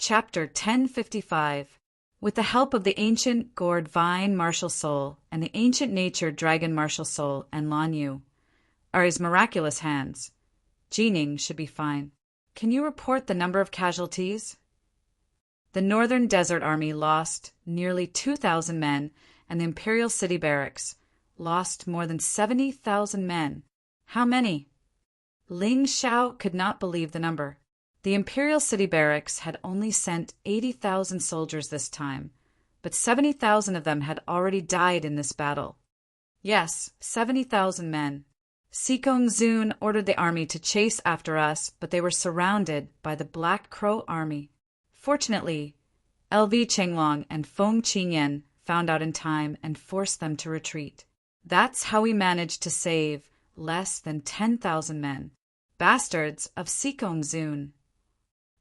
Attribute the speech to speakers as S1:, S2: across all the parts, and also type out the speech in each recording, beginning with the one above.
S1: Chapter 1055. With the help of the ancient gourd vine martial soul and the ancient nature dragon martial soul and Lan Yu are his miraculous hands, Jining should be fine. Can you report the number of casualties? The Northern Desert Army lost nearly 2,000 men, and the Imperial City Barracks lost more than 70,000 men. How many? Ling Xiao could not believe the number. The Imperial City Barracks had only sent 80,000 soldiers this time, but 70,000 of them had already died in this battle. Yes, 70,000 men. Sikong Zun ordered the army to chase after us, but they were surrounded by the Black Crow army. Fortunately, LV Chenglong and Feng Qinyan found out in time and forced them to retreat. That's how we managed to save less than 10,000 men. Bastards of Sikong Zun.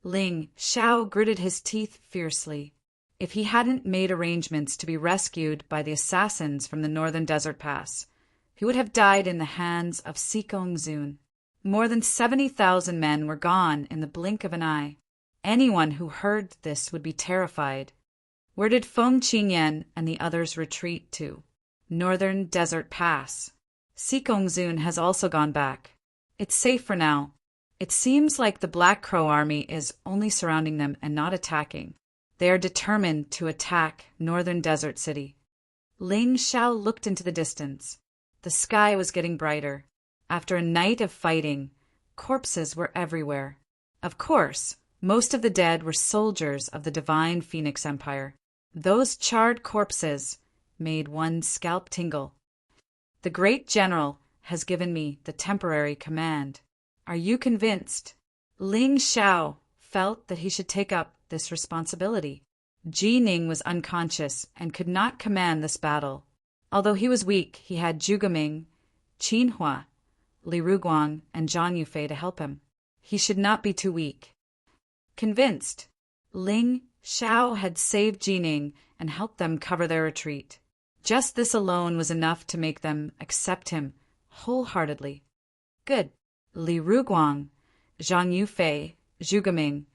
S1: Ling Xiao gritted his teeth fiercely. If he hadn't made arrangements to be rescued by the assassins from the Northern Desert Pass, he would have died in the hands of Sikong Zun. More than 70,000 men were gone in the blink of an eye. Anyone who heard this would be terrified. Where did Feng Qinyan and the others retreat to? Northern Desert Pass. Sikong Zun has also gone back. It's safe for now. It seems like the Black Crow army is only surrounding them and not attacking. They are determined to attack Northern Desert City. Ling Xiao looked into the distance. The sky was getting brighter. After a night of fighting, corpses were everywhere. Of course, most of the dead were soldiers of the Divine Phoenix Empire. Those charred corpses made one's scalp tingle. The great general has given me the temporary command. Are you convinced? Ling Xiao felt that he should take up this responsibility. Jining was unconscious and could not command this battle. Although he was weak, he had Zhuge Ming, Qin Hua, Li Ruguang, and Zhang Yufei to help him. He should not be too weak. Convinced, Ling Xiao had saved Jining and helped them cover their retreat. Just this alone was enough to make them accept him wholeheartedly. Good. Li Ruguang, Zhang Yufei, Zhuge Ming,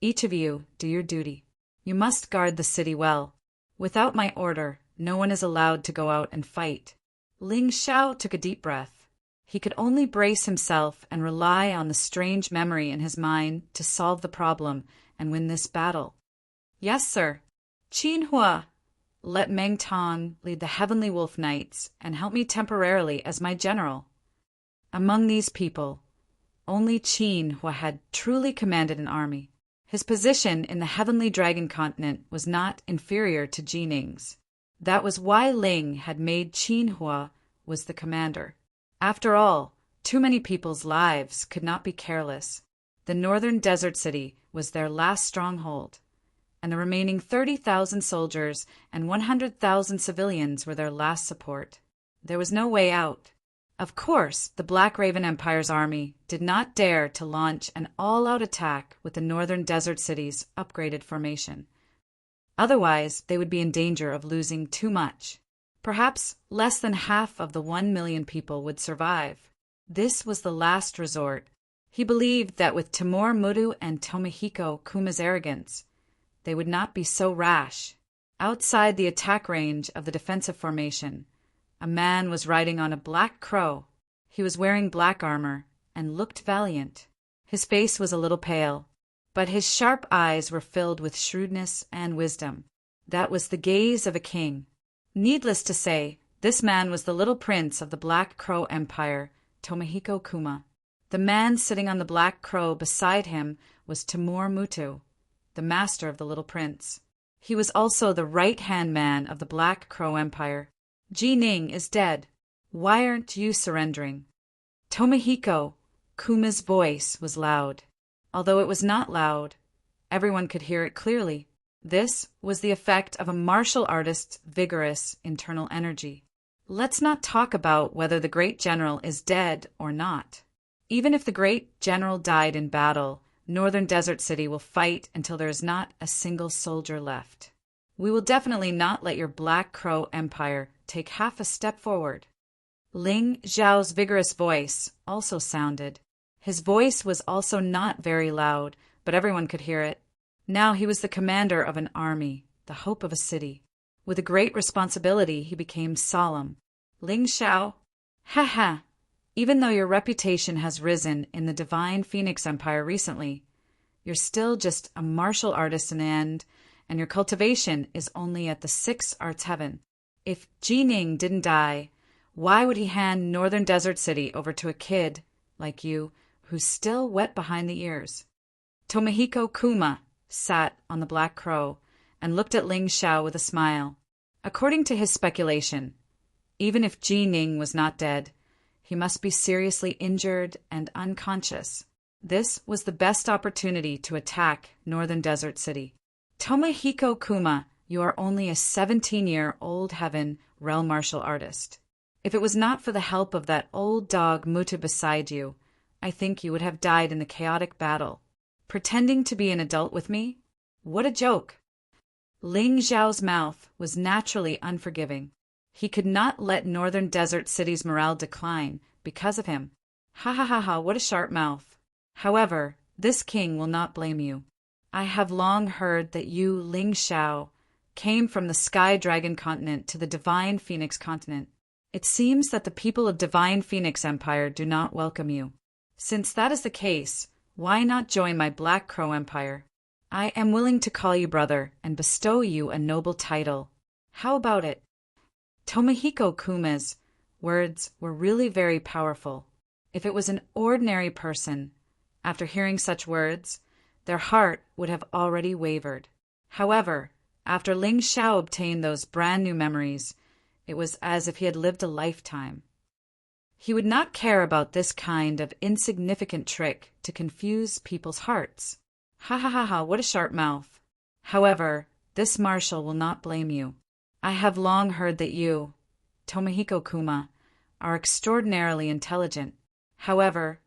S1: each of you do your duty. You must guard the city well. Without my order, no one is allowed to go out and fight. Ling Xiao took a deep breath. He could only brace himself and rely on the strange memory in his mind to solve the problem and win this battle. Yes, sir. Qin Hua, let Meng Tong lead the Heavenly Wolf Knights and help me temporarily as my general. Among these people, only Qin Hua had truly commanded an army. His position in the Heavenly Dragon Continent was not inferior to Jining's. That was why Ling had made Qin Hua was the commander. After all, too many people's lives could not be careless. The Northern Desert City was their last stronghold, and the remaining 30,000 soldiers and 100,000 civilians were their last support. There was no way out. Of course, the Black Raven Empire's army did not dare to launch an all-out attack with the Northern Desert City's upgraded formation. Otherwise, they would be in danger of losing too much. Perhaps less than half of the 1 million people would survive. This was the last resort. He believed that with Timur Mudu and Tomohiko Kuma's arrogance, they would not be so rash. Outside the attack range of the defensive formation, a man was riding on a black crow. He was wearing black armor and looked valiant. His face was a little pale, but his sharp eyes were filled with shrewdness and wisdom. That was the gaze of a king. Needless to say, this man was the little prince of the Black Crow Empire, Tomohiko Kuma. The man sitting on the black crow beside him was Timur Mutu, the master of the little prince. He was also the right-hand man of the Black Crow Empire. Jining is dead. Why aren't you surrendering? Tomohiko Kuma's voice was loud. Although it was not loud, everyone could hear it clearly. This was the effect of a martial artist's vigorous internal energy. Let's not talk about whether the great general is dead or not. Even if the great general died in battle, Northern Desert City will fight until there is not a single soldier left. We will definitely not let your Black Crow Empire take half a step forward. Ling Xiao's vigorous voice also sounded. His voice was also not very loud, but everyone could hear it. Now he was the commander of an army, the hope of a city. With a great responsibility, he became solemn. Ling Xiao, ha ha! Even though your reputation has risen in the Divine Phoenix Empire recently, you're still just a martial artist in the end, and your cultivation is only at the 6th arts heaven. If Jining didn't die, why would he hand Northern Desert City over to a kid like you who's still wet behind the ears? Tomohiko Kuma sat on the Black Crow and looked at Ling Xiao with a smile. According to his speculation, even if Jining was not dead, he must be seriously injured and unconscious. This was the best opportunity to attack Northern Desert City. Tomohiko Kuma, you are only a 17-year-old heaven realm martial artist. If it was not for the help of that old dog Mutu beside you, I think you would have died in the chaotic battle. Pretending to be an adult with me? What a joke! Ling Xiao's mouth was naturally unforgiving. He could not let Northern Desert City's morale decline because of him. Ha ha ha ha, what a sharp mouth. However, this king will not blame you. I have long heard that you, Ling Xiao, came from the Sky Dragon continent to the Divine Phoenix continent. It seems that the people of Divine Phoenix Empire do not welcome you. Since that is the case, why not join my Black Crow Empire? I am willing to call you brother and bestow you a noble title. How about it? Tomohiko Kuma's words were really very powerful. If it was an ordinary person, after hearing such words, their heart would have already wavered. However, after Ling Xiao obtained those brand new memories, it was as if he had lived a lifetime. He would not care about this kind of insignificant trick to confuse people's hearts. Ha ha ha ha, what a sharp mouth. However, this marshal will not blame you. I have long heard that you, Tomohiko Kuma, are extraordinarily intelligent. However,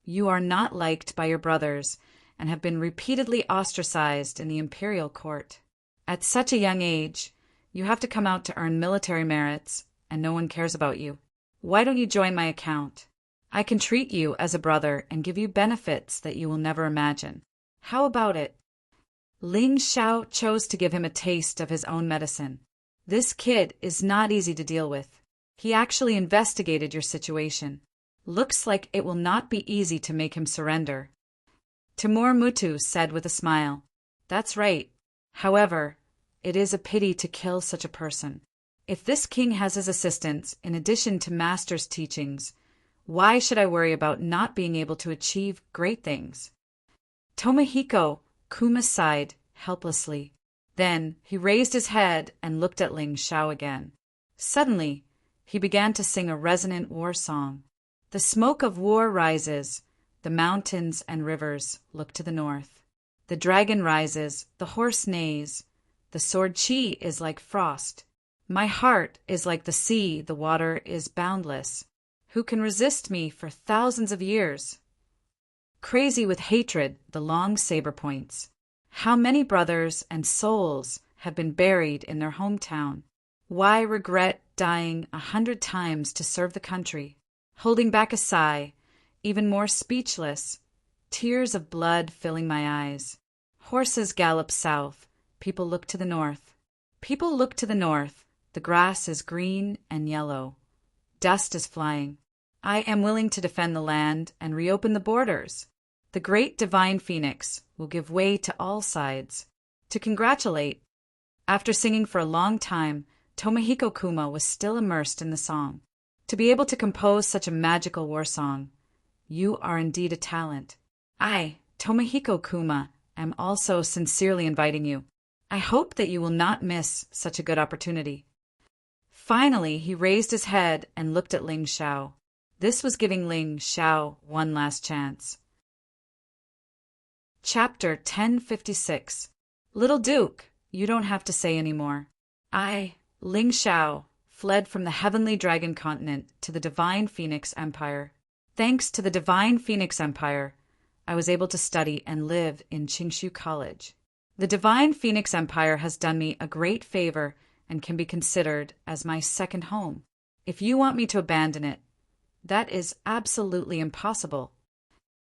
S1: you are not liked by your brothers and have been repeatedly ostracized in the imperial court. At such a young age, you have to come out to earn military merits, and no one cares about you. Why don't you join my account? I can treat you as a brother and give you benefits that you will never imagine. How about it? Ling Xiao chose to give him a taste of his own medicine. This kid is not easy to deal with. He actually investigated your situation. Looks like it will not be easy to make him surrender. Timur Mutu said with a smile, That's right. However, it is a pity to kill such a person. If this king has his assistants, in addition to master's teachings, why should I worry about not being able to achieve great things? Tomohiko Kuma sighed helplessly. Then he raised his head and looked at Ling Xiao again. Suddenly, he began to sing a resonant war song. The smoke of war rises, the mountains and rivers look to the north. The dragon rises, the horse neighs, the sword chi is like frost. My heart is like the sea, the water is boundless. Who can resist me for thousands of years? Crazy with hatred, the long saber points. How many brothers and souls have been buried in their hometown? Why regret dying 100 times to serve the country? Holding back a sigh, even more speechless, tears of blood filling my eyes. Horses gallop south, people look to the north. People look to the north, the grass is green and yellow. Dust is flying. I am willing to defend the land and reopen the borders. The great divine phoenix will give way to all sides. To congratulate. After singing for a long time, Tomohiko Kuma was still immersed in the song. To be able to compose such a magical war song, you are indeed a talent. I, Tomohiko Kuma, am also sincerely inviting you. I hope that you will not miss such a good opportunity. Finally, he raised his head and looked at Ling Xiao. This was giving Ling Xiao one last chance. Chapter 1056. Little Duke, you don't have to say any more. I, Ling Xiao, fled from the heavenly dragon continent to the Divine Phoenix Empire. Thanks to the Divine Phoenix Empire, I was able to study and live in Qingshu College. The Divine Phoenix Empire has done me a great favor and can be considered as my second home. If you want me to abandon it, that is absolutely impossible.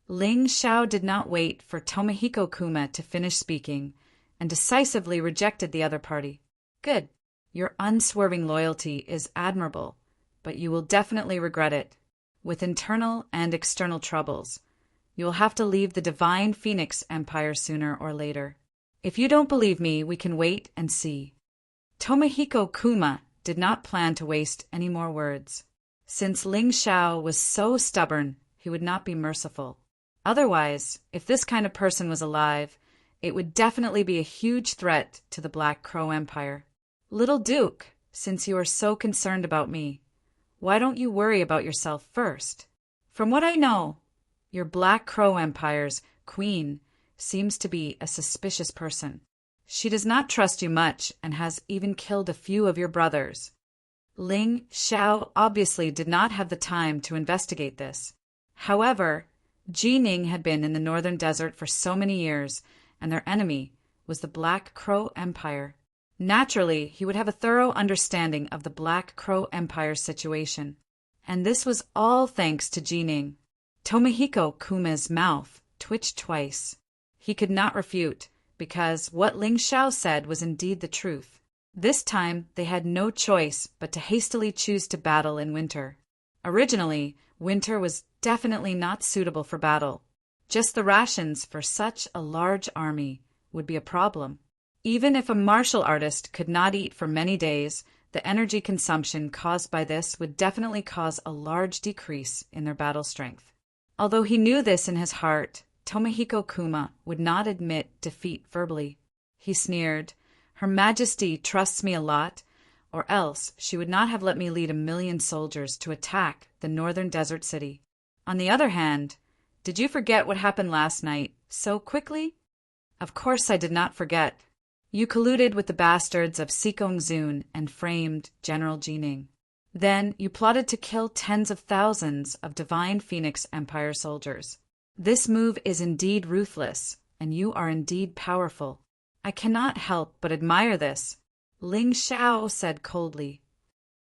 S1: Ling Xiao did not wait for Tomohiko Kuma to finish speaking and decisively rejected the other party. Good. Your unswerving loyalty is admirable, but you will definitely regret it. With internal and external troubles, you will have to leave the Divine Phoenix Empire sooner or later. If you don't believe me, we can wait and see. Tomohiko Kuma did not plan to waste any more words. Since Ling Xiao was so stubborn, he would not be merciful. Otherwise, if this kind of person was alive, it would definitely be a huge threat to the Black Crow Empire. Little Duke, since you are so concerned about me, why don't you worry about yourself first? From what I know, your Black Crow Empire's queen seems to be a suspicious person. She does not trust you much and has even killed a few of your brothers. Ling Xiao obviously did not have the time to investigate this. However, Jining had been in the northern desert for so many years, and their enemy was the Black Crow Empire. Naturally, he would have a thorough understanding of the Black Crow Empire's situation. And this was all thanks to Jining. Tomohiko Kuma's mouth twitched twice. He could not refute, because what Ling Xiao said was indeed the truth. This time, they had no choice but to hastily choose to battle in winter. Originally, winter was definitely not suitable for battle. Just the rations for such a large army would be a problem. Even if a martial artist could not eat for many days, the energy consumption caused by this would definitely cause a large decrease in their battle strength. Although he knew this in his heart, Tomohiko Kuma would not admit defeat verbally. He sneered, "Her Majesty trusts me a lot, or else she would not have let me lead 1,000,000 soldiers to attack the northern desert city. On the other hand, did you forget what happened last night so quickly?" "Of course I did not forget. You colluded with the bastards of Sikong Zun and framed General Jining. Then you plotted to kill tens of thousands of Divine Phoenix Empire soldiers. This move is indeed ruthless, and you are indeed powerful. I cannot help but admire this," Ling Xiao said coldly.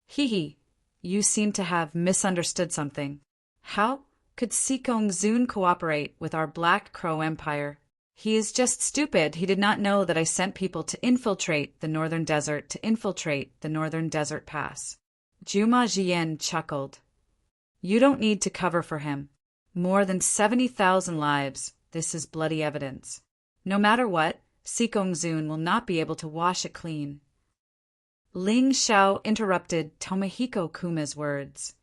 S1: "Hee, you seem to have misunderstood something. How could Sikong Zun cooperate with our Black Crow Empire? He is just stupid. He did not know that I sent people to infiltrate the northern desert, pass." Juma Jian chuckled. "You don't need to cover for him. More than 70,000 lives. This is bloody evidence. No matter what, Sikong Zun will not be able to wash it clean." Ling Xiao interrupted Tomohiko Kuma's words.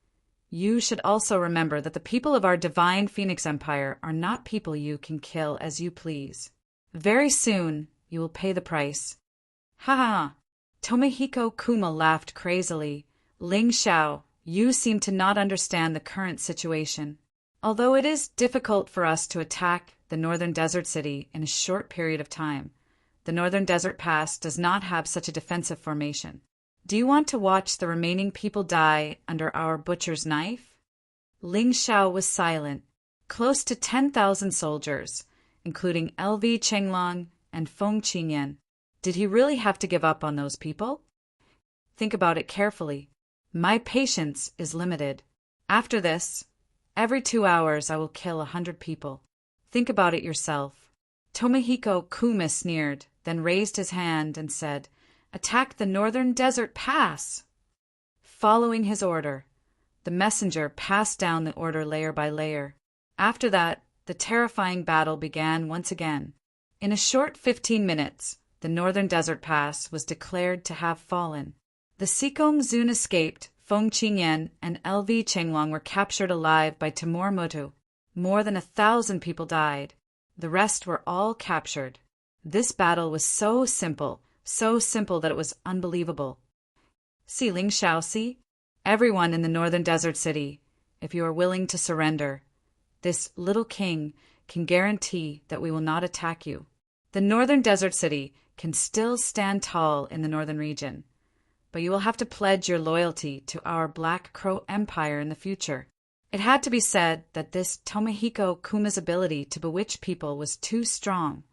S1: "You should also remember that the people of our Divine Phoenix Empire are not people you can kill as you please. Very soon, you will pay the price." "Ha ha!" Tomohiko Kuma laughed crazily. "Ling Xiao, you seem to not understand the current situation. Although it is difficult for us to attack the northern desert city in a short period of time, the northern desert pass does not have such a defensive formation. Do you want to watch the remaining people die under our butcher's knife?" Ling Xiao was silent. Close to 10,000 soldiers, including LV Chenglong and Feng Qingyan. Did he really have to give up on those people? Think about it carefully. My patience is limited. After this, every 2 hours I will kill 100 people. Think about it yourself. Tomohiko Kuma sneered, then raised his hand and said, "Attack the northern desert pass." Following his order, the messenger passed down the order layer by layer. After that, the terrifying battle began once again. In a short 15 minutes, the northern desert pass was declared to have fallen. The Sikong Zun escaped, Feng Qingyan and LV Chenglong were captured alive by Timur Mutu. More than 1,000 people died. The rest were all captured. This battle was so simple that it was unbelievable. See Ling Xiao, see? Everyone in the northern desert city, if you are willing to surrender, this little king can guarantee that we will not attack you. The northern desert city can still stand tall in the northern region, but you will have to pledge your loyalty to our Black Crow Empire in the future. It had to be said that this Tomohiko Kuma's ability to bewitch people was too strong.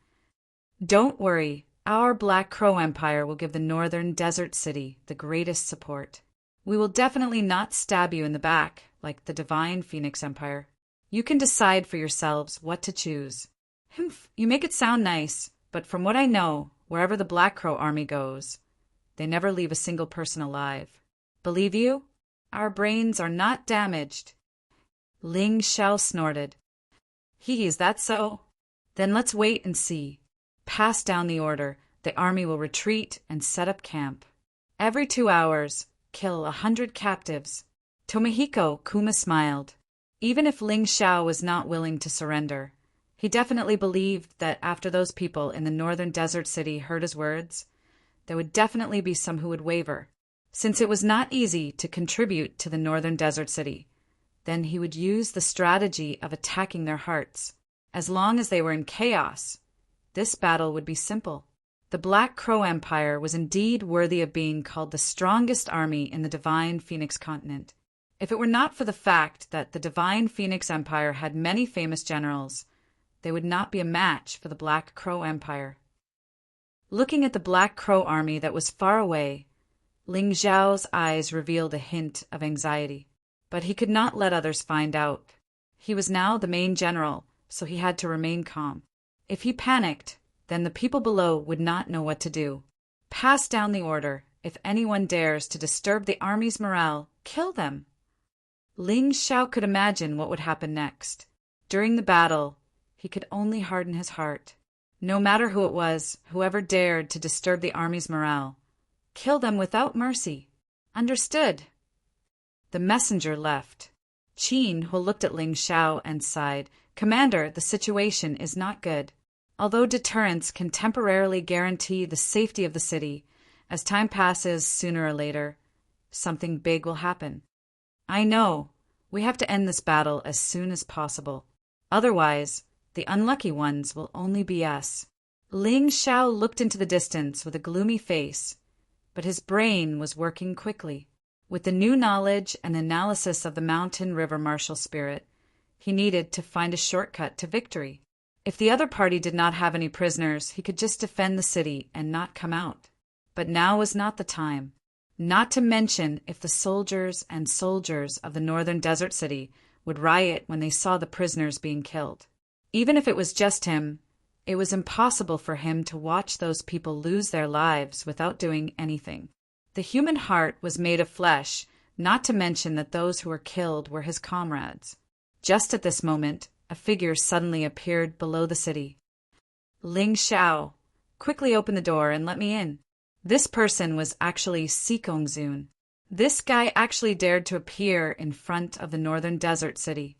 S1: Don't worry, our Black Crow Empire will give the northern desert city the greatest support. We will definitely not stab you in the back like the Divine Phoenix Empire. You can decide for yourselves what to choose. Humph, you make it sound nice, but from what I know, wherever the Black Crow army goes, they never leave a single person alive. Believe you? Our brains are not damaged. Ling Xiao snorted. Is that so? Then let's wait and see. Pass down the order. The army will retreat and set up camp. Every 2 hours, kill 100 captives. Tomohiko Kuma smiled. Even if Ling Xiao was not willing to surrender, he definitely believed that after those people in the northern desert city heard his words, there would definitely be some who would waver. Since it was not easy to contribute to the northern desert city, then he would use the strategy of attacking their hearts. As long as they were in chaos, this battle would be simple. The Black Crow Empire was indeed worthy of being called the strongest army in the Divine Phoenix continent. If it were not for the fact that the Divine Phoenix Empire had many famous generals, they would not be a match for the Black Crow Empire. Looking at the Black Crow army that was far away, Ling Xiao's eyes revealed a hint of anxiety. But he could not let others find out. He was now the main general, so he had to remain calm. If he panicked, then the people below would not know what to do. Pass down the order. If anyone dares to disturb the army's morale, kill them. Ling Xiao could imagine what would happen next. During the battle, he could only harden his heart. No matter who it was, whoever dared to disturb the army's morale, kill them without mercy. Understood. The messenger left. Qin Hu looked at Ling Xiao and sighed. Commander, the situation is not good. Although deterrence can temporarily guarantee the safety of the city, as time passes, sooner or later, something big will happen. I know. We have to end this battle as soon as possible. Otherwise, the unlucky ones will only be us. Ling Xiao looked into the distance with a gloomy face, but his brain was working quickly. With the new knowledge and analysis of the mountain river martial spirit, he needed to find a shortcut to victory. If the other party did not have any prisoners, he could just defend the city and not come out. But now was not the time. Not to mention if the soldiers of the northern desert city would riot when they saw the prisoners being killed. Even if it was just him, it was impossible for him to watch those people lose their lives without doing anything. The human heart was made of flesh, not to mention that those who were killed were his comrades. Just at this moment, a figure suddenly appeared below the city. Ling Xiao, quickly open the door and let me in. This person was actually Sikongzun. This guy actually dared to appear in front of the northern desert city.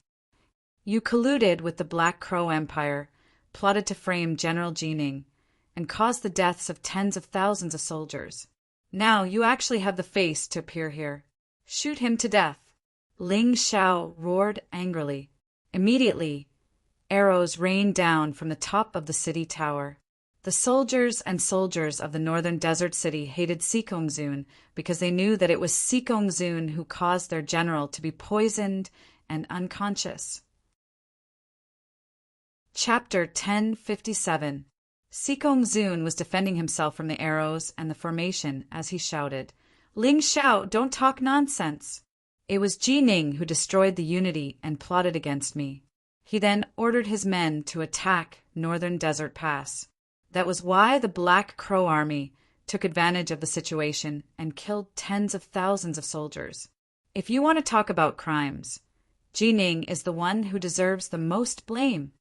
S1: You colluded with the Black Crow Empire, plotted to frame General Jining, and caused the deaths of tens of thousands of soldiers. Now you actually have the face to appear here. Shoot him to death. Ling Xiao roared angrily. Immediately, arrows rained down from the top of the city tower. The soldiers of the northern desert city hated Sikongzun because they knew that it was Sikongzun who caused their general to be poisoned and unconscious. Chapter 1057. Sikongzun was defending himself from the arrows and the formation as he shouted, "Ling Xiao, don't talk nonsense! It was Jining who destroyed the unity and plotted against me." He then ordered his men to attack Northern Desert Pass. That was why the Black Crow Army took advantage of the situation and killed tens of thousands of soldiers. If you want to talk about crimes, Jining is the one who deserves the most blame.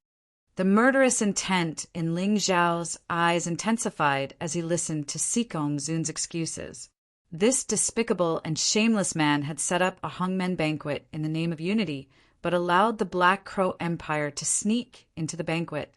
S1: The murderous intent in Ling Xiao's eyes intensified as he listened to Sikongzun's excuses. This despicable and shameless man had set up a hangmen banquet in the name of unity, but allowed the Black Crow Empire to sneak into the banquet.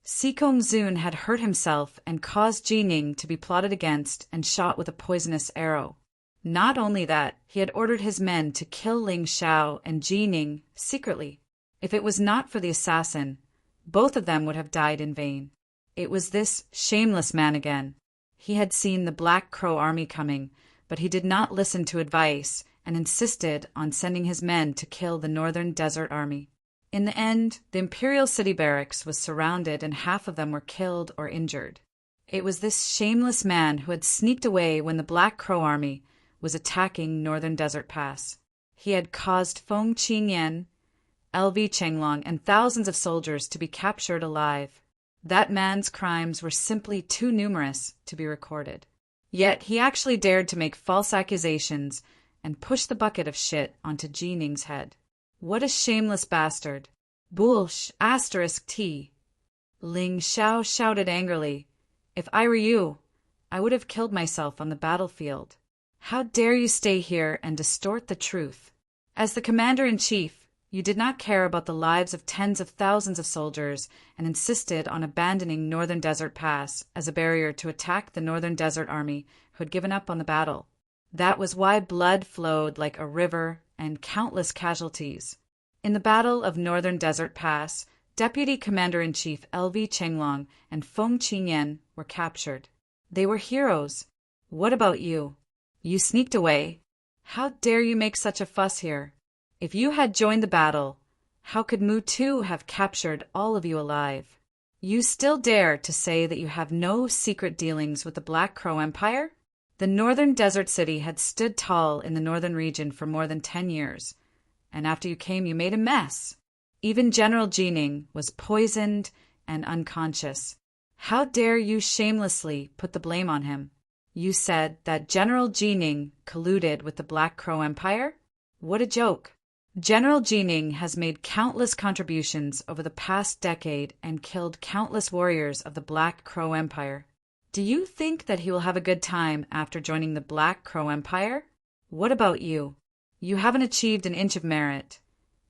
S1: Sikongzun had hurt himself and caused Jining to be plotted against and shot with a poisonous arrow. Not only that, he had ordered his men to kill Ling Xiao and Jining secretly. If it was not for the assassin, both of them would have died in vain. It was this shameless man again. He had seen the Black Crow Army coming, but he did not listen to advice and insisted on sending his men to kill the Northern Desert Army. In the end, the Imperial City Barracks was surrounded and half of them were killed or injured. It was this shameless man who had sneaked away when the Black Crow Army was attacking Northern Desert Pass. He had caused Feng Qingyan, LV Chenglong, and thousands of soldiers to be captured alive. That man's crimes were simply too numerous to be recorded. Yet he actually dared to make false accusations and push the bucket of shit onto Ji Ning's head. What a shameless bastard. Bullsh *T. Ling Xiao shouted angrily. If I were you, I would have killed myself on the battlefield. How dare you stay here and distort the truth? As the commander-in-chief, you did not care about the lives of tens of thousands of soldiers and insisted on abandoning Northern Desert Pass as a barrier to attack the Northern Desert Army who had given up on the battle. That was why blood flowed like a river and countless casualties. In the Battle of Northern Desert Pass, Deputy Commander-in-Chief LV Chenglong and Feng Qingyan were captured. They were heroes. What about you? You sneaked away. How dare you make such a fuss here? If you had joined the battle, how could Mu Tu have captured all of you alive? You still dare to say that you have no secret dealings with the Black Crow Empire? The Northern Desert City had stood tall in the northern region for more than 10 years, and after you came you made a mess. Even General Ji Ning was poisoned and unconscious. How dare you shamelessly put the blame on him? You said that General Ji Ning colluded with the Black Crow Empire? What a joke. General Ji Ning has made countless contributions over the past decade and killed countless warriors of the Black Crow Empire. Do you think that he will have a good time after joining the Black Crow Empire? What about you? You haven't achieved an inch of merit,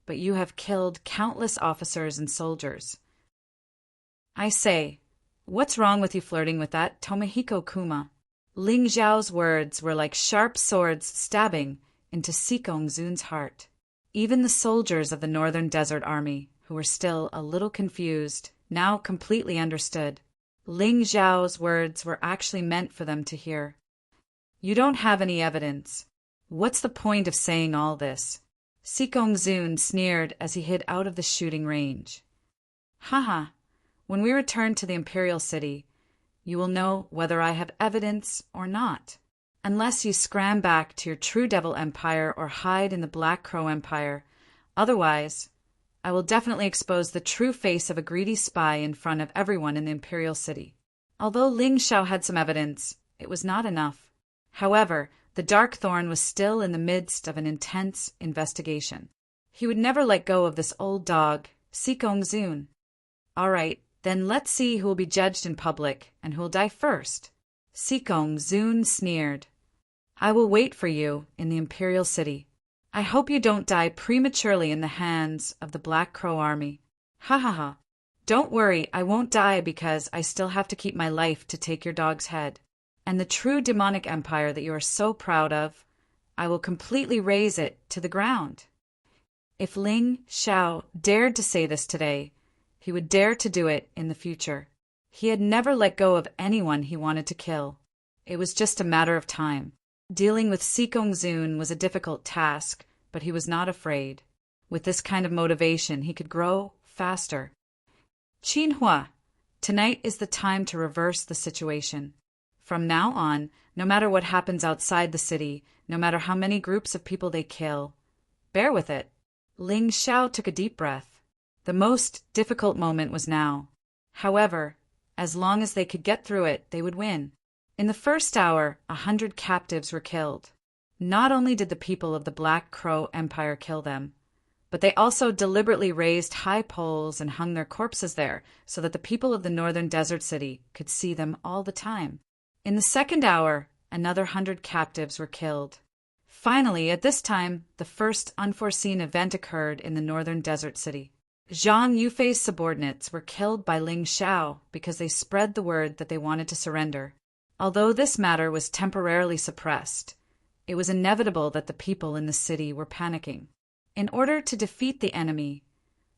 S1: but you have killed countless officers and soldiers. I say, what's wrong with you flirting with that Tomohiko Kuma? Ling Zhao's words were like sharp swords stabbing into Sikong Zun's heart. Even the soldiers of the Northern Desert Army, who were still a little confused, now completely understood. Ling Zhao's words were actually meant for them to hear. You don't have any evidence. What's the point of saying all this? Sikong Zun sneered as he hid out of the shooting range. Haha, when we return to the Imperial City, you will know whether I have evidence or not. Unless you scram back to your True Devil Empire or hide in the Black Crow Empire. Otherwise, I will definitely expose the true face of a greedy spy in front of everyone in the Imperial City. Although Ling Xiao had some evidence, it was not enough. However, the Dark Thorn was still in the midst of an intense investigation. He would never let go of this old dog, Sikong Zun. All right, then let's see who will be judged in public and who will die first. Sikong Zun sneered. I will wait for you in the Imperial City. I hope you don't die prematurely in the hands of the Black Crow Army. Ha ha ha. Don't worry, I won't die because I still have to keep my life to take your dog's head. And the true demonic empire that you are so proud of, I will completely raze it to the ground. If Ling Xiao dared to say this today, he would dare to do it in the future. He had never let go of anyone he wanted to kill. It was just a matter of time. Dealing with Sikong Zun was a difficult task, but he was not afraid. With this kind of motivation, he could grow faster. Qinhua, tonight is the time to reverse the situation. From now on, no matter what happens outside the city, no matter how many groups of people they kill, bear with it. Ling Xiao took a deep breath. The most difficult moment was now. However, as long as they could get through it, they would win. In the first hour, 100 captives were killed. Not only did the people of the Black Crow Empire kill them, but they also deliberately raised high poles and hung their corpses there so that the people of the Northern Desert City could see them all the time. In the second hour, another 100 captives were killed. Finally, at this time, the first unforeseen event occurred in the Northern Desert City. Zhang Yufei's subordinates were killed by Ling Xiao because they spread the word that they wanted to surrender. Although this matter was temporarily suppressed, it was inevitable that the people in the city were panicking. In order to defeat the enemy,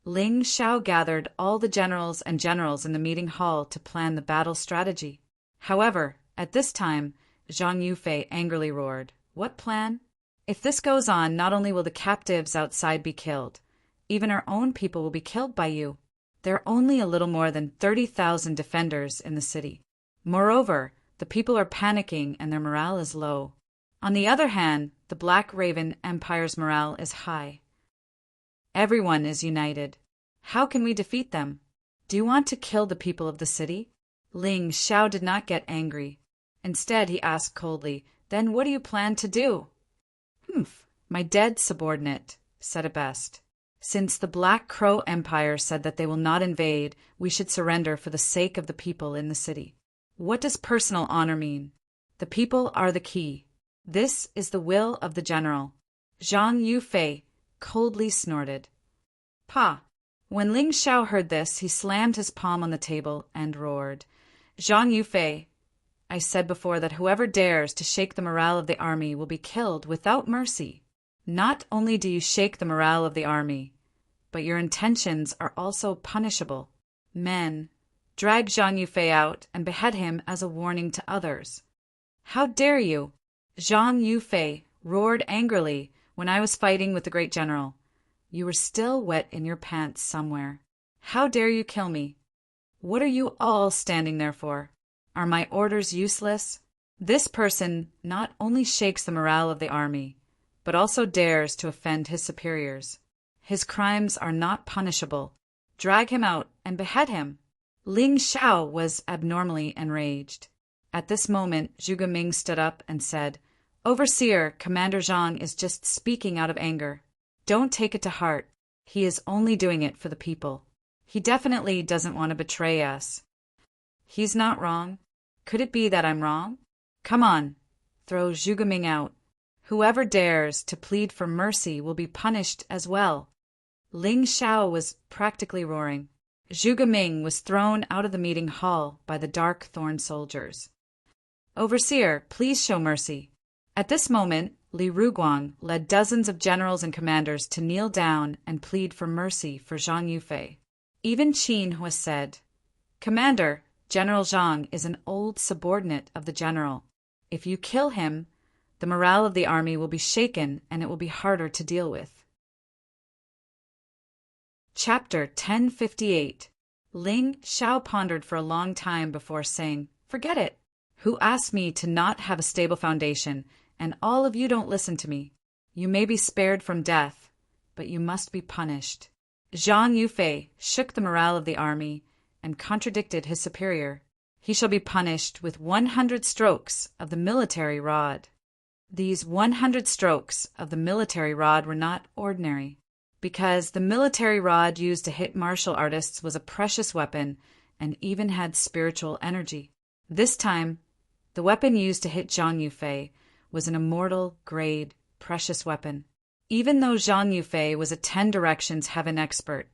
S1: Ling Xiao gathered all the generals and generals in the meeting hall to plan the battle strategy. However, at this time, Zhang Yufei angrily roared, "What plan? If this goes on, not only will the captives outside be killed, even our own people will be killed by you. There are only a little more than 30,000 defenders in the city. Moreover, the people are panicking and their morale is low. On the other hand, the Black Raven Empire's morale is high. Everyone is united. How can we defeat them? Do you want to kill the people of the city? Ling Xiao did not get angry. Instead, he asked coldly, "Then what do you plan to do?" "Humph, my dead subordinate said it best. Since the Black Crow Empire said that they will not invade, we should surrender for the sake of the people in the city. What does personal honor mean? The people are the key. This is the will of the general." Zhang Yufei coldly snorted. "Pa!" When Ling Xiao heard this, he slammed his palm on the table and roared, "Zhang Yufei, I said before that whoever dares to shake the morale of the army will be killed without mercy. Not only do you shake the morale of the army, but your intentions are also punishable. Men, drag Zhang Yufei out and behead him as a warning to others." "How dare you?" Zhang Yufei roared angrily. "When I was fighting with the great general, you were still wet in your pants somewhere. How dare you kill me? What are you all standing there for? Are my orders useless? This person not only shakes the morale of the army, but also dares to offend his superiors. His crimes are not punishable. Drag him out and behead him." Ling Xiao was abnormally enraged. At this moment, Zhuge Ming stood up and said, "Overseer, Commander Zhang is just speaking out of anger. Don't take it to heart. He is only doing it for the people. He definitely doesn't want to betray us." "He's not wrong. Could it be that I'm wrong? Come on, throw Zhuge Ming out. Whoever dares to plead for mercy will be punished as well." Ling Xiao was practically roaring. Zhuge Ming was thrown out of the meeting hall by the Dark Thorn soldiers. "Overseer, please show mercy." At this moment, Li Ruguang led dozens of generals and commanders to kneel down and plead for mercy for Zhang Yufei. Even Qin Hua said, "Commander, General Zhang is an old subordinate of the general. If you kill him, the morale of the army will be shaken and it will be harder to deal with." Chapter 1058. Ling Xiao pondered for a long time before saying, "Forget it. Who asked me to not have a stable foundation, and all of you don't listen to me. You may be spared from death, but you must be punished." Zhang Yufei shook the morale of the army and contradicted his superior. "He shall be punished with 100 strokes of the military rod." These 100 strokes of the military rod were not ordinary, because the military rod used to hit martial artists was a precious weapon and even had spiritual energy. This time, the weapon used to hit Zhang Yufei was an immortal-grade precious weapon. Even though Zhang Yufei was a 10 directions heaven expert,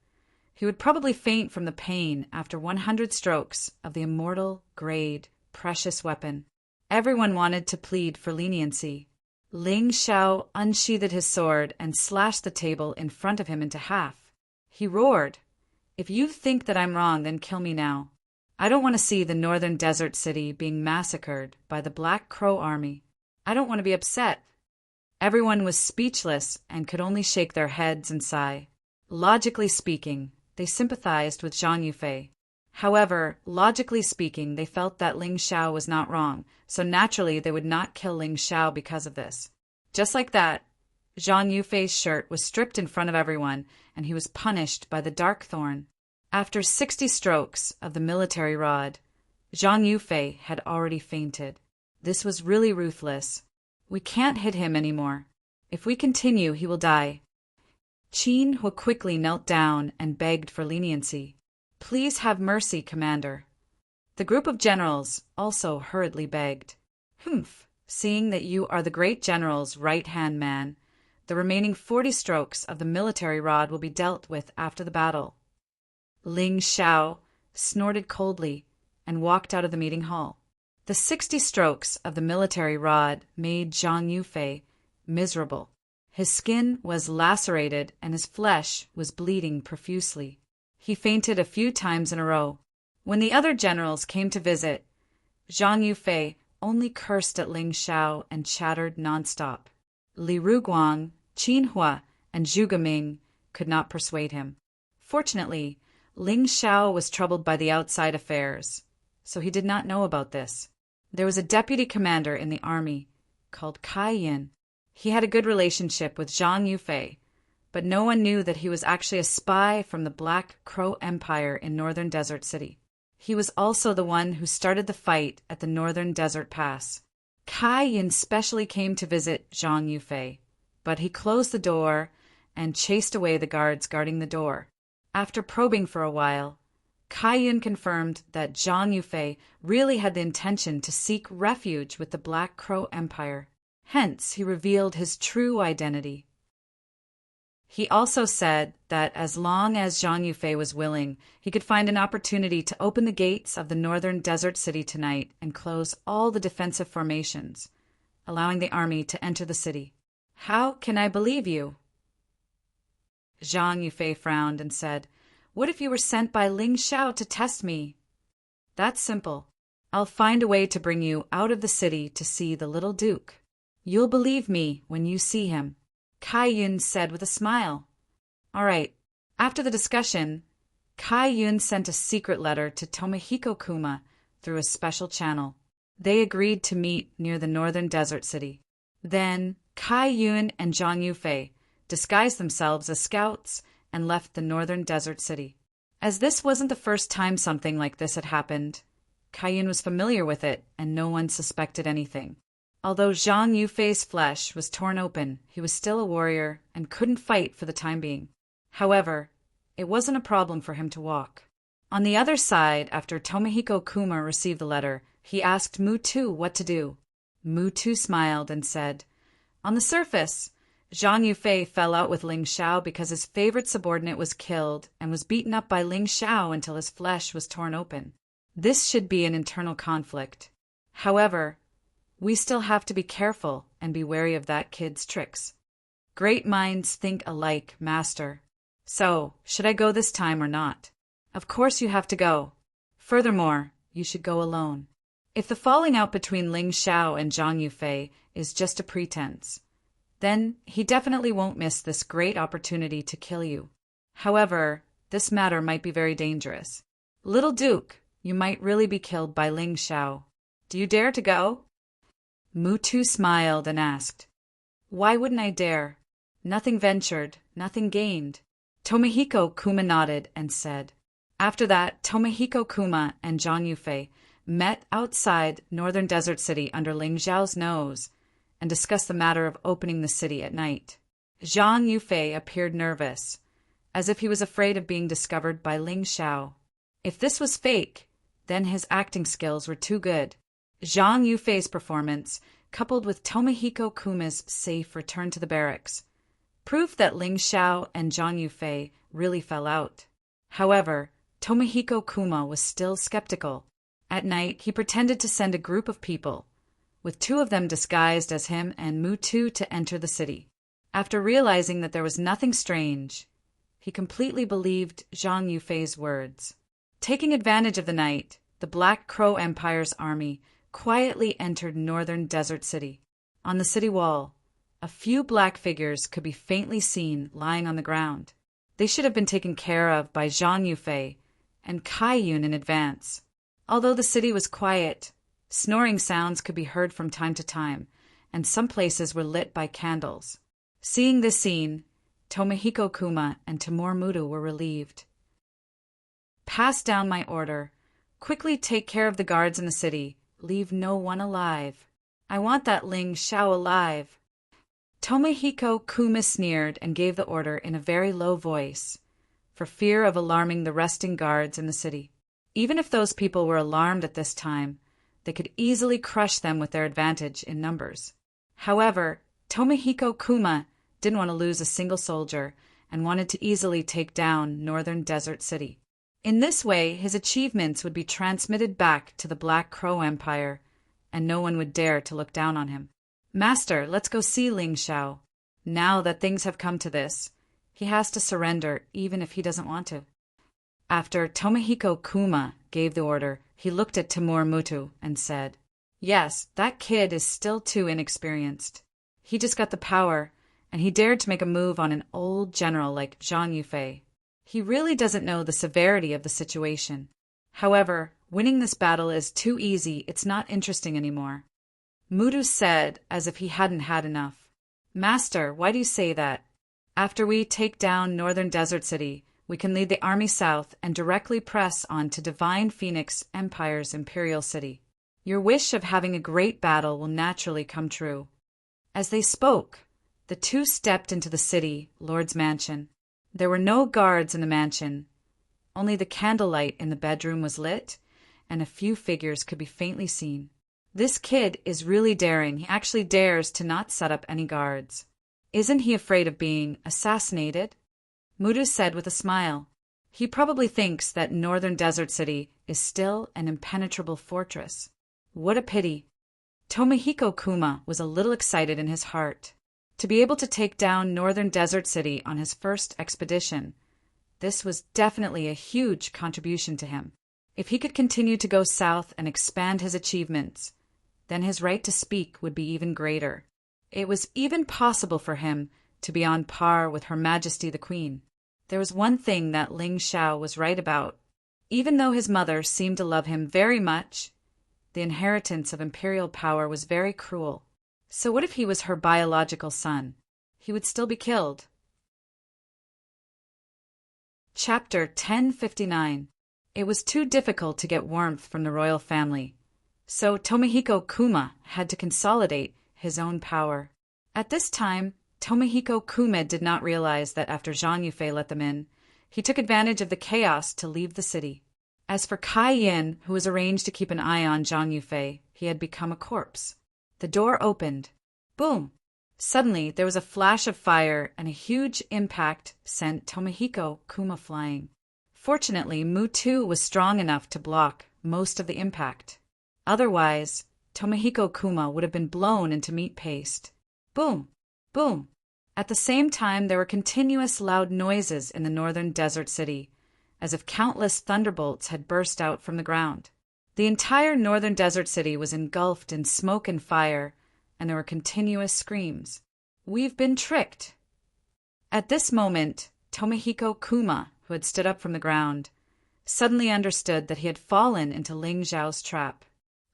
S1: he would probably faint from the pain after 100 strokes of the immortal-grade precious weapon. Everyone wanted to plead for leniency. Ling Xiao unsheathed his sword and slashed the table in front of him into half. He roared, "If you think that I'm wrong, then kill me now. I don't want to see the northern desert city being massacred by the Black Crow army. I don't want to be upset." Everyone was speechless and could only shake their heads and sigh. Logically speaking, they sympathized with Zhang Yufei. However, logically speaking, they felt that Ling Xiao was not wrong, so naturally they would not kill Ling Xiao because of this. Just like that, Zhang Yufei's shirt was stripped in front of everyone, and he was punished by the Dark Thorn. After 60 strokes of the military rod, Zhang Yufei had already fainted. This was really ruthless. "We can't hit him anymore. If we continue, he will die." Qin Hua quickly knelt down and begged for leniency. "Please have mercy, Commander." The group of generals also hurriedly begged. "Humph, seeing that you are the great general's right-hand man, the remaining 40 strokes of the military rod will be dealt with after the battle." Ling Xiao snorted coldly and walked out of the meeting hall. The 60 strokes of the military rod made Zhang Yufei miserable. His skin was lacerated and his flesh was bleeding profusely. He fainted a few times in a row. When the other generals came to visit, Zhang Yufei only cursed at Ling Xiao and chattered nonstop. Li Ruguang, Qin Hua, and Zhuge Ming could not persuade him. Fortunately, Ling Xiao was troubled by the outside affairs, so he did not know about this. There was a deputy commander in the army called Kai Yin. He had a good relationship with Zhang Yufei, but no one knew that he was actually a spy from the Black Crow Empire in Northern Desert City. He was also the one who started the fight at the Northern Desert Pass. Cai Yun specially came to visit Zhang Yufei, but he closed the door and chased away the guards guarding the door. After probing for a while, Cai Yun confirmed that Zhang Yufei really had the intention to seek refuge with the Black Crow Empire. Hence, he revealed his true identity. He also said that as long as Zhang Yufei was willing, he could find an opportunity to open the gates of the Northern Desert City tonight and close all the defensive formations, allowing the army to enter the city. How can I believe you? Zhang Yufei frowned and said, What if you were sent by Ling Xiao to test me? That's simple. I'll find a way to bring you out of the city to see the little Duke. You'll believe me when you see him, Cai Yun said with a smile. All right. After the discussion, Cai Yun sent a secret letter to Tomohiko Kuma through a special channel. They agreed to meet near the Northern Desert City. Then, Cai Yun and Zhang Yufei disguised themselves as scouts and left the Northern Desert City. As this wasn't the first time something like this had happened, Cai Yun was familiar with it and no one suspected anything. Although Zhang Yufei's flesh was torn open, he was still a warrior and couldn't fight for the time being. However, it wasn't a problem for him to walk. On the other side, after Tomohiko Kuma received the letter, he asked Mutu what to do. Mutu smiled and said, On the surface, Zhang Yufei fell out with Ling Xiao because his favorite subordinate was killed and was beaten up by Ling Xiao until his flesh was torn open. This should be an internal conflict. However, we still have to be careful and be wary of that kid's tricks. Great minds think alike, Master. So, should I go this time or not? Of course you have to go. Furthermore, you should go alone. If the falling out between Ling Xiao and Zhang Yufei is just a pretense, then he definitely won't miss this great opportunity to kill you. However, this matter might be very dangerous. Little Duke, you might really be killed by Ling Xiao. Do you dare to go? Mutu smiled and asked, Why wouldn't I dare? Nothing ventured, nothing gained. Tomohiko Kuma nodded and said. After that, Tomohiko Kuma and Zhang Yufei met outside Northern Desert City under Ling Xiao's nose and discussed the matter of opening the city at night. Zhang Yufei appeared nervous, as if he was afraid of being discovered by Ling Xiao. If this was fake, then his acting skills were too good. Zhang Yufei's performance, coupled with Tomohiko Kuma's safe return to the barracks, proved that Ling Xiao and Zhang Yufei really fell out. However, Tomohiko Kuma was still skeptical. At night, he pretended to send a group of people, with two of them disguised as him and Mutu to enter the city. After realizing that there was nothing strange, he completely believed Zhang Yufei's words. Taking advantage of the night, the Black Crow Empire's army quietly entered Northern Desert City. On the city wall, a few black figures could be faintly seen lying on the ground. They should have been taken care of by Zhang Yufei and Cai Yun in advance. Although the city was quiet, snoring sounds could be heard from time to time, and some places were lit by candles. Seeing this scene, Tomohiko Kuma and Timur Mutu were relieved. Pass down my order. Quickly take care of the guards in the city. Leave no one alive. I want that Ling Xiao alive. Tomohiko Kuma sneered and gave the order in a very low voice, for fear of alarming the resting guards in the city. Even if those people were alarmed at this time, they could easily crush them with their advantage in numbers. However, Tomohiko Kuma didn't want to lose a single soldier and wanted to easily take down Northern Desert City. In this way, his achievements would be transmitted back to the Black Crow Empire, and no one would dare to look down on him. Master, let's go see Ling Xiao. Now that things have come to this, he has to surrender even if he doesn't want to. After Tomohiko Kuma gave the order, he looked at Timur Mutu and said, Yes, that kid is still too inexperienced. He just got the power, and he dared to make a move on an old general like Zhang Yufei. He really doesn't know the severity of the situation. However, winning this battle is too easy, it's not interesting anymore. Mutu said, as if he hadn't had enough. Master, why do you say that? After we take down Northern Desert City, we can lead the army south and directly press on to Divine Phoenix Empire's Imperial City. Your wish of having a great battle will naturally come true." As they spoke, the two stepped into the city lord's mansion. There were no guards in the mansion. Only the candlelight in the bedroom was lit, and a few figures could be faintly seen. This kid is really daring. He actually dares to not set up any guards. Isn't he afraid of being assassinated? Mudu said with a smile. He probably thinks that Northern Desert City is still an impenetrable fortress. What a pity. Tomohiko Kuma was a little excited in his heart. To be able to take down Northern Desert City on his first expedition, this was definitely a huge contribution to him. If he could continue to go south and expand his achievements, then his right to speak would be even greater. It was even possible for him to be on par with Her Majesty the Queen. There was one thing that Ling Xiao was right about. Even though his mother seemed to love him very much, the inheritance of imperial power was very cruel. So what if he was her biological son? He would still be killed. Chapter 1059. It was too difficult to get warmth from the royal family, so Tomohiko Kuma had to consolidate his own power. At this time, Tomohiko Kuma did not realize that after Zhang Yufei let them in, he took advantage of the chaos to leave the city. As for Kai Yin, who was arranged to keep an eye on Zhang Yufei, he had become a corpse. The door opened. Boom! Suddenly, there was a flash of fire, and a huge impact sent Tomohiko Kuma flying. Fortunately, Mutu was strong enough to block most of the impact. Otherwise, Tomohiko Kuma would have been blown into meat paste. Boom! Boom! At the same time, there were continuous loud noises in the Northern Desert City, as if countless thunderbolts had burst out from the ground. The entire Northern Desert City was engulfed in smoke and fire, and there were continuous screams. "We've been tricked!" At this moment, Tomohiko Kuma, who had stood up from the ground, suddenly understood that he had fallen into Ling Xiao's trap.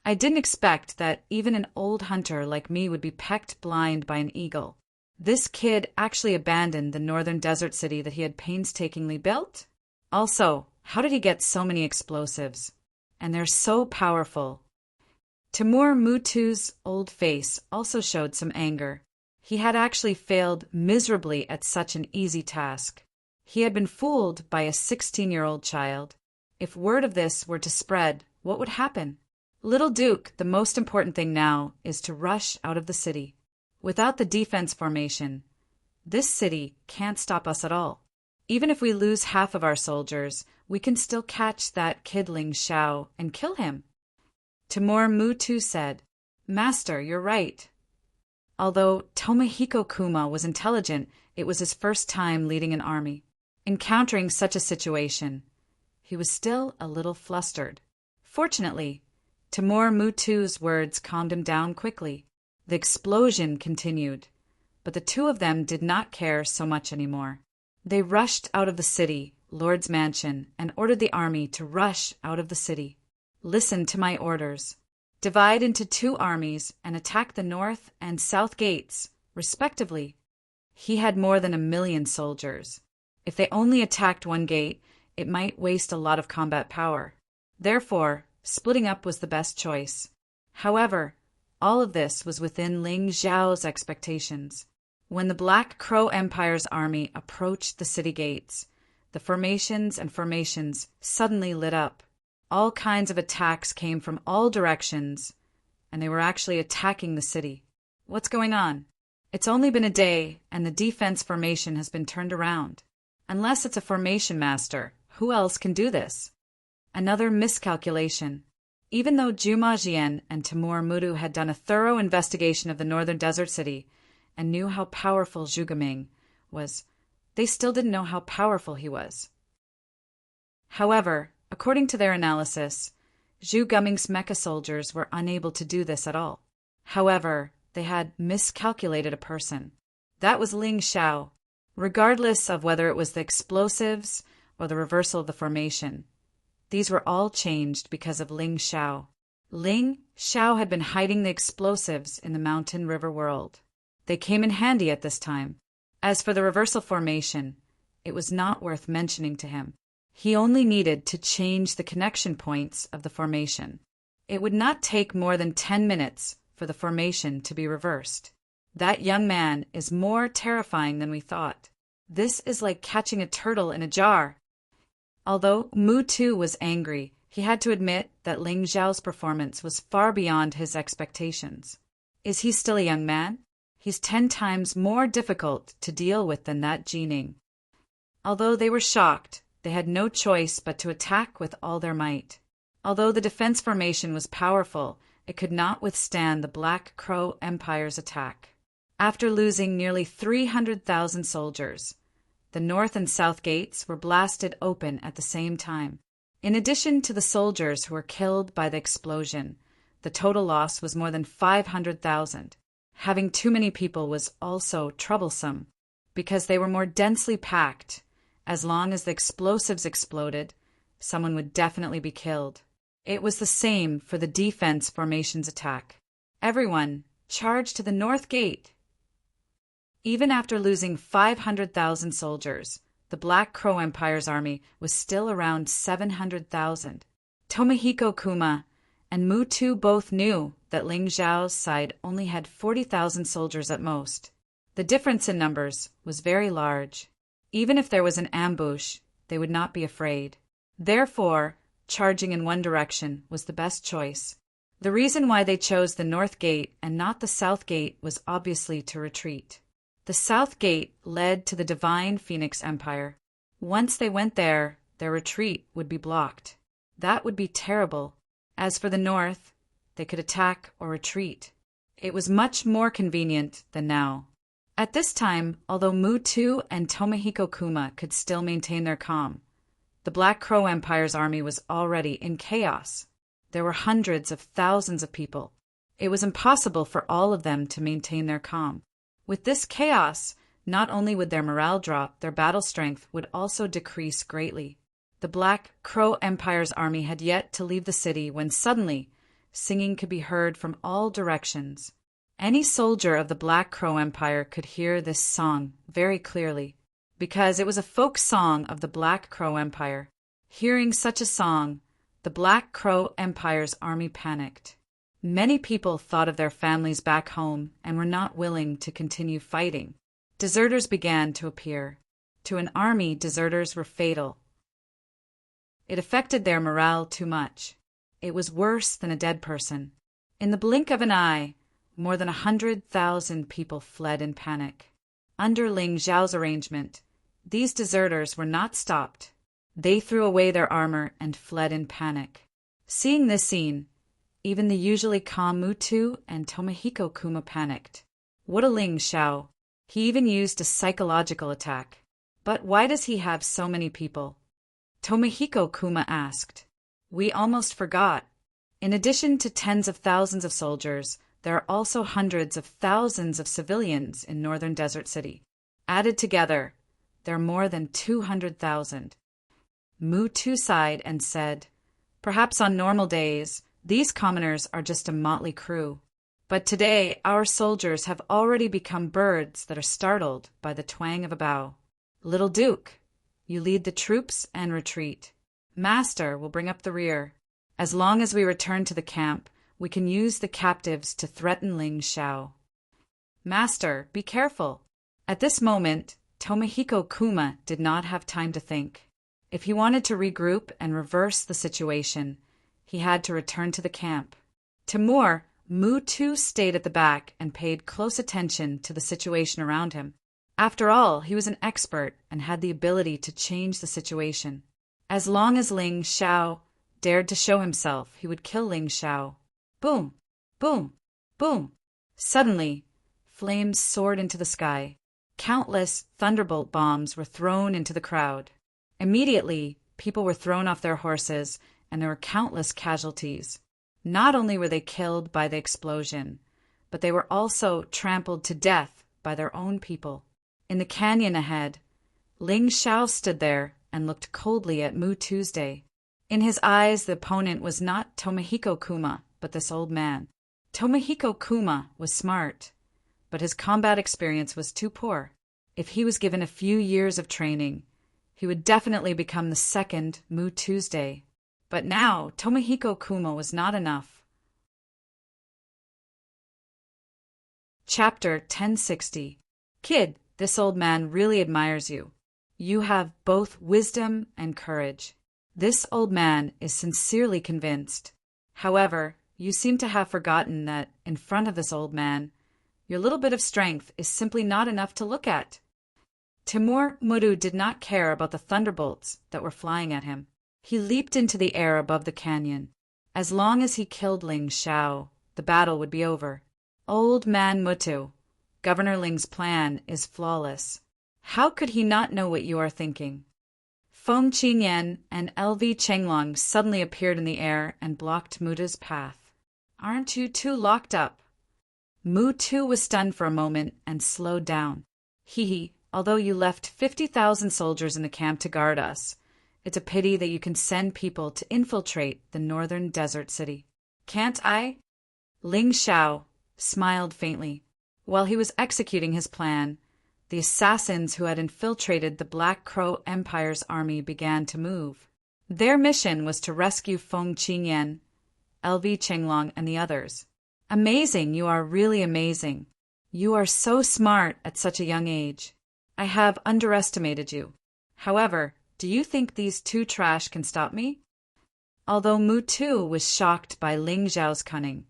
S1: "I didn't expect that even an old hunter like me would be pecked blind by an eagle. This kid actually abandoned the Northern Desert City that he had painstakingly built? Also, how did he get so many explosives? And they're so powerful." Timur Mutu's old face also showed some anger. He had actually failed miserably at such an easy task. He had been fooled by a 16-year-old child. If word of this were to spread, what would happen? "Little Duke, the most important thing now is to rush out of the city. Without the defense formation, this city can't stop us at all. Even if we lose half of our soldiers, we can still catch that kid Ling Xiao and kill him." Timur Mutu said, "Master, you're right." Although Tomohiko Kuma was intelligent, it was his first time leading an army. Encountering such a situation, he was still a little flustered. Fortunately, Timur Mutu's words calmed him down quickly. The explosion continued, but the two of them did not care so much anymore. They rushed out of the city, Lord's mansion, and ordered the army to rush out of the city. "Listen to my orders. Divide into 2 armies and attack the north and south gates, respectively." He had more than 1,000,000 soldiers. If they only attacked one gate, it might waste a lot of combat power. Therefore, splitting up was the best choice. However, all of this was within Ling Xiao's expectations. When the Black Crow Empire's army approached the city gates, the formations suddenly lit up. All kinds of attacks came from all directions, and they were actually attacking the city. What's going on? It's only been a day, and the defense formation has been turned around. Unless it's a formation master, who else can do this? Another miscalculation. Even though Juma Jian and Timur Mudu had done a thorough investigation of the Northern Desert City and knew how powerful Zhu Gaming was, they still didn't know how powerful he was. However, according to their analysis, Zhu Gaming's mecha soldiers were unable to do this at all. However, they had miscalculated a person. That was Ling Xiao, regardless of whether it was the explosives or the reversal of the formation. These were all changed because of Ling Xiao. Ling Xiao had been hiding the explosives in the mountain river world. They came in handy at this time. As for the reversal formation, it was not worth mentioning to him. He only needed to change the connection points of the formation. It would not take more than 10 minutes for the formation to be reversed. That young man is more terrifying than we thought. This is like catching a turtle in a jar. Although Mu Tu was angry, he had to admit that Ling Xiao's performance was far beyond his expectations. Is he still a young man? He's 10 times more difficult to deal with than that Jining. Although they were shocked, they had no choice but to attack with all their might. Although the defense formation was powerful, it could not withstand the Black Crow Empire's attack. After losing nearly 300,000 soldiers, the north and south gates were blasted open at the same time. In addition to the soldiers who were killed by the explosion, the total loss was more than 500,000. Having too many people was also troublesome, because they were more densely packed. As long as the explosives exploded, someone would definitely be killed. It was the same for the defense formation's attack. Everyone charged to the north gate. Even after losing 500,000 soldiers, the Black Crow Empire's army was still around 700,000. Tomohiko Kuma and Mu Tu both knew that Ling Xiao's side only had 40,000 soldiers at most. The difference in numbers was very large. Even if there was an ambush, they would not be afraid. Therefore, charging in one direction was the best choice. The reason why they chose the north gate and not the south gate was obviously to retreat. The south gate led to the Divine Phoenix Empire. Once they went there, their retreat would be blocked. That would be terrible. As for the north, they could attack or retreat. It was much more convenient than now. At this time, although Mu Tu and Tomohiko Kuma could still maintain their calm, the Black Crow Empire's army was already in chaos. There were hundreds of thousands of people. It was impossible for all of them to maintain their calm. With this chaos, not only would their morale drop, their battle strength would also decrease greatly. The Black Crow Empire's army had yet to leave the city when suddenly singing could be heard from all directions. Any soldier of the Black Crow Empire could hear this song very clearly, because it was a folk song of the Black Crow Empire. Hearing such a song, the Black Crow Empire's army panicked. Many people thought of their families back home and were not willing to continue fighting. Deserters began to appear. To an army, deserters were fatal. It affected their morale too much. It was worse than a dead person. In the blink of an eye, more than 100,000 people fled in panic. Under Ling Xiao's arrangement, these deserters were not stopped. They threw away their armor and fled in panic. Seeing this scene, even the usually calm Mu Tu and Tomohiko Kuma panicked. What a Ling Xiao! He even used a psychological attack. But why does he have so many people? Tomohiko Kuma asked. We almost forgot. In addition to tens of thousands of soldiers, there are also hundreds of thousands of civilians in northern Desert City. Added together, there are more than 200,000. Mu Tu sighed and said, perhaps on normal days, these commoners are just a motley crew. But today, our soldiers have already become birds that are startled by the twang of a bow. Little Duke, you lead the troops and retreat. Master will bring up the rear. As long as we return to the camp, we can use the captives to threaten Ling Xiao. Master, be careful. At this moment, Tomohiko Kuma did not have time to think. If he wanted to regroup and reverse the situation, he had to return to the camp. Timur, Mu Tu stayed at the back and paid close attention to the situation around him. After all, he was an expert and had the ability to change the situation. As long as Ling Xiao dared to show himself, he would kill Ling Xiao. Boom! Boom! Boom! Suddenly, flames soared into the sky. Countless thunderbolt bombs were thrown into the crowd. Immediately, people were thrown off their horses, and there were countless casualties. Not only were they killed by the explosion, but they were also trampled to death by their own people. In the canyon ahead, Ling Xiao stood there and looked coldly at Mu Tuesday. In his eyes, the opponent was not Tomohiko Kuma, but this old man. Tomohiko Kuma was smart, but his combat experience was too poor. if he was given a few years of training, he would definitely become the second Mu Tuesday. But now, Tomohiko Kuma was not enough. Chapter 1060. Kid, this old man really admires you. You have both wisdom and courage. This old man is sincerely convinced. However, you seem to have forgotten that, in front of this old man, your little bit of strength is simply not enough to look at. Timur Muru did not care about the thunderbolts that were flying at him. He leaped into the air above the canyon. As long as he killed Ling Xiao, the battle would be over. Old man Mutu, Governor Ling's plan is flawless. How could he not know what you are thinking? Feng Qinyan and LV Chenglong suddenly appeared in the air and blocked Muta's path. Aren't you two locked up? Mutu was stunned for a moment and slowed down. Hee, although you left 50,000 soldiers in the camp to guard us, it's a pity that you can send people to infiltrate the northern desert city. Can't I? Ling Xiao smiled faintly. While he was executing his plan, the assassins who had infiltrated the Black Crow Empire's army began to move. Their mission was to rescue Feng Qinyan, LV Chenglong, and the others. Amazing, you are really amazing. You are so smart at such a young age. I have underestimated you. However, do you think these two trash can stop me? Although Mutu was shocked by Ling Xiao's cunning,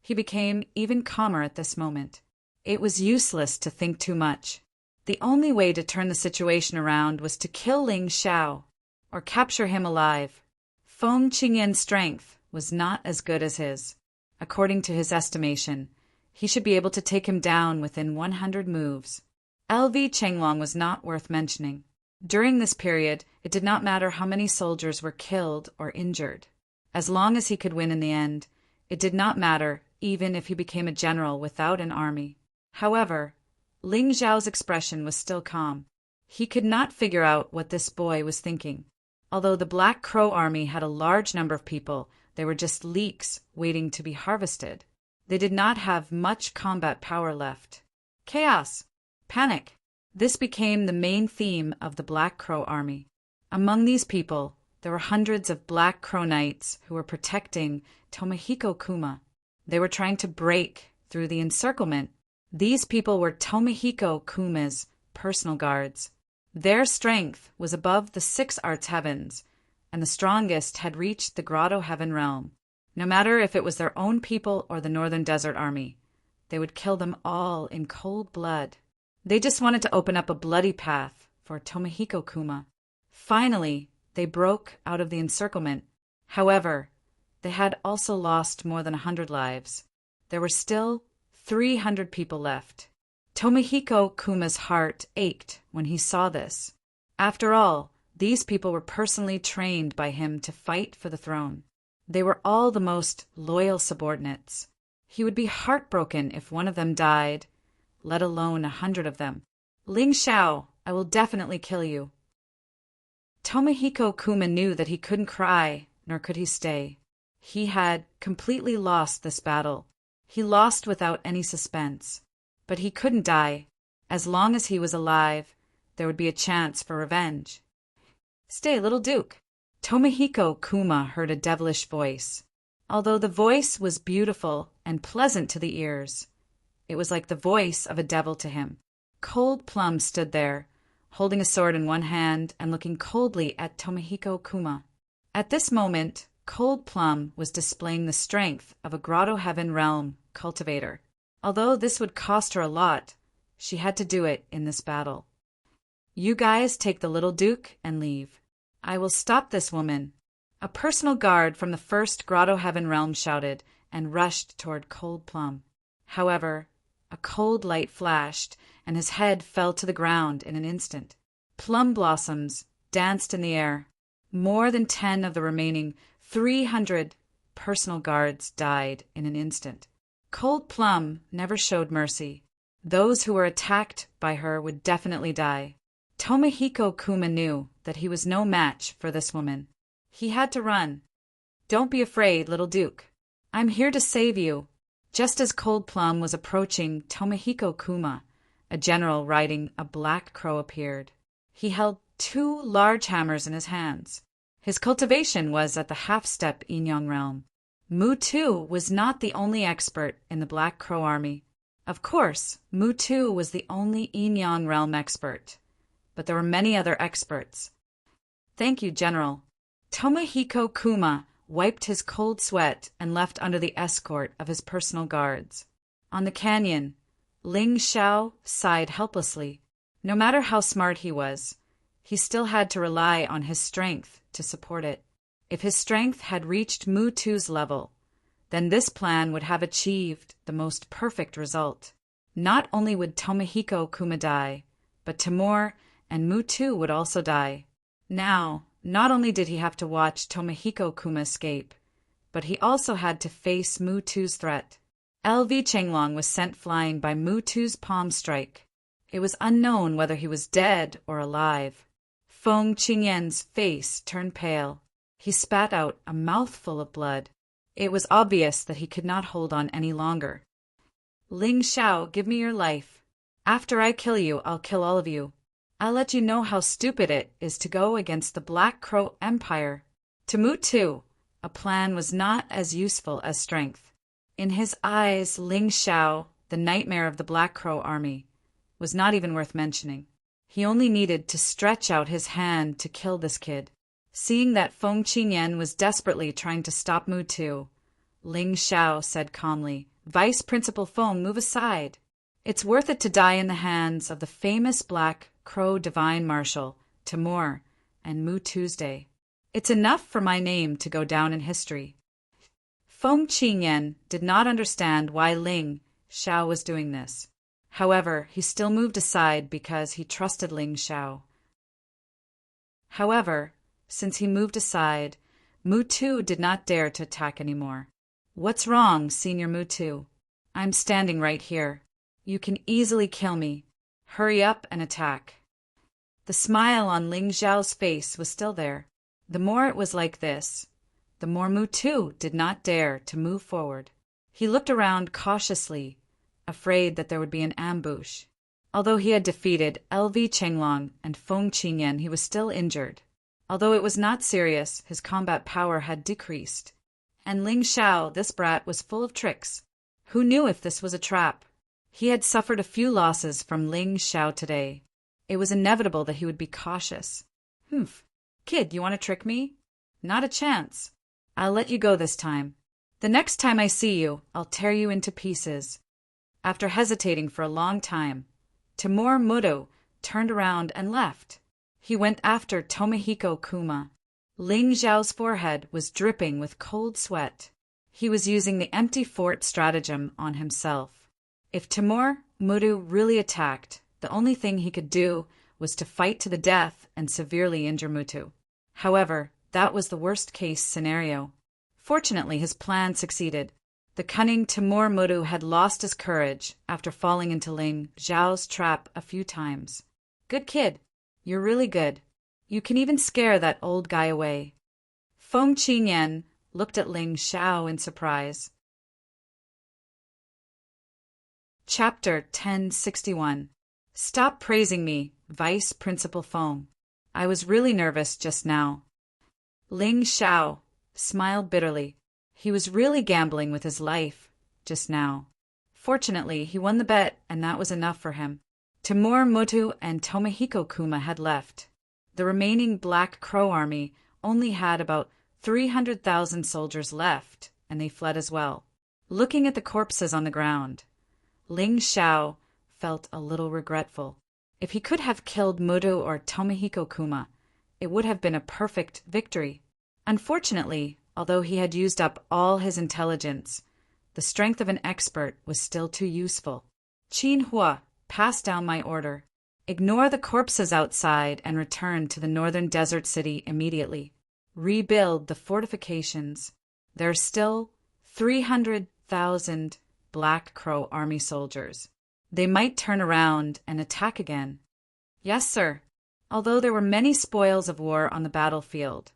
S1: he became even calmer at this moment. It was useless to think too much. The only way to turn the situation around was to kill Ling Xiao, or capture him alive. Feng Qingyan's strength was not as good as his. According to his estimation, he should be able to take him down within 100 moves. LV Chenglong was not worth mentioning. During this period, it did not matter how many soldiers were killed or injured. As long as he could win in the end, it did not matter even if he became a general without an army. However, Ling Xiao's expression was still calm. He could not figure out what this boy was thinking. Although the Black Crow army had a large number of people, they were just leeks waiting to be harvested. They did not have much combat power left. Chaos! Panic! This became the main theme of the Black Crow army. Among these people, there were hundreds of Black Crow Knights who were protecting Tomohiko Kuma. They were trying to break through the encirclement. These people were Tomohiko Kuma's personal guards. Their strength was above the 6 arts heavens, and the strongest had reached the Grotto Heaven realm. No matter if it was their own people or the Northern Desert Army, they would kill them all in cold blood. They just wanted to open up a bloody path for Tomohiko Kuma. Finally, they broke out of the encirclement. However, they had also lost more than 100 lives. There were still 300 people left. Tomohiko Kuma's heart ached when he saw this. After all, these people were personally trained by him to fight for the throne. They were all the most loyal subordinates. He would be heartbroken if one of them died, let alone 100 of them. Ling Xiao, I will definitely kill you. Tomohiko Kuma knew that he couldn't cry, nor could he stay. He had completely lost this battle. He lost without any suspense. But he couldn't die. As long as he was alive, there would be a chance for revenge. Stay, little Duke. Tomohiko Kuma heard a devilish voice. Although the voice was beautiful and pleasant to the ears, it was like the voice of a devil to him. Cold Plum stood there, holding a sword in one hand and looking coldly at Tomohiko Kuma. At this moment, Cold Plum was displaying the strength of a Grotto Heaven realm cultivator. Although this would cost her a lot, she had to do it in this battle. You guys take the little Duke and leave. I will stop this woman. A personal guard from the first Grotto Heaven realm shouted and rushed toward Cold Plum. However, a cold light flashed, and his head fell to the ground in an instant. Plum blossoms danced in the air. More than 10 of the remaining 300 personal guards died in an instant. Cold Plum never showed mercy. Those who were attacked by her would definitely die. Tomohiko Kuma knew that he was no match for this woman. He had to run. Don't be afraid, little Duke. I'm here to save you. Just as Cold Plum was approaching Tomohiko Kuma, A general riding a black crow appeared. He held 2 large hammers in his hands. His cultivation was at the half-step Inyang realm. Mutu was not the only expert in the Black Crow army. Of course, Mutu was the only Inyang realm expert, but there were many other experts. Thank you, General. Tomohiko Kuma wiped his cold sweat and left under the escort of his personal guards. On the canyon, Ling Xiao sighed helplessly. No matter how smart he was, he still had to rely on his strength to support it. If his strength had reached Mutu's level, then this plan would have achieved the most perfect result. Not only would Tomohiko Kuma die, but Timur and Mutu would also die. Now, not only did he have to watch Tomohiko Kuma escape, but he also had to face Mutu's threat. LV Chenglong was sent flying by Mutu's palm strike. It was unknown whether he was dead or alive. Feng Qingyan's face turned pale. He spat out a mouthful of blood. It was obvious that he could not hold on any longer. Ling Xiao, give me your life. After I kill you, I'll kill all of you. I'll let you know how stupid it is to go against the Black Crow Empire. To Mutu, a plan was not as useful as strength. In his eyes, Ling Xiao, the nightmare of the Black Crow army, was not even worth mentioning. He only needed to stretch out his hand to kill this kid. Seeing that Feng Qingyan was desperately trying to stop Mutu, Ling Xiao said calmly, Vice Principal Feng, move aside. It's worth it to die in the hands of the famous Black Crow Divine Marshal, Timur, and Mu Tuesday. It's enough for my name to go down in history. Feng Qingyan did not understand why Ling Xiao was doing this. However, he still moved aside because he trusted Ling Xiao. However, since he moved aside, Mutu did not dare to attack anymore. What's wrong, Senior Mutu? I'm standing right here. You can easily kill me. Hurry up and attack. The smile on Ling Xiao's face was still there. The more it was like this, the more Mutu did not dare to move forward. He looked around cautiously, afraid that there would be an ambush. Although he had defeated LV Chenglong and Feng Qingyan, he was still injured. Although it was not serious, his combat power had decreased. And Ling Xiao, this brat, was full of tricks. Who knew if this was a trap? He had suffered a few losses from Ling Xiao today. It was inevitable that he would be cautious. Humph. Kid, you want to trick me? Not a chance. I'll let you go this time. The next time I see you, I'll tear you into pieces. After hesitating for a long time, Timur Mutu turned around and left. He went after Tomohiko Kuma. Ling Xiao's forehead was dripping with cold sweat. He was using the empty fort stratagem on himself. If Timur Mutu really attacked, the only thing he could do was to fight to the death and severely injure Mutu. However, that was the worst-case scenario. Fortunately, his plan succeeded. The cunning Timur Mutu had lost his courage after falling into Ling Xiao's trap a few times. Good kid. You're really good. You can even scare that old guy away. Feng Qingyan looked at Ling Xiao in surprise. Chapter 1061. Stop praising me, Vice Principal Feng. I was really nervous just now. Ling Xiao smiled bitterly. He was really gambling with his life just now. Fortunately, he won the bet, and that was enough for him. Timur Mutu and Tomohiko Kuma had left. The remaining Black Crow army only had about 300,000 soldiers left, and they fled as well. Looking at the corpses on the ground, Ling Xiao felt a little regretful. If he could have killed Mutu or Tomohiko Kuma, it would have been a perfect victory. Unfortunately, although he had used up all his intelligence, the strength of an expert was still too useful. Qin Hua, pass down my order. Ignore the corpses outside and return to the northern desert city immediately. Rebuild the fortifications. There are still 300,000 Black Crow army soldiers. They might turn around and attack again. Yes, sir. Although there were many spoils of war on the battlefield,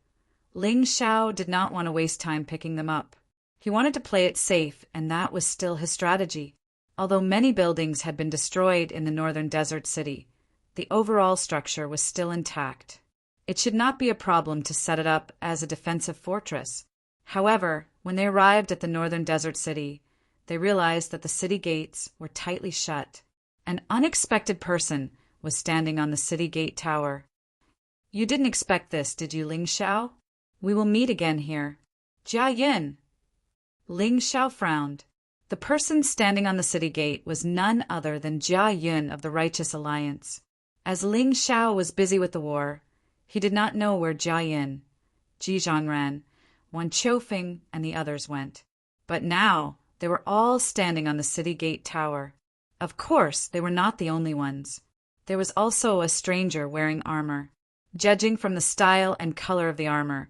S1: Ling Xiao did not want to waste time picking them up. He wanted to play it safe, and that was still his strategy. Although many buildings had been destroyed in the northern desert city, the overall structure was still intact. It should not be a problem to set it up as a defensive fortress. However, when they arrived at the northern desert city, they realized that the city gates were tightly shut. An unexpected person was standing on the city gate tower. "You didn't expect this, did you, Ling Xiao? We will meet again here." "Jia Yin." Ling Xiao frowned. The person standing on the city gate was none other than Jia Yun of the Righteous Alliance. As Ling Xiao was busy with the war, he did not know where Jia Yin, Ji Zhongran, Wan Qiufeng, and the others went. But now they were all standing on the city gate tower. Of course, they were not the only ones. There was also a stranger wearing armor. Judging from the style and color of the armor,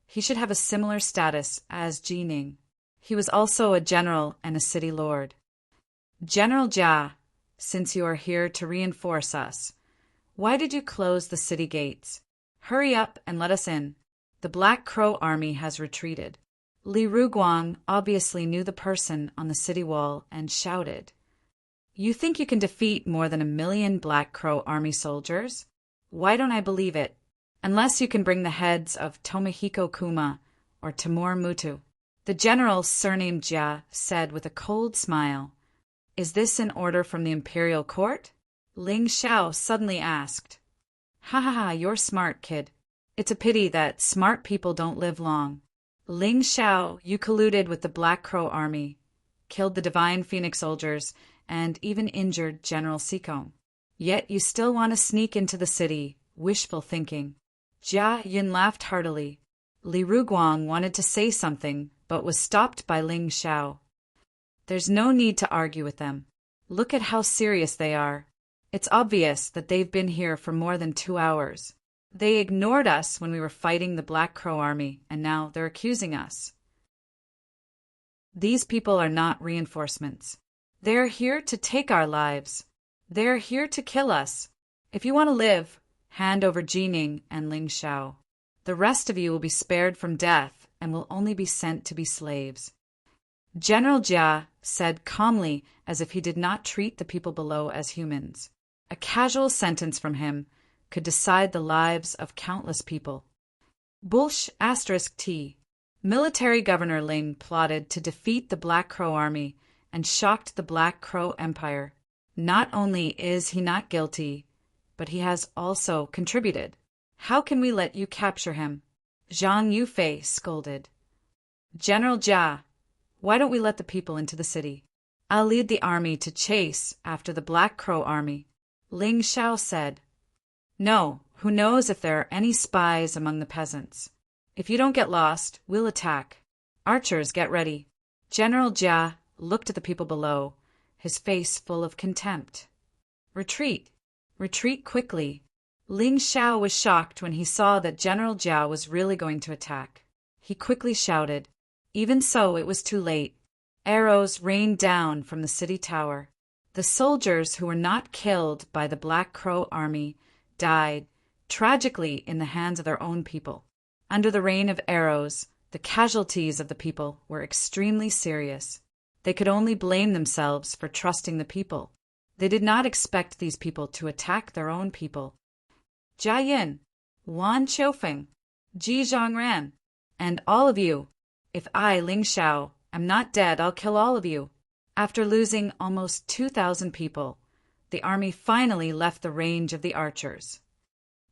S1: he should have a similar status as Jining. He was also a general and a city lord. "General Jia, since you are here to reinforce us, why did you close the city gates? Hurry up and let us in. The Black Crow army has retreated." Li Ruguang obviously knew the person on the city wall and shouted, "You think you can defeat more than 1,000,000 Black Crow army soldiers? Why don't I believe it? Unless you can bring the heads of Tomohiko Kuma or Timur Mutu." The general, surnamed Jia, said with a cold smile, "Is this an order from the imperial court?" Ling Xiao suddenly asked, "Ha ha ha, you're smart, kid. It's a pity that smart people don't live long. Ling Xiao, you colluded with the Black Crow army, killed the Divine Phoenix soldiers, and even injured General Sikong. Yet you still want to sneak into the city. Wishful thinking." Jia Yin laughed heartily. Li Ruguang wanted to say something, but was stopped by Ling Xiao. "There's no need to argue with them. Look at how serious they are. It's obvious that they've been here for more than 2 hours. They ignored us when we were fighting the Black Crow army, and now they're accusing us. These people are not reinforcements. They're here to take our lives. They're here to kill us. If you want to live, hand over Jining and Ling Xiao. The rest of you will be spared from death and will only be sent to be slaves." General Jia said calmly, as if he did not treat the people below as humans. A casual sentence from him could decide the lives of countless people. Bulsh *T. Military Governor Ling plotted to defeat the Black Crow army and shocked the Black Crow Empire. Not only is he not guilty, but he has also contributed. "How can we let you capture him?" Zhang Yufei scolded. "General Jia, why don't we let the people into the city? I'll lead the army to chase after the Black Crow army." Ling Xiao said, "No, who knows if there are any spies among the peasants? If you don't get lost, we'll attack. Archers, get ready." General Jia looked at the people below, his face full of contempt. "Retreat! Retreat quickly!" Ling Xiao was shocked when he saw that General Jia was really going to attack. He quickly shouted. Even so, it was too late. Arrows rained down from the city tower. The soldiers who were not killed by the Black Crow army died, tragically, in the hands of their own people. Under the rain of arrows, the casualties of the people were extremely serious. They could only blame themselves for trusting the people. They did not expect these people to attack their own people. Jia Yin, Wan Qiufeng, Ji Zhongran, and all of you. If I, Ling Xiao, am not dead, I'll kill all of you. After losing almost 2,000 people, the army finally left the range of the archers.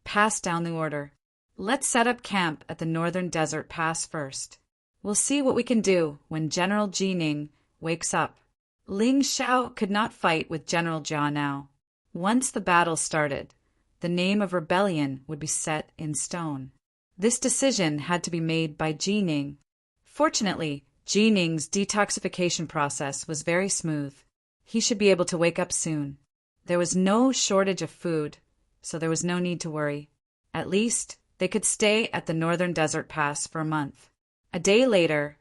S1: Passed down the order. Let's set up camp at the northern desert pass first. We'll see what we can do when General Jining wakes up. Ling Xiao could not fight with General Jia now. Once the battle started, the name of rebellion would be set in stone. This decision had to be made by Jining. Fortunately, Jining's detoxification process was very smooth. He should be able to wake up soon. There was no shortage of food, so there was no need to worry. At least, they could stay at the northern desert pass for a month. A day later,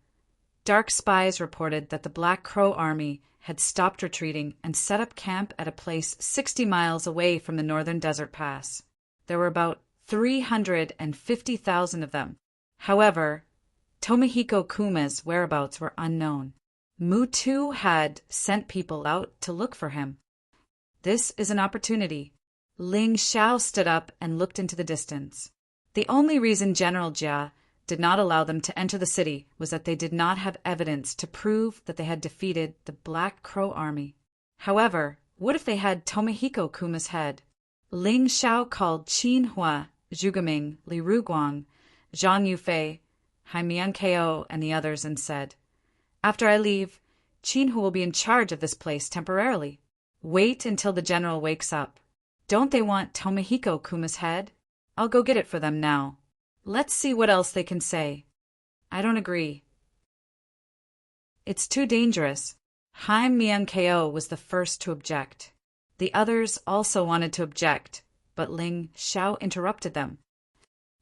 S1: dark spies reported that the Black Crow army had stopped retreating and set up camp at a place 60 miles away from the northern desert pass. There were about 350,000 of them. However, Tomohiko Kuma's whereabouts were unknown. Mutu had sent people out to look for him. This is an opportunity. Ling Xiao stood up and looked into the distance. The only reason General Jia did not allow them to enter the city was that they did not have evidence to prove that they had defeated the Black Crow army. However, what if they had Tomohiko Kuma's head? Ling Xiao called Qin Hua, Zhuge Ming, Li Ruguang, Zhang Yufei, Han Miankeo, and the others and said, "After I leave, Qin Hua will be in charge of this place temporarily. Wait until the general wakes up. Don't they want Tomohiko Kuma's head? I'll go get it for them now. Let's see what else they can say." "I don't agree. It's too dangerous." Han Miankeo was the first to object. The others also wanted to object, but Ling Xiao interrupted them.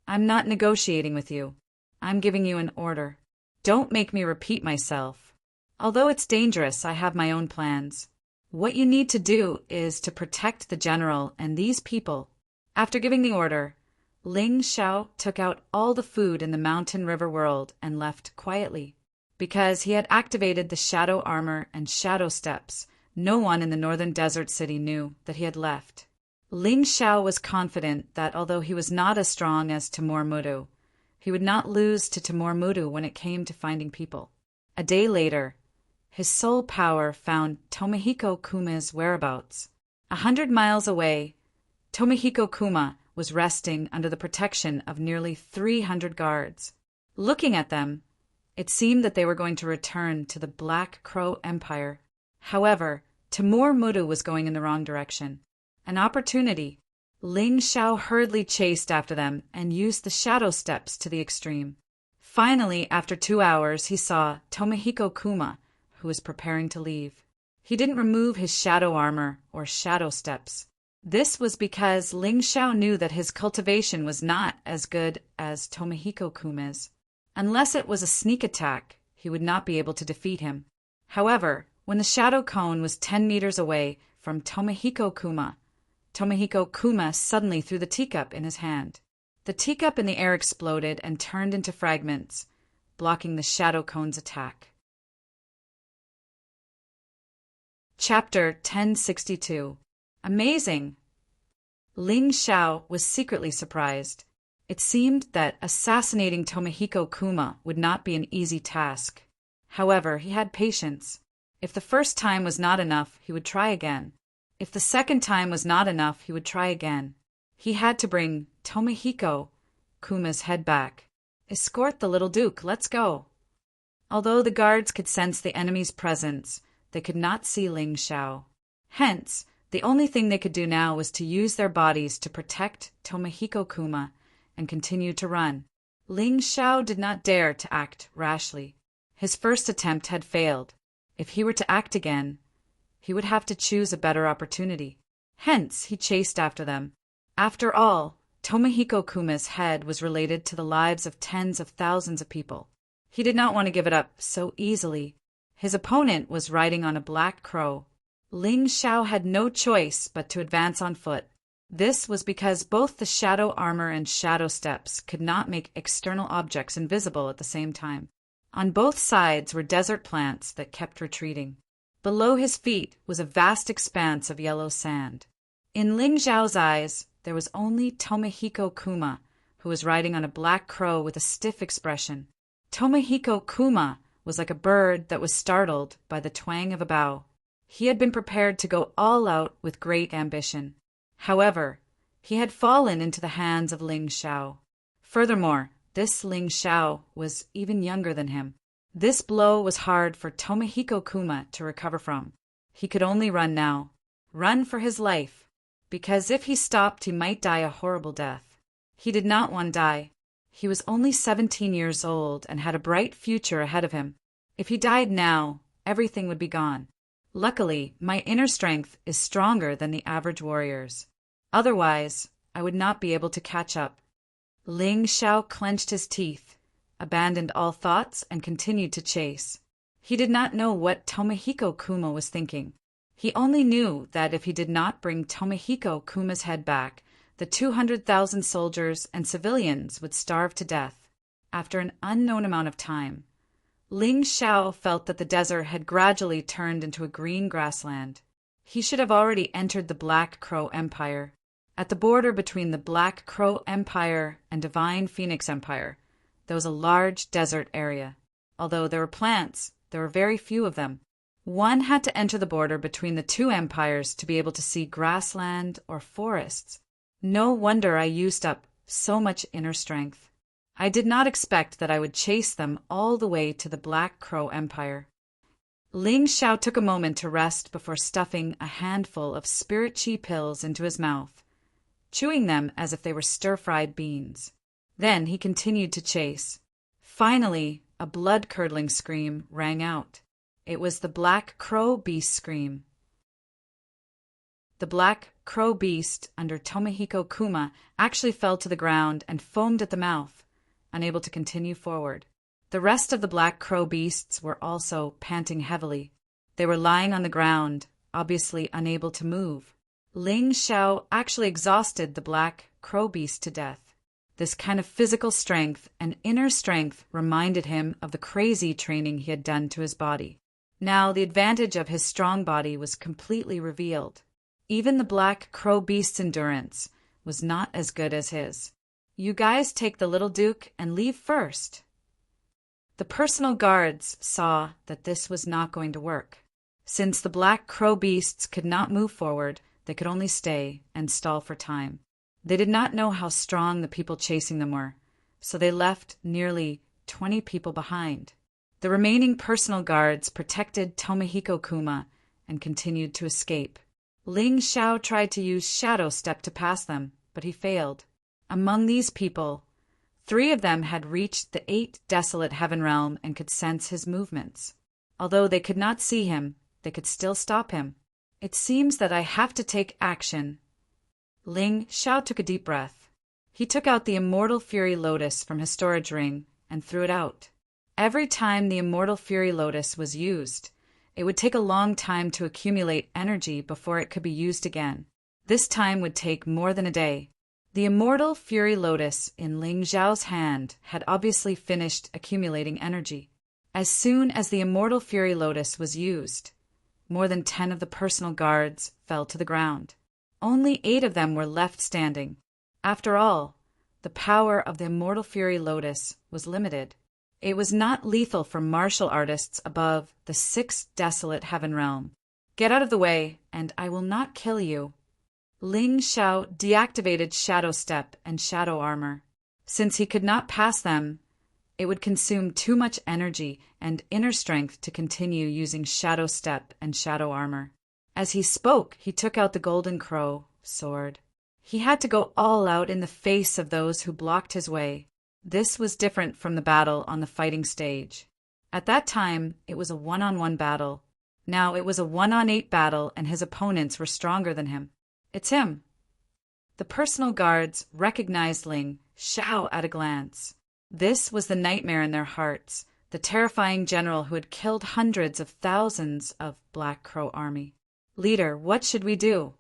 S1: "I'm not negotiating with you. I'm giving you an order. Don't make me repeat myself. Although it's dangerous, I have my own plans. What you need to do is to protect the general and these people." After giving the order, Ling Xiao took out all the food in the mountain river world and left quietly. Because he had activated the shadow armor and shadow steps, no one in the northern desert city knew that he had left. Ling Xiao was confident that although he was not as strong as Timur Mudu, he would not lose to Timur Mudu when it came to finding people. A day later, his soul power found Tomohiko Kuma's whereabouts. 100 miles away, Tomohiko Kuma was resting under the protection of nearly 300 guards. Looking at them, it seemed that they were going to return to the Black Crow Empire. However, Timur Mudu was going in the wrong direction. An opportunity. Ling Xiao hurriedly chased after them and used the shadow steps to the extreme. Finally, after 2 hours, he saw Tomohiko Kuma, who was preparing to leave. He didn't remove his shadow armor or shadow steps. This was because Ling Xiao knew that his cultivation was not as good as Tomohiko Kuma's. Unless it was a sneak attack, he would not be able to defeat him. However, when the shadow cone was 10 meters away from Tomohiko Kuma suddenly threw the teacup in his hand. The teacup in the air exploded and turned into fragments, blocking the shadow cone's attack. Chapter 1062. Amazing! Ling Xiao was secretly surprised. It seemed that assassinating Tomohiko Kuma would not be an easy task. However, he had patience. If the first time was not enough, he would try again. If the second time was not enough, he would try again. He had to bring Tomohiko Kuma's head back. "Escort the little duke, let's go." Although the guards could sense the enemy's presence, they could not see Ling Xiao. Hence, the only thing they could do now was to use their bodies to protect Tomohiko Kuma and continue to run. Ling Xiao did not dare to act rashly. His first attempt had failed. If he were to act again, he would have to choose a better opportunity. Hence, he chased after them. After all, Tomohiko Kuma's head was related to the lives of tens of thousands of people. He did not want to give it up so easily. His opponent was riding on a black crow. Ling Xiao had no choice but to advance on foot. This was because both the shadow armor and shadow steps could not make external objects invisible at the same time. On both sides were desert plants that kept retreating. Below his feet was a vast expanse of yellow sand. In Ling Xiao's eyes, there was only Tomohiko Kuma, who was riding on a black crow with a stiff expression. Tomohiko Kuma was like a bird that was startled by the twang of a bow. He had been prepared to go all out with great ambition. However, he had fallen into the hands of Ling Xiao. Furthermore, this Ling Xiao was even younger than him. This blow was hard for Tomohiko Kuma to recover from. He could only run now. Run for his life. Because if he stopped, he might die a horrible death. He did not want to die. He was only 17 years old and had a bright future ahead of him. If he died now, everything would be gone. Luckily, my inner strength is stronger than the average warrior's. Otherwise, I would not be able to catch up. Ling Xiao clenched his teeth, abandoned all thoughts, and continued to chase. He did not know what Tomohiko Kuma was thinking. He only knew that if he did not bring Tomohiko Kuma's head back, the 200,000 soldiers and civilians would starve to death. After an unknown amount of time, Ling Xiao felt that the desert had gradually turned into a green grassland. He should have already entered the Black Crow Empire. At the border between the Black Crow Empire and Divine Phoenix Empire, there was a large desert area. Although there were plants, there were very few of them. One had to enter the border between the two empires to be able to see grassland or forests. No wonder I used up so much inner strength. I did not expect that I would chase them all the way to the Black Crow Empire. Ling Xiao took a moment to rest before stuffing a handful of spirit chi pills into his mouth, chewing them as if they were stir-fried beans. Then he continued to chase. Finally, a blood-curdling scream rang out. It was the Black Crow Beast's scream. The Black Crow Beast, under Tomohiko Kuma, actually fell to the ground and foamed at the mouth, unable to continue forward. The rest of the Black Crow Beasts were also panting heavily. They were lying on the ground, obviously unable to move. Ling Xiao actually exhausted the Black Crow Beast to death. This kind of physical strength and inner strength reminded him of the crazy training he had done to his body. Now the advantage of his strong body was completely revealed. Even the Black Crow Beast's endurance was not as good as his. You guys take the little Duke and leave first. The personal guards saw that this was not going to work. Since the Black Crow Beasts could not move forward, they could only stay and stall for time. They did not know how strong the people chasing them were, so they left nearly 20 people behind. The remaining personal guards protected Tomohiko Kuma and continued to escape. Ling Xiao tried to use Shadow Step to pass them, but he failed. Among these people, 3 of them had reached the 8 desolate heaven realm and could sense his movements. Although they could not see him, they could still stop him. It seems that I have to take action. Ling Xiao took a deep breath. He took out the Immortal Fury Lotus from his storage ring and threw it out. Every time the Immortal Fury Lotus was used, it would take a long time to accumulate energy before it could be used again. This time would take more than a day. The Immortal Fury Lotus in Ling Xiao's hand had obviously finished accumulating energy. As soon as the Immortal Fury Lotus was used, more than 10 of the personal guards fell to the ground. Only 8 of them were left standing. After all, the power of the Immortal Fury Lotus was limited. It was not lethal for martial artists above the 6th desolate heaven realm. Get out of the way, and I will not kill you. Ling Xiao deactivated Shadow Step and Shadow Armor. Since he could not pass them, it would consume too much energy and inner strength to continue using Shadow Step and Shadow Armor. As he spoke, he took out the Golden Crow sword. He had to go all out in the face of those who blocked his way. This was different from the battle on the fighting stage. At that time, it was a one-on-one battle. Now it was a 1-on-8 battle, and his opponents were stronger than him. It's him. The personal guards recognized Ling Xiao at a glance. This was the nightmare in their hearts, the terrifying general who had killed hundreds of thousands of Black Crow army. Leader, what should we do?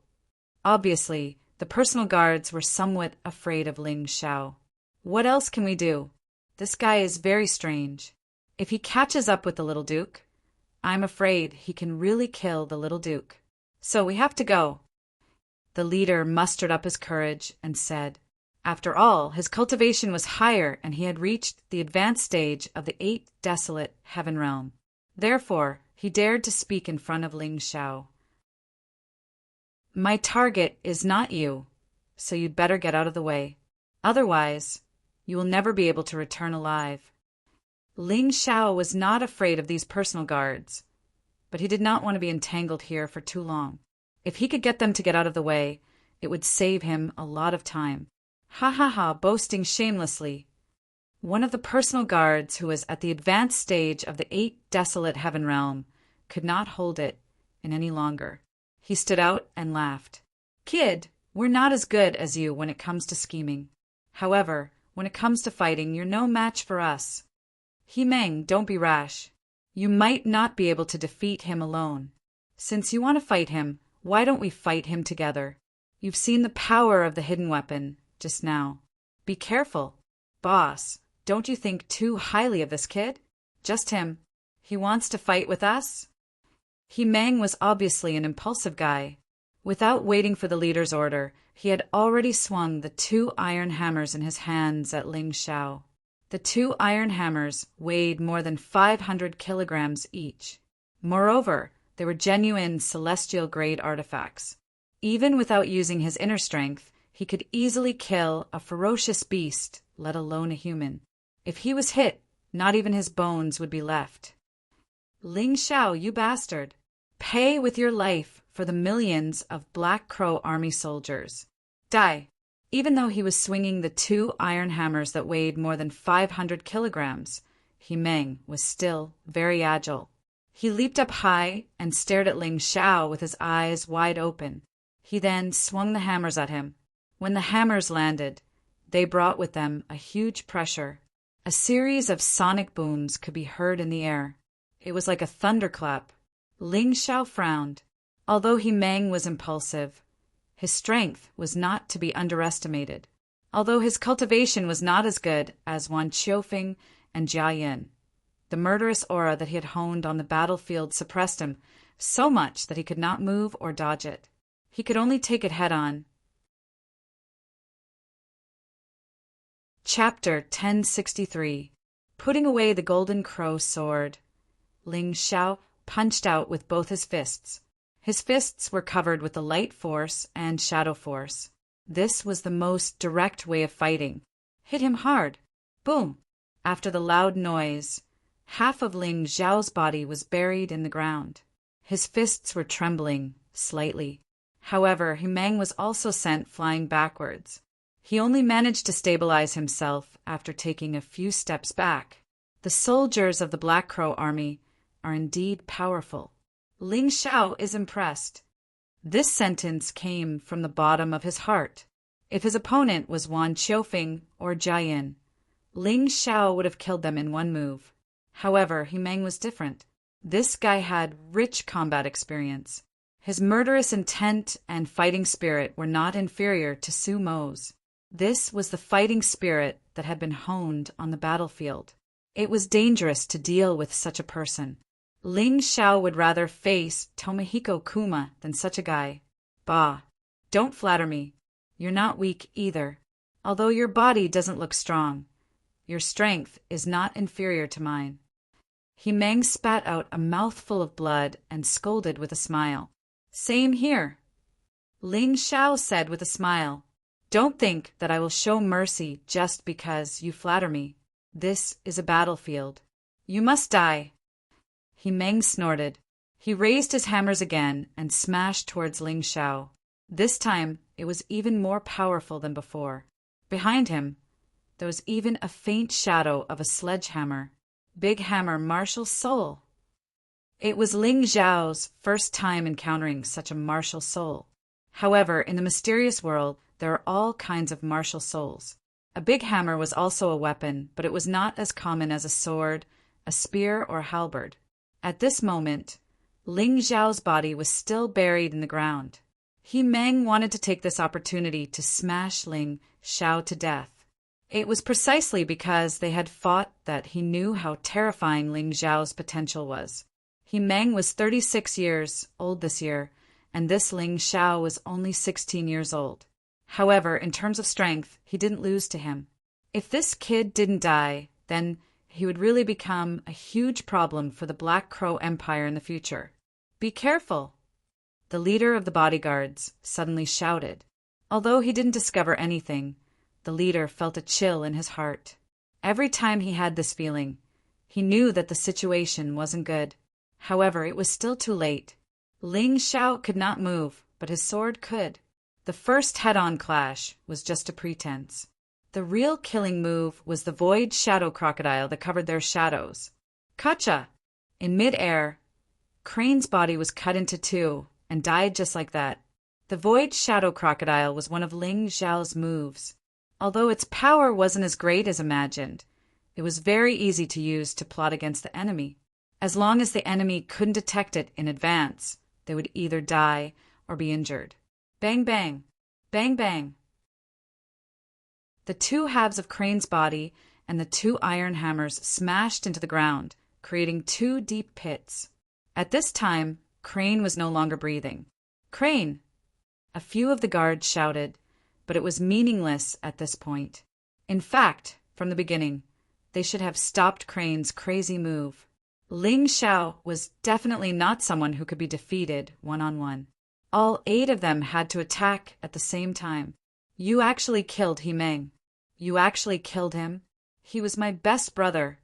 S1: Obviously, the personal guards were somewhat afraid of Ling Xiao. What else can we do? This guy is very strange. If he catches up with the little Duke, I'm afraid he can really kill the little Duke. So we have to go. The leader mustered up his courage and said, after all, his cultivation was higher and he had reached the advanced stage of the 8th desolate heaven realm. Therefore, he dared to speak in front of Ling Xiao. My target is not you, so you'd better get out of the way. Otherwise, you will never be able to return alive. Ling Xiao was not afraid of these personal guards, but he did not want to be entangled here for too long. If he could get them to get out of the way, it would save him a lot of time. Ha ha ha, boasting shamelessly. One of the personal guards who was at the advanced stage of the 8th desolate heaven realm could not hold it in any longer. He stood out and laughed. Kid, we're not as good as you when it comes to scheming. However, when it comes to fighting, you're no match for us. He Meng, don't be rash. You might not be able to defeat him alone. Since you want to fight him, why don't we fight him together? You've seen the power of the hidden weapon just now. Be careful. Boss, don't you think too highly of this kid? Just him. He wants to fight with us? He Meng was obviously an impulsive guy. Without waiting for the leader's order, he had already swung the 2 iron hammers in his hands at Ling Xiao. The 2 iron hammers weighed more than 500 kilograms each. Moreover, they were genuine celestial-grade artifacts. Even without using his inner strength, he could easily kill a ferocious beast, let alone a human. If he was hit, not even his bones would be left. Ling Xiao, you bastard! Pay with your life for the millions of Black Crow army soldiers. Die! Even though he was swinging the 2 iron hammers that weighed more than 500 kilograms, He Meng was still very agile. He leaped up high and stared at Ling Xiao with his eyes wide open. He then swung the hammers at him. When the hammers landed, they brought with them a huge pressure. A series of sonic booms could be heard in the air. It was like a thunderclap. Ling Xiao frowned. Although He Meng was impulsive, his strength was not to be underestimated. Although his cultivation was not as good as Wan Qiufeng and Jia Yin, the murderous aura that he had honed on the battlefield suppressed him so much that he could not move or dodge it. He could only take it head-on. Chapter 1063. Putting away the golden crow sword, Ling Xiao punched out with both his fists. His fists were covered with the light force and shadow force. This was the most direct way of fighting. Hit him hard. Boom! After the loud noise, half of Ling Xiao's body was buried in the ground. His fists were trembling slightly. However, He Meng was also sent flying backwards. He only managed to stabilize himself after taking a few steps back. The soldiers of the Black Crow army are indeed powerful. Ling Xiao is impressed. This sentence came from the bottom of his heart. If his opponent was Wan Qiufeng or Jia Yin, Ling Xiao would have killed them in one move. However, He Meng was different. This guy had rich combat experience. His murderous intent and fighting spirit were not inferior to Su Mo's. This was the fighting spirit that had been honed on the battlefield. It was dangerous to deal with such a person. Ling Xiao would rather face Tomohiko Kuma than such a guy. Bah! Don't flatter me. You're not weak either. Although your body doesn't look strong, your strength is not inferior to mine. He Meng spat out a mouthful of blood and scolded with a smile. Same here. Ling Xiao said with a smile. Don't think that I will show mercy just because you flatter me. This is a battlefield. You must die. He Meng snorted. He raised his hammers again and smashed towards Ling Xiao. This time, it was even more powerful than before. Behind him, there was even a faint shadow of a sledgehammer. Big Hammer Martial Soul. It was Ling Xiao's first time encountering such a martial soul. However, in the mysterious world, there are all kinds of martial souls. A big hammer was also a weapon, but it was not as common as a sword, a spear, or a halberd. At this moment, Ling Xiao's body was still buried in the ground. He Meng wanted to take this opportunity to smash Ling Xiao to death. It was precisely because they had fought that he knew how terrifying Ling Xiao's potential was. He Meng was 36 years old this year, and this Ling Xiao was only 16 years old. However, in terms of strength, he didn't lose to him. If this kid didn't die, then he would really become a huge problem for the Black Crow Empire in the future. Be careful! The leader of the bodyguards suddenly shouted. Although he didn't discover anything, the leader felt a chill in his heart. Every time he had this feeling, he knew that the situation wasn't good. However, it was still too late. Ling Xiao could not move, but his sword could. The first head-on clash was just a pretense. The real killing move was the void shadow crocodile that covered their shadows. Kacha! In mid-air, Crane's body was cut into two and died just like that. The void shadow crocodile was one of Ling Xiao's moves. Although its power wasn't as great as imagined, it was very easy to use to plot against the enemy. As long as the enemy couldn't detect it in advance, they would either die or be injured. Bang bang! Bang bang! The two halves of Crane's body and the two iron hammers smashed into the ground, creating 2 deep pits. At this time, Crane was no longer breathing. "Crane!" A few of the guards shouted, but it was meaningless at this point. In fact, from the beginning, they should have stopped Crane's crazy move. Ling Xiao was definitely not someone who could be defeated one-on-one. All 8 of them had to attack at the same time. "You actually killed He Meng. You actually killed him. He was my best brother,"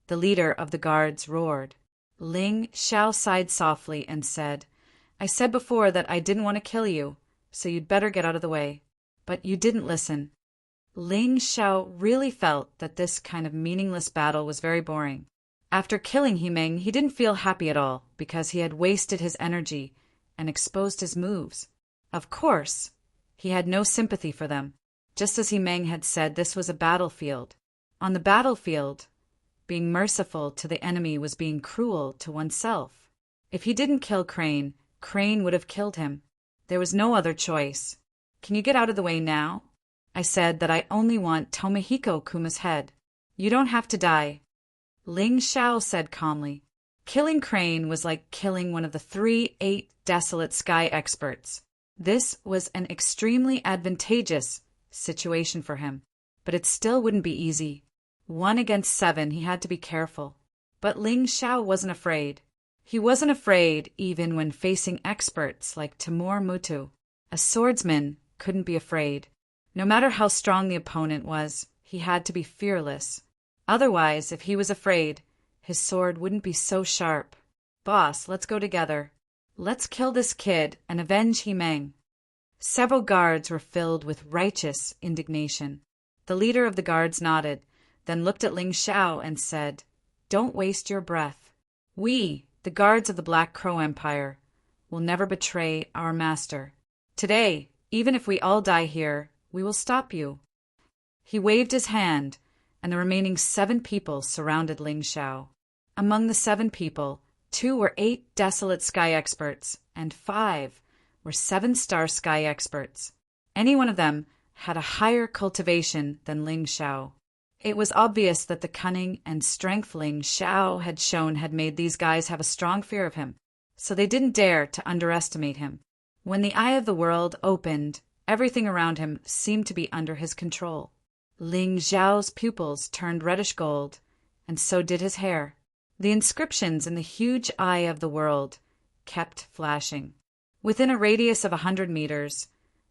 S1: the leader of the guards roared. Ling Xiao sighed softly and said, "I said before that I didn't want to kill you, so you'd better get out of the way. But you didn't listen." Ling Xiao really felt that this kind of meaningless battle was very boring. After killing He Meng, he didn't feel happy at all because he had wasted his energy and exposed his moves. Of course, he had no sympathy for them. Just as He Meng had said, this was a battlefield. On the battlefield, being merciful to the enemy was being cruel to oneself. If he didn't kill Crane, Crane would have killed him. There was no other choice. "Can you get out of the way now? I said that I only want Tomohiko Kuma's head. You don't have to die," Ling Xiao said calmly. Killing Crane was like killing one of the 8 desolate sky experts. This was an extremely advantageous situation for him, but it still wouldn't be easy. 1 against 7, he had to be careful. But Ling Xiao wasn't afraid. He wasn't afraid even when facing experts like Timur Mutu. A swordsman couldn't be afraid. No matter how strong the opponent was, he had to be fearless. Otherwise, if he was afraid, his sword wouldn't be so sharp. "Boss, let's go together. Let's kill this kid and avenge He Meng." Several guards were filled with righteous indignation. The leader of the guards nodded, then looked at Ling Xiao and said, "Don't waste your breath. We, the guards of the Black Crow Empire, will never betray our master. Today, even if we all die here, we will stop you." He waved his hand, and the remaining 7 people surrounded Ling Xiao. Among the 7 people, 2 were 8 desolate sky experts, and 5 were 7-star sky experts. Any one of them had a higher cultivation than Ling Xiao. It was obvious that the cunning and strength Ling Xiao had shown had made these guys have a strong fear of him, so they didn't dare to underestimate him. When the eye of the world opened, everything around him seemed to be under his control. Ling Xiao's pupils turned reddish gold, and so did his hair. The inscriptions in the huge eye of the world kept flashing. Within a radius of 100 meters,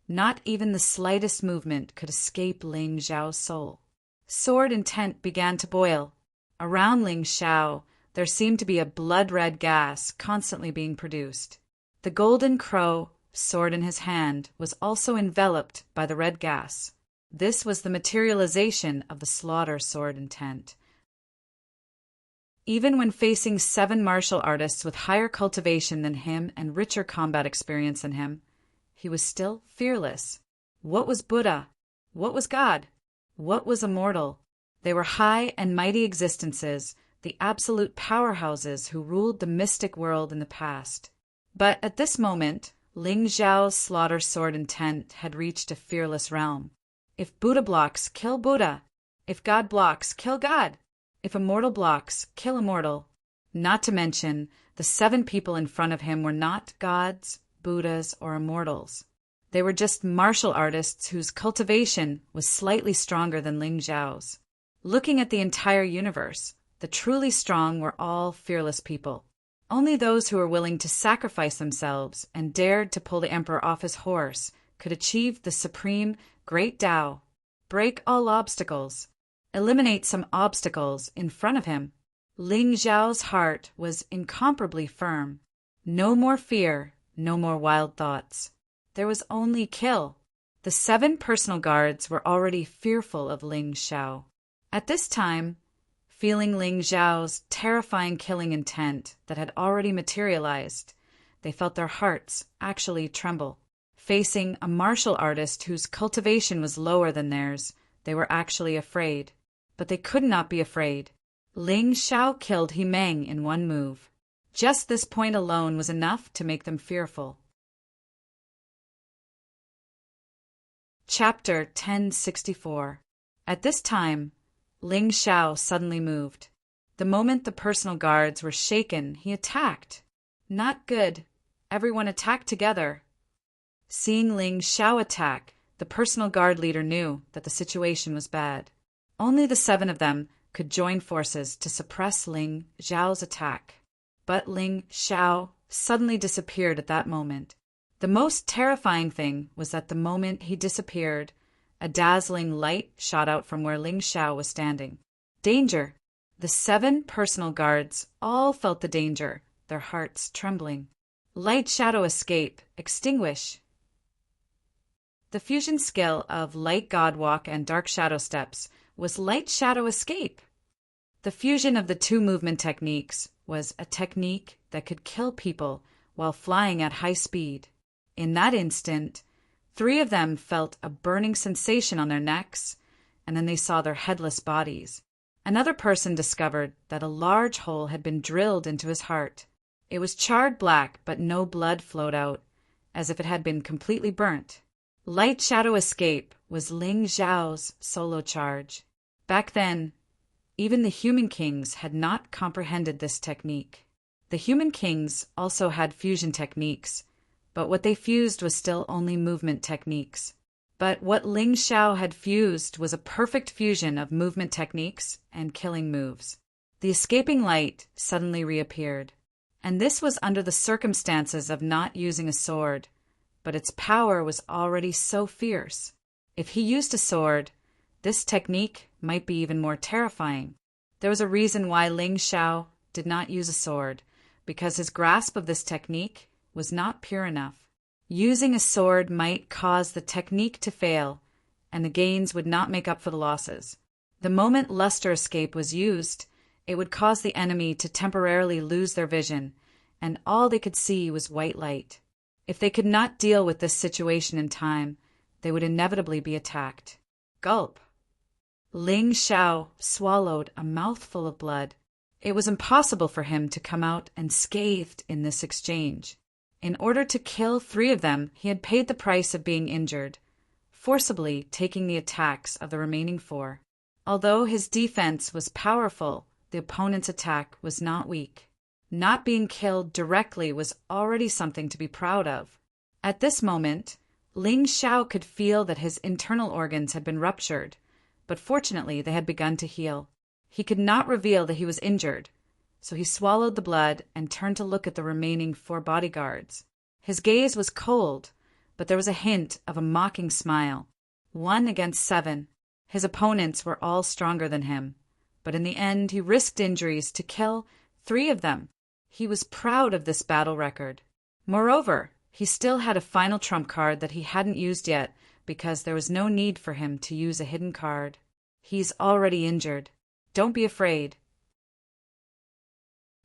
S1: not even the slightest movement could escape Ling Xiao's soul. Sword intent began to boil. Around Ling Xiao, there seemed to be a blood-red gas constantly being produced. The golden crow, sword in his hand, was also enveloped by the red gas. This was the materialization of the slaughter sword intent. Even when facing 7 martial artists with higher cultivation than him and richer combat experience than him, he was still fearless. What was Buddha? What was God? What was immortal? They were high and mighty existences, the absolute powerhouses who ruled the mystic world in the past. But at this moment, Ling Xiao's slaughter sword intent had reached a fearless realm. If Buddha blocks, kill Buddha. If God blocks, kill God. If immortal blocks, kill immortal. Not to mention, the 7 people in front of him were not gods, Buddhas, or immortals. They were just martial artists whose cultivation was slightly stronger than Ling Xiao's. Looking at the entire universe, the truly strong were all fearless people. Only those who were willing to sacrifice themselves and dared to pull the emperor off his horse could achieve the supreme Great Tao, break all obstacles, eliminate some obstacles in front of him. Ling Xiao's heart was incomparably firm. No more fear, no more wild thoughts. There was only kill. The 7 personal guards were already fearful of Ling Xiao. At this time, feeling Ling Xiao's terrifying killing intent that had already materialized, they felt their hearts actually tremble. Facing a martial artist whose cultivation was lower than theirs, they were actually afraid. But they could not be afraid. Ling Xiao killed He Meng in 1 move. Just this point alone was enough to make them fearful. Chapter 1064. At this time, Ling Xiao suddenly moved. The moment the personal guards were shaken, he attacked. Not good. Everyone attacked together. Seeing Ling Xiao attack, the personal guard leader knew that the situation was bad. Only the 7 of them could join forces to suppress Ling Xiao's attack. But Ling Xiao suddenly disappeared at that moment. The most terrifying thing was that the moment he disappeared, a dazzling light shot out from where Ling Xiao was standing. Danger! The 7 personal guards all felt the danger, their hearts trembling. Light shadow escape, extinguish. The fusion skill of Light God Walk and Dark Shadow Steps was Light Shadow Escape. The fusion of the 2 movement techniques was a technique that could kill people while flying at high speed. In that instant, 3 of them felt a burning sensation on their necks, and then they saw their headless bodies. Another person discovered that a large hole had been drilled into his heart. It was charred black, but no blood flowed out, as if it had been completely burnt. Light Shadow Escape was Ling Xiao's solo charge. Back then, even the human kings had not comprehended this technique. The human kings also had fusion techniques, but what they fused was still only movement techniques. But what Ling Xiao had fused was a perfect fusion of movement techniques and killing moves. The escaping light suddenly reappeared, and this was under the circumstances of not using a sword, but its power was already so fierce. If he used a sword, this technique might be even more terrifying. There was a reason why Ling Xiao did not use a sword, because his grasp of this technique was not pure enough. Using a sword might cause the technique to fail, and the gains would not make up for the losses. The moment luster escape was used, it would cause the enemy to temporarily lose their vision, and all they could see was white light. If they could not deal with this situation in time, they would inevitably be attacked. Gulp! Ling Xiao swallowed a mouthful of blood. It was impossible for him to come out unscathed in this exchange. In order to kill 3 of them, he had paid the price of being injured, forcibly taking the attacks of the remaining 4. Although his defense was powerful, the opponent's attack was not weak. Not being killed directly was already something to be proud of. At this moment, Ling Xiao could feel that his internal organs had been ruptured, but fortunately they had begun to heal. He could not reveal that he was injured, so he swallowed the blood and turned to look at the remaining 4 bodyguards. His gaze was cold, but there was a hint of a mocking smile. 1 against 7. His opponents were all stronger than him, but in the end he risked injuries to kill 3 of them. He was proud of this battle record. Moreover, he still had a final trump card that he hadn't used yet because there was no need for him to use a hidden card. He's already injured. Don't be afraid.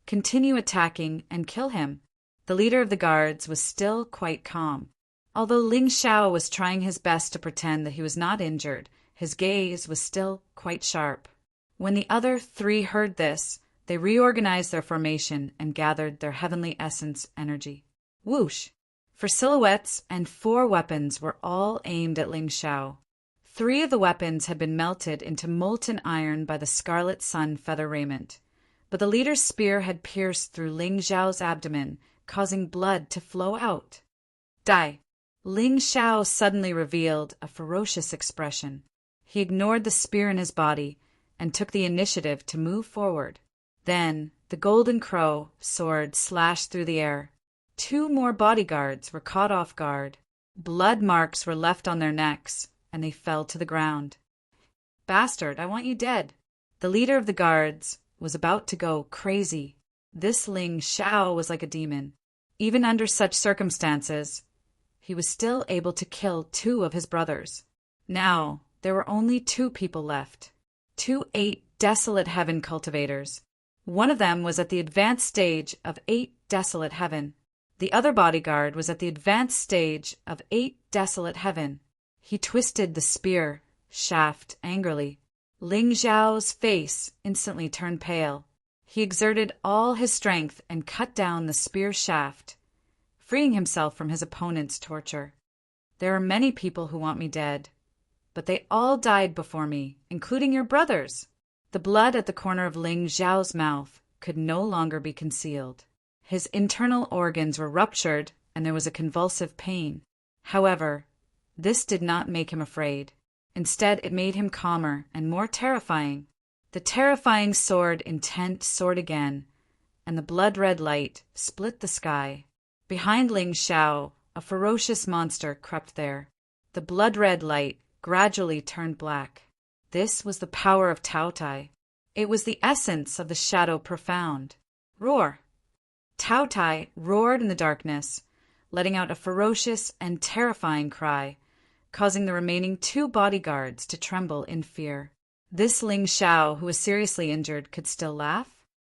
S1: Continue attacking and kill him. The leader of the guards was still quite calm. Although Ling Xiao was trying his best to pretend that he was not injured, his gaze was still quite sharp. When the other 3 heard this, they reorganized their formation and gathered their heavenly essence energy. Whoosh! For silhouettes and 4 weapons were all aimed at Ling Xiao. 3 of the weapons had been melted into molten iron by the Scarlet Sun feather raiment, but the leader's spear had pierced through Ling Xiao's abdomen, causing blood to flow out. Die! Ling Xiao suddenly revealed a ferocious expression. He ignored the spear in his body and took the initiative to move forward. Then the golden crow sword slashed through the air. 2 more bodyguards were caught off guard. Blood marks were left on their necks, and they fell to the ground. Bastard, I want you dead. The leader of the guards was about to go crazy. This Ling Xiao was like a demon. Even under such circumstances, he was still able to kill 2 of his brothers. Now, there were only 2 people left. 2 8 desolate heaven cultivators. One of them was at the advanced stage of 8 desolate heaven. The other bodyguard was at the advanced stage of 8 desolate heaven. He twisted the spear shaft angrily. Ling Xiao's face instantly turned pale. He exerted all his strength and cut down the spear shaft, freeing himself from his opponent's torture. There are many people who want me dead, but they all died before me, including your brothers. The blood at the corner of Ling Xiao's mouth could no longer be concealed. His internal organs were ruptured and there was a convulsive pain. However, this did not make him afraid. Instead, it made him calmer and more terrifying. The terrifying sword intent soared again, and the blood-red light split the sky. Behind Ling Xiao, a ferocious monster crept there. The blood-red light gradually turned black. This was the power of Taotai. It was the essence of the shadow profound. Roar! Taotai roared in the darkness, letting out a ferocious and terrifying cry, causing the remaining 2 bodyguards to tremble in fear. This Ling Xiao, who was seriously injured, could still laugh?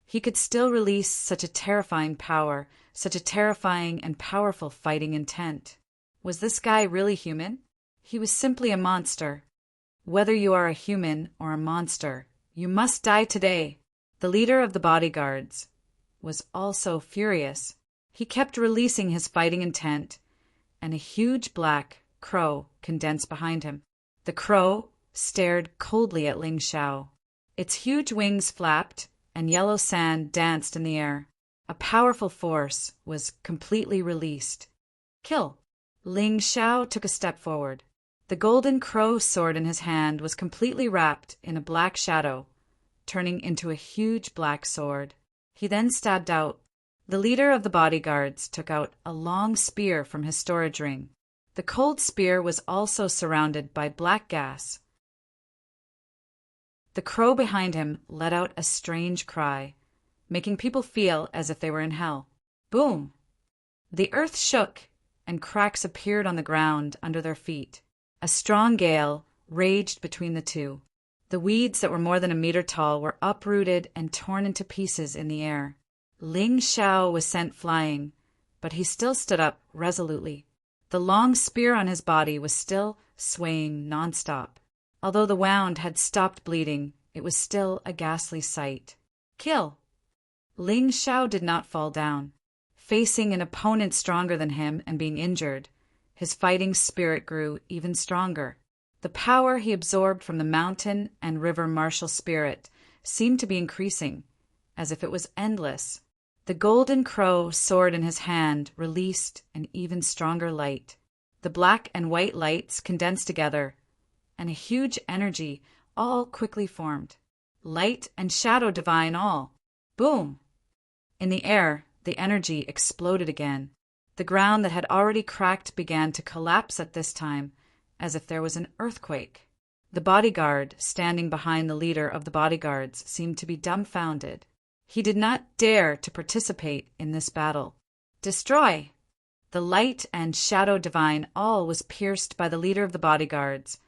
S1: He could still release such a terrifying power, such a terrifying and powerful fighting intent. Was this guy really human? He was simply a monster. Whether you are a human or a monster, you must die today. The leader of the bodyguards was also furious. He kept releasing his fighting intent, and a huge black crow condensed behind him. The crow stared coldly at Ling Xiao. Its huge wings flapped, and yellow sand danced in the air. A powerful force was completely released. Kill! Ling Xiao took a step forward. The golden crow sword in his hand was completely wrapped in a black shadow, turning into a huge black sword. He then stabbed out. The leader of the bodyguards took out a long spear from his storage ring. The cold spear was also surrounded by black gas. The crow behind him let out a strange cry, making people feel as if they were in hell. Boom! The earth shook, and cracks appeared on the ground under their feet. A strong gale raged between the two. The weeds that were more than a meter tall were uprooted and torn into pieces in the air. Ling Xiao was sent flying, but he still stood up resolutely. The long spear on his body was still swaying nonstop. Although the wound had stopped bleeding, it was still a ghastly sight. Kill! Ling Xiao did not fall down. Facing an opponent stronger than him and being injured, his fighting spirit grew even stronger. The power he absorbed from the mountain and river martial spirit seemed to be increasing, as if it was endless. The golden crow sword in his hand released an even stronger light. The black and white lights condensed together, and a huge energy all quickly formed. Light and shadow divine all. Boom! In the air, the energy exploded again. The ground that had already cracked began to collapse at this time, as if there was an earthquake. The bodyguard, standing behind the leader of the bodyguards, seemed to be dumbfounded. He did not dare to participate in this battle. Destroy! The light and shadow divine all was pierced by the leader of the bodyguards,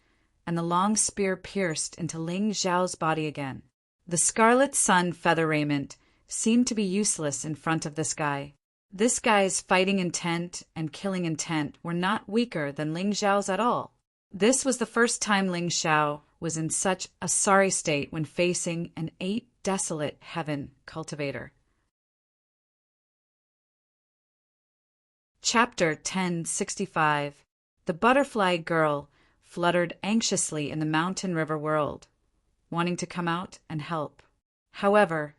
S1: and the long spear pierced into Ling Xiao's body again. The scarlet sun feather raiment seemed to be useless in front of this guy. This guy's fighting intent and killing intent were not weaker than Ling Xiao's at all. This was the first time Ling Xiao was in such a sorry state when facing an 8-desolate heaven cultivator. Chapter 1065. The butterfly girl fluttered anxiously in the mountain river world, wanting to come out and help. However,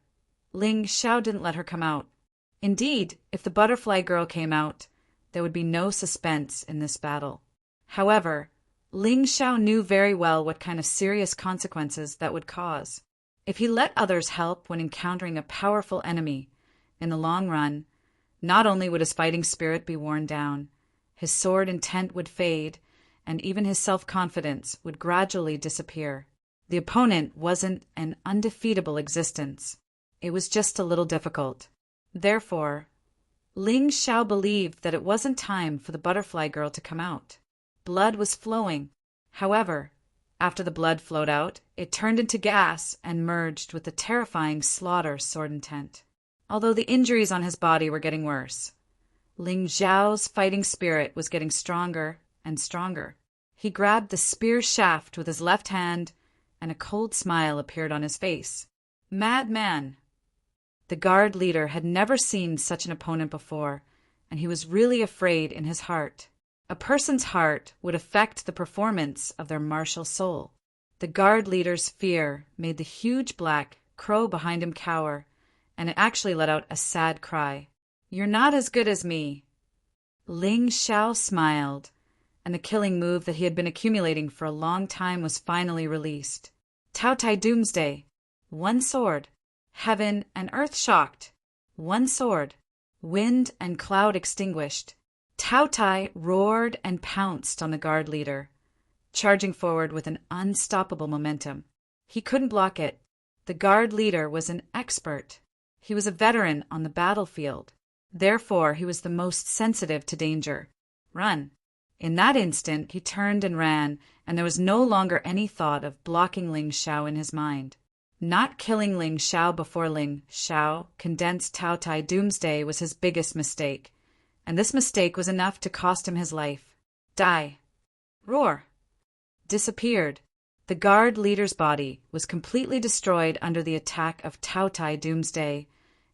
S1: Ling Xiao didn't let her come out. Indeed, if the butterfly girl came out, there would be no suspense in this battle. However, Ling Xiao knew very well what kind of serious consequences that would cause. If he let others help when encountering a powerful enemy, in the long run, not only would his fighting spirit be worn down, his sword intent would fade, and even his self-confidence would gradually disappear. The opponent wasn't an undefeatable existence. It was just a little difficult. Therefore, Ling Xiao believed that it wasn't time for the butterfly girl to come out. Blood was flowing. However, after the blood flowed out, it turned into gas and merged with the terrifying slaughter sword intent. Although the injuries on his body were getting worse, Ling Xiao's fighting spirit was getting stronger and stronger. He grabbed the spear shaft with his left hand, and a cold smile appeared on his face. Madman! The guard leader had never seen such an opponent before, and he was really afraid in his heart. A person's heart would affect the performance of their martial soul. The guard leader's fear made the huge black crow behind him cower, and it actually let out a sad cry. "You're not as good as me." Ling Xiao smiled, and the killing move that he had been accumulating for a long time was finally released. Tao Tai Doomsday. One sword. Heaven and earth shocked. One sword. Wind and cloud extinguished. Tao Tai roared and pounced on the guard leader, charging forward with an unstoppable momentum. He couldn't block it. The guard leader was an expert. He was a veteran on the battlefield. Therefore, he was the most sensitive to danger. Run. In that instant, he turned and ran, and there was no longer any thought of blocking Ling Xiao in his mind. Not killing Ling Xiao before Ling Xiao condensed Tao Tai Doomsday was his biggest mistake, and this mistake was enough to cost him his life. Die. Roar. Disappeared. The guard leader's body was completely destroyed under the attack of Tao Tai Doomsday,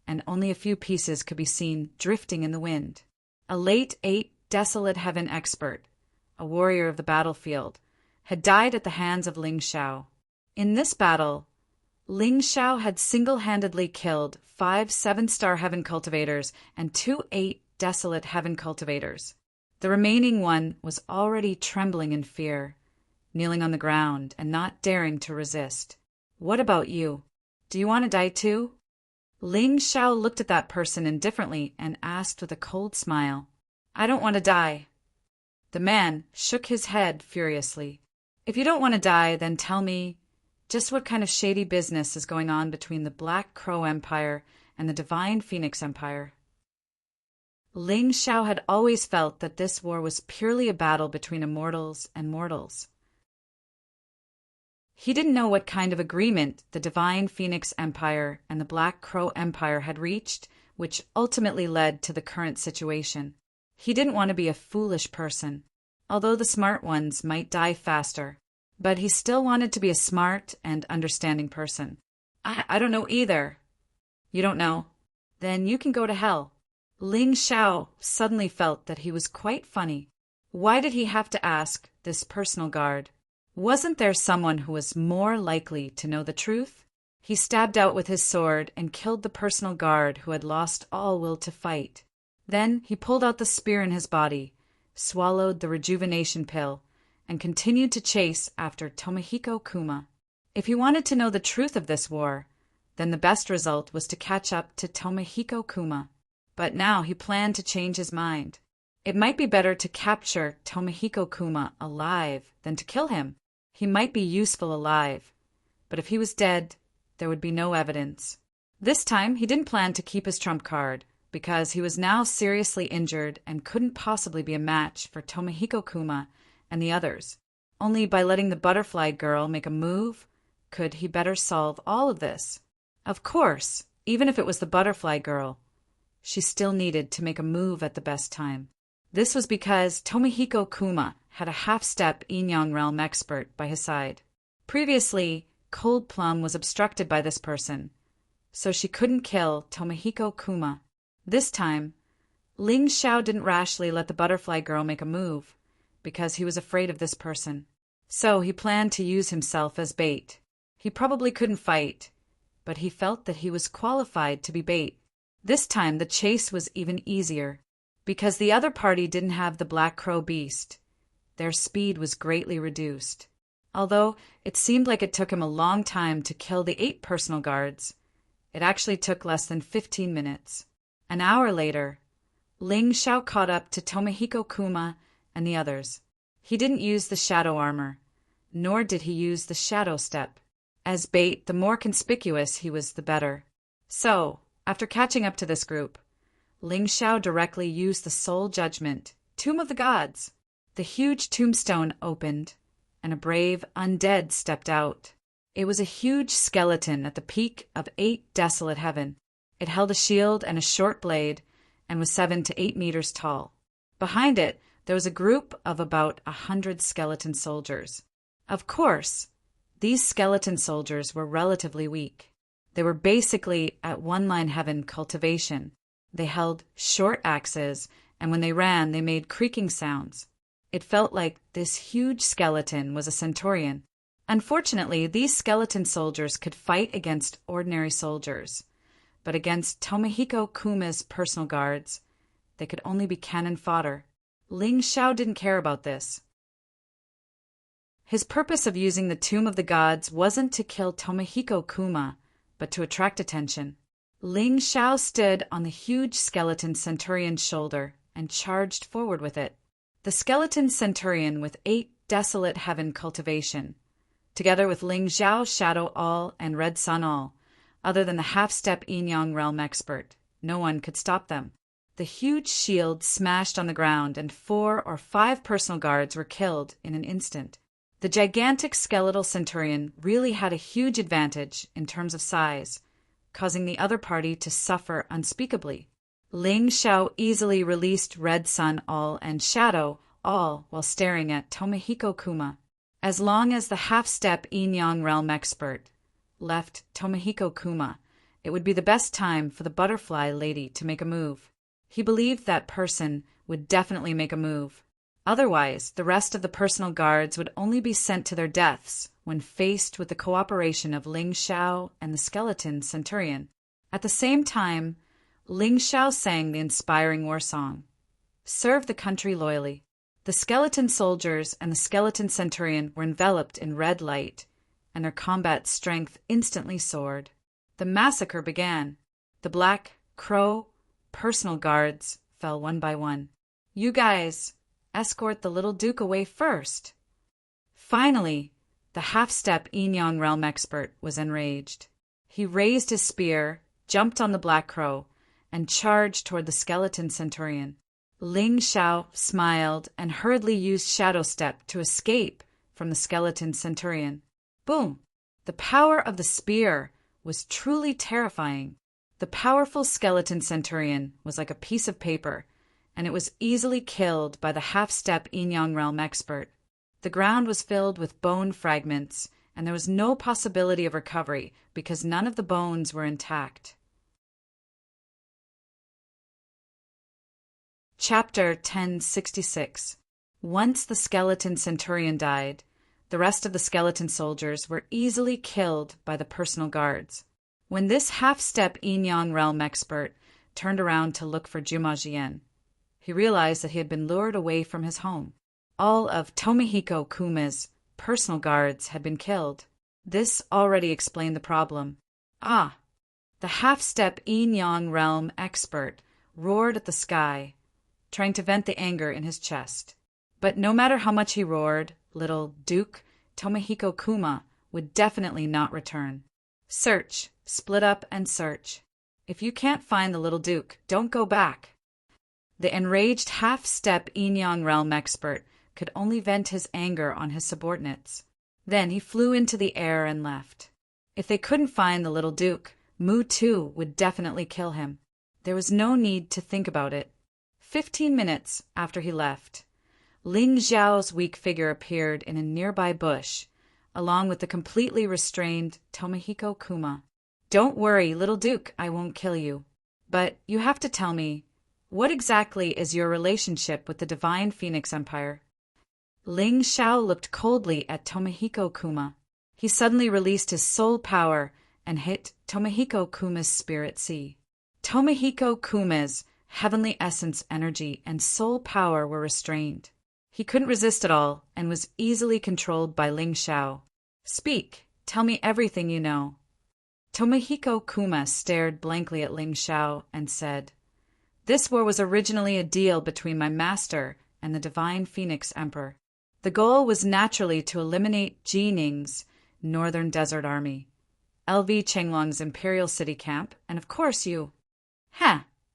S1: and only a few pieces could be seen drifting in the wind. A late 8 Desolate Heaven expert, a warrior of the battlefield, had died at the hands of Ling Xiao. In this battle, Ling Xiao had single-handedly killed 5 7-star Heaven cultivators and 2 8 Desolate Heaven cultivators. The remaining one was already trembling in fear, kneeling on the ground and not daring to resist. "What about you? Do you want to die too?" Ling Xiao looked at that person indifferently and asked with a cold smile. "I don't want to die." The man shook his head furiously. "If you don't want to die, then tell me just what kind of shady business is going on between the Black Crow Empire and the Divine Phoenix Empire." Ling Xiao had always felt that this war was purely a battle between immortals and mortals. He didn't know what kind of agreement the Divine Phoenix Empire and the Black Crow Empire had reached, which ultimately led to the current situation. He didn't want to be a foolish person, although the smart ones might die faster, but he still wanted to be a smart and understanding person. I don't know either." "You don't know? Then you can go to hell." Ling Xiao suddenly felt that he was quite funny. Why did he have to ask this personal guard? Wasn't there someone who was more likely to know the truth? He stabbed out with his sword and killed the personal guard who had lost all will to fight. Then he pulled out the spear in his body, swallowed the rejuvenation pill, and continued to chase after Tomohiko Kuma. If he wanted to know the truth of this war, then the best result was to catch up to Tomohiko Kuma. But now he planned to change his mind. It might be better to capture Tomohiko Kuma alive than to kill him. He might be useful alive, but if he was dead, there would be no evidence. This time he didn't plan to keep his trump card, because he was now seriously injured and couldn't possibly be a match for Tomohiko Kuma and the others. Only by letting the butterfly girl make a move could he better solve all of this. Of course, even if it was the butterfly girl, she still needed to make a move at the best time. This was because Tomohiko Kuma had a half-step Yin-Yang Realm expert by his side. Previously, Cold Plum was obstructed by this person, so she couldn't kill Tomohiko Kuma. This time, Ling Xiao didn't rashly let the butterfly girl make a move, because he was afraid of this person. So he planned to use himself as bait. He probably couldn't fight, but he felt that he was qualified to be bait. This time the chase was even easier. Because the other party didn't have the Black Crow beast, their speed was greatly reduced. Although it seemed like it took him a long time to kill the 8 personal guards, it actually took less than 15 minutes. An hour later, Ling Xiao caught up to Tomohiko Kuma and the others. He didn't use the shadow armor, nor did he use the shadow step. As bait, the more conspicuous he was, the better. So, after catching up to this group, Ling Xiao directly used the Soul Judgment, Tomb of the Gods. The huge tombstone opened, and a brave undead stepped out. It was a huge skeleton at the peak of 8 Desolate Heaven. It held a shield and a short blade, and was 7 to 8 meters tall. Behind it, there was a group of about 100 skeleton soldiers. Of course, these skeleton soldiers were relatively weak. They were basically at one-line heaven cultivation. They held short axes, and when they ran, they made creaking sounds. It felt like this huge skeleton was a centurion, Unfortunately, these skeleton soldiers could fight against ordinary soldiers, but against Tomohiko Kuma's personal guards, they could only be cannon fodder. Ling Xiao didn't care about this. His purpose of using the Tomb of the Gods wasn't to kill Tomohiko Kuma, but to attract attention. Ling Xiao stood on the huge skeleton centurion's shoulder and charged forward with it. The skeleton centurion with 8 desolate heaven cultivation, together with Ling Xiao, Shadow All, and Red Sun All, other than the half-step Yin-Yang realm expert. No one could stop them. The huge shield smashed on the ground, and 4 or 5 personal guards were killed in an instant. The gigantic skeletal centurion really had a huge advantage in terms of size, causing the other party to suffer unspeakably. Ling Xiao easily released Red Sun All and Shadow All while staring at Tomohiko Kuma. As long as the half-step Yin-Yang realm expert left Tomohiko Kuma, it would be the best time for the butterfly lady to make a move. He believed that person would definitely make a move. Otherwise, the rest of the personal guards would only be sent to their deaths when faced with the cooperation of Ling Xiao and the skeleton centurion. At the same time, Ling Xiao sang the inspiring war song, "Serve the country loyally." The skeleton soldiers and the skeleton centurion were enveloped in red light, and their combat strength instantly soared. The massacre began. The Black Crow personal guards fell one by one. "You guys, escort the little Duke away first." Finally, the half-step Yin-Yang realm expert was enraged. He raised his spear, jumped on the Black Crow, and charged toward the skeleton centurion. Ling Xiao smiled and hurriedly used Shadow Step to escape from the skeleton centurion. Boom! The power of the spear was truly terrifying. The powerful skeleton centurion was like a piece of paper, and it was easily killed by the half-step Yin-Yang realm expert. The ground was filled with bone fragments, and there was no possibility of recovery because none of the bones were intact. Chapter 1066. Once the skeleton centurion died, the rest of the skeleton soldiers were easily killed by the personal guards. When this half-step Yin-Yang realm expert turned around to look for Juma Jian, he realized that he had been lured away from his home. All of Tomohiko Kuma's personal guards had been killed. This already explained the problem. The half-step Yin-Yang realm expert roared at the sky, trying to vent the anger in his chest. But no matter how much he roared, little Duke Tomohiko Kuma would definitely not return. Search, split up and search. If you can't find the little Duke, don't go back. The enraged half-step Yin-Yang realm expert could only vent his anger on his subordinates. Then he flew into the air and left. If they couldn't find the little Duke, Mu too would definitely kill him. There was no need to think about it. 15 minutes after he left, Ling Xiao's weak figure appeared in a nearby bush, along with the completely restrained Tomohiko Kuma. "Don't worry, little Duke, I won't kill you. But you have to tell me, what exactly is your relationship with the Divine Phoenix Empire?" Ling Xiao looked coldly at Tomohiko Kuma. He suddenly released his soul power and hit Tomohiko Kuma's spirit sea. Tomohiko Kuma's heavenly essence energy and soul power were restrained. He couldn't resist at all and was easily controlled by Ling Xiao. "Speak, tell me everything you know." Tomohiko Kuma stared blankly at Ling Xiao and said, "This war was originally a deal between my master and the Divine Phoenix Emperor. The goal was naturally to eliminate Jining's Northern Desert Army, LV Chenglong's Imperial City Camp, and of course you."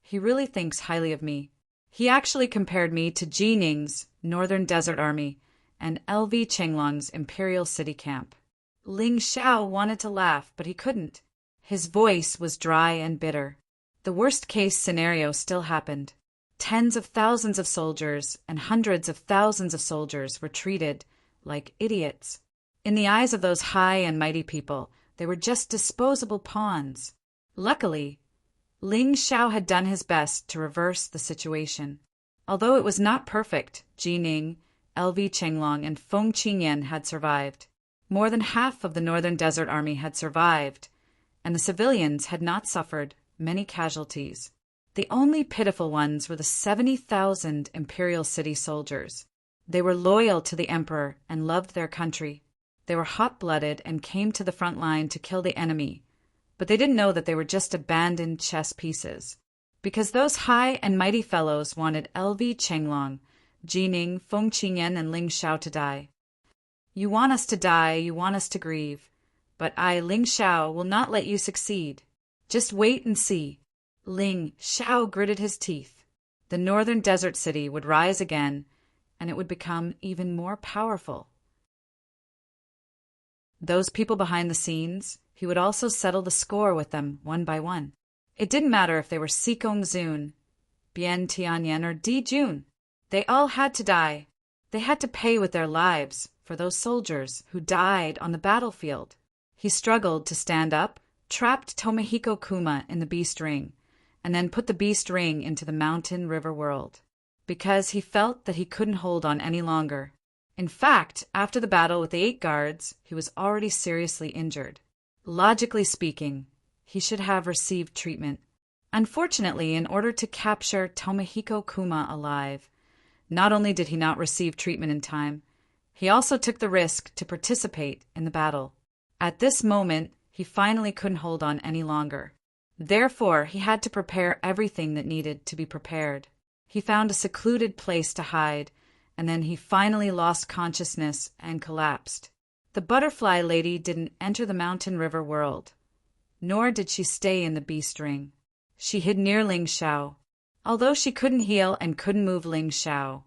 S1: He really thinks highly of me. He actually compared me to Jining's Northern Desert Army and LV Chenglong's Imperial City Camp. Ling Xiao wanted to laugh, but he couldn't. His voice was dry and bitter. The worst-case scenario still happened. Tens of thousands of soldiers and hundreds of thousands of soldiers were treated like idiots. In the eyes of those high and mighty people, they were just disposable pawns. Luckily, Ling Xiao had done his best to reverse the situation. Although it was not perfect, Jining, LV Chenglong, and Feng Qingyan had survived. More than half of the Northern Desert Army had survived, and the civilians had not suffered many casualties. The only pitiful ones were the 70,000 Imperial City soldiers. They were loyal to the Emperor and loved their country. They were hot-blooded and came to the front line to kill the enemy, but they didn't know that they were just abandoned chess pieces. Because those high and mighty fellows wanted LV Chenglong, Jining, Feng Qingyan, and Ling Xiao to die. You want us to die, you want us to grieve, but I, Ling Xiao, will not let you succeed. Just wait and see. Ling Xiao gritted his teeth. The Northern Desert City would rise again, and it would become even more powerful. Those people behind the scenes, he would also settle the score with them one by one. It didn't matter if they were Sikong Zun, Bien Tianyan, or Di Jun. They all had to die. They had to pay with their lives for those soldiers who died on the battlefield. He struggled to stand up, trapped Tomohiko Kuma in the beast ring, and then put the beast ring into the mountain river world, because he felt that he couldn't hold on any longer. In fact, after the battle with the 8 guards, he was already seriously injured. Logically speaking, he should have received treatment. Unfortunately, in order to capture Tomohiko Kuma alive, not only did he not receive treatment in time, he also took the risk to participate in the battle. At this moment, he finally couldn't hold on any longer. Therefore, he had to prepare everything that needed to be prepared. He found a secluded place to hide, and then he finally lost consciousness and collapsed. The butterfly lady didn't enter the mountain river world, nor did she stay in the beast ring. She hid near Ling Xiao. Although she couldn't heal and couldn't move Ling Xiao,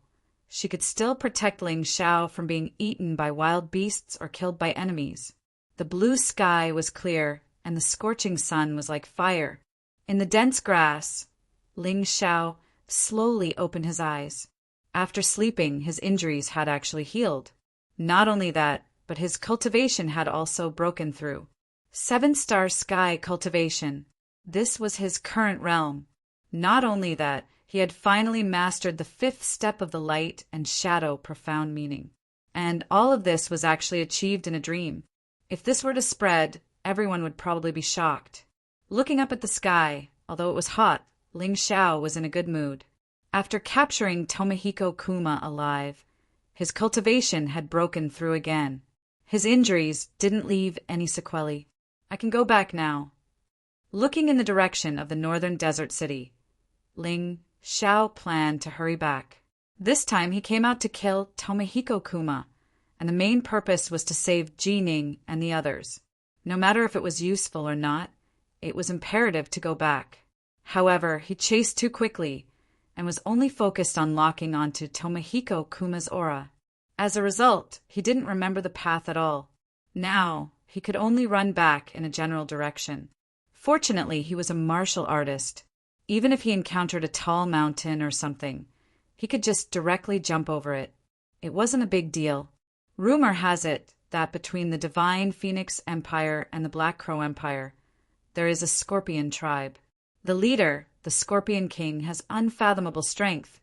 S1: she could still protect Ling Xiao from being eaten by wild beasts or killed by enemies. The blue sky was clear, and the scorching sun was like fire. In the dense grass, Ling Xiao slowly opened his eyes. After sleeping, his injuries had actually healed. Not only that, but his cultivation had also broken through. 7-star sky cultivation. This was his current realm. Not only that, he had finally mastered the 5th step of the light and shadow profound meaning. And all of this was actually achieved in a dream. If this were to spread, everyone would probably be shocked. Looking up at the sky, although it was hot, Ling Xiao was in a good mood. After capturing Tomohiko Kuma alive, his cultivation had broken through again. His injuries didn't leave any sequelae. I can go back now. Looking in the direction of the Northern Desert City, Ling Xiao planned to hurry back. This time he came out to kill Tomohiko Kuma, and the main purpose was to save Jining and the others. No matter if it was useful or not, it was imperative to go back. However, he chased too quickly and was only focused on locking onto Tomohiko Kuma's aura. As a result, he didn't remember the path at all. Now, he could only run back in a general direction. Fortunately, he was a martial artist. Even if he encountered a tall mountain or something, he could just directly jump over it. It wasn't a big deal. Rumor has it that between the Divine Phoenix Empire and the Black Crow Empire, there is a scorpion tribe. The leader, the Scorpion King, has unfathomable strength,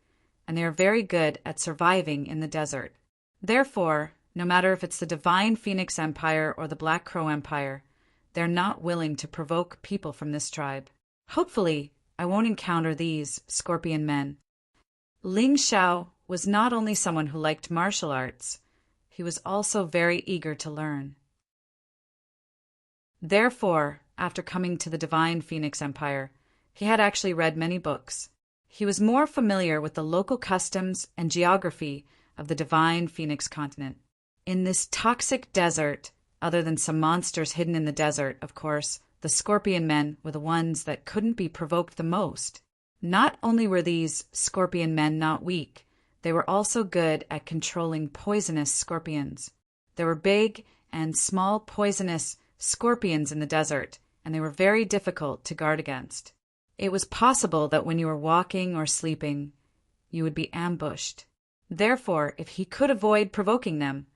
S1: and they are very good at surviving in the desert. Therefore, no matter if it's the Divine Phoenix Empire or the Black Crow Empire, they're not willing to provoke people from this tribe. Hopefully, I won't encounter these scorpion men. Ling Xiao was not only someone who liked martial arts, he was also very eager to learn. Therefore, after coming to the Divine Phoenix Empire, he had actually read many books. He was more familiar with the local customs and geography of the Divine Phoenix continent. In this toxic desert, other than some monsters hidden in the desert, of course, the scorpion men were the ones that couldn't be provoked the most. Not only were these scorpion men not weak, they were also good at controlling poisonous scorpions. There were big and small poisonous scorpions in the desert, and they were very difficult to guard against. It was possible that when you were walking or sleeping, you would be ambushed. Therefore, if he could avoid provoking them,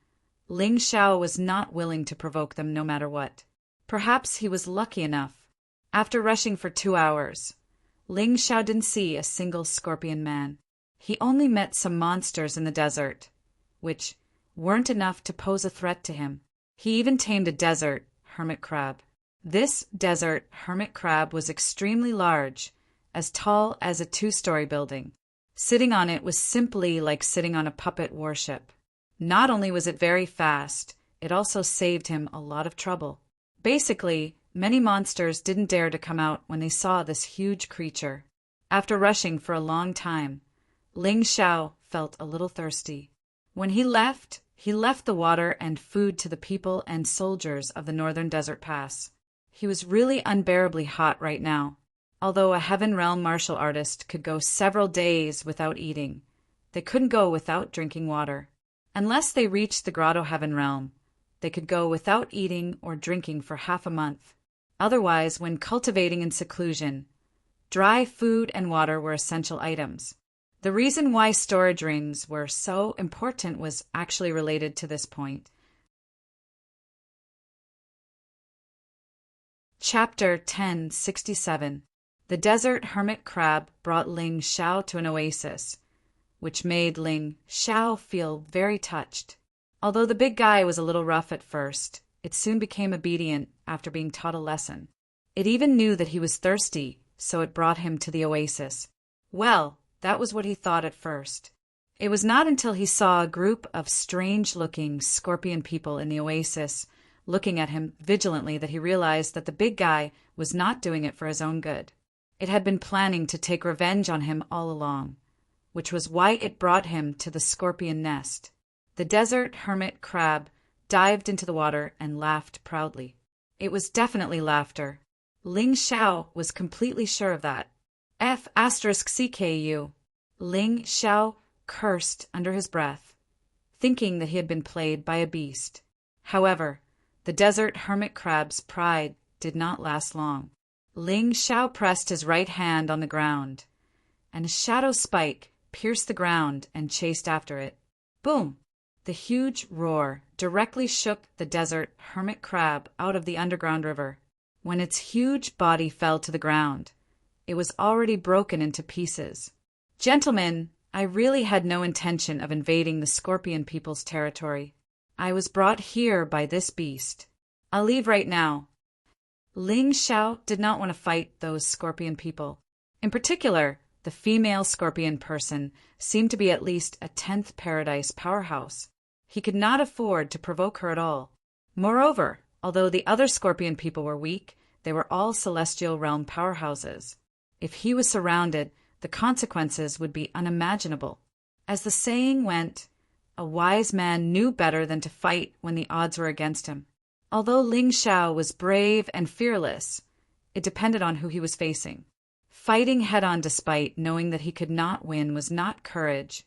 S1: Ling Xiao was not willing to provoke them no matter what. Perhaps he was lucky enough. After rushing for 2 hours, Ling Xiao didn't see a single scorpion man. He only met some monsters in the desert, which weren't enough to pose a threat to him. He even tamed a desert hermit crab. This desert hermit crab was extremely large, as tall as a 2-story building. Sitting on it was simply like sitting on a puppet warship. Not only was it very fast, it also saved him a lot of trouble. Basically, many monsters didn't dare to come out when they saw this huge creature. After rushing for a long time, Ling Xiao felt a little thirsty. When he left the water and food to the people and soldiers of the northern desert pass. He was really unbearably hot right now. Although a Heaven Realm martial artist could go several days without eating, they couldn't go without drinking water. Unless they reached the Grotto Heaven Realm, they could go without eating or drinking for half a month. Otherwise, when cultivating in seclusion, dry food and water were essential items. The reason why storage rings were so important was actually related to this point. Chapter 1067. The desert hermit crab brought Ling Xiao to an oasis, which made Ling Xiao feel very touched. Although the big guy was a little rough at first, it soon became obedient after being taught a lesson. It even knew that he was thirsty, so it brought him to the oasis. Well, that was what he thought at first. It was not until he saw a group of strange-looking scorpion people in the oasis looking at him vigilantly that he realized that the big guy was not doing it for his own good. It had been planning to take revenge on him all along, which was why it brought him to the scorpion nest. The desert hermit crab dived into the water and laughed proudly. It was definitely laughter. Ling Xiao was completely sure of that. F*CKU. Ling Xiao cursed under his breath, thinking that he had been played by a beast. However, the desert hermit crab's pride did not last long. Ling Xiao pressed his right hand on the ground, and a shadow spike pierced the ground and chased after it. Boom! The huge roar directly shook the desert hermit crab out of the underground river. When its huge body fell to the ground, it was already broken into pieces. Gentlemen, I really had no intention of invading the scorpion people's territory. I was brought here by this beast. I'll leave right now. Ling Xiao did not want to fight those scorpion people. In particular, the female scorpion person seemed to be at least a 10th paradise powerhouse. He could not afford to provoke her at all. Moreover, although the other scorpion people were weak, they were all celestial realm powerhouses. If he was surrounded, the consequences would be unimaginable. As the saying went, a wise man knew better than to fight when the odds were against him. Although Ling Xiao was brave and fearless, it depended on who he was facing. Fighting head-on despite knowing that he could not win was not courage,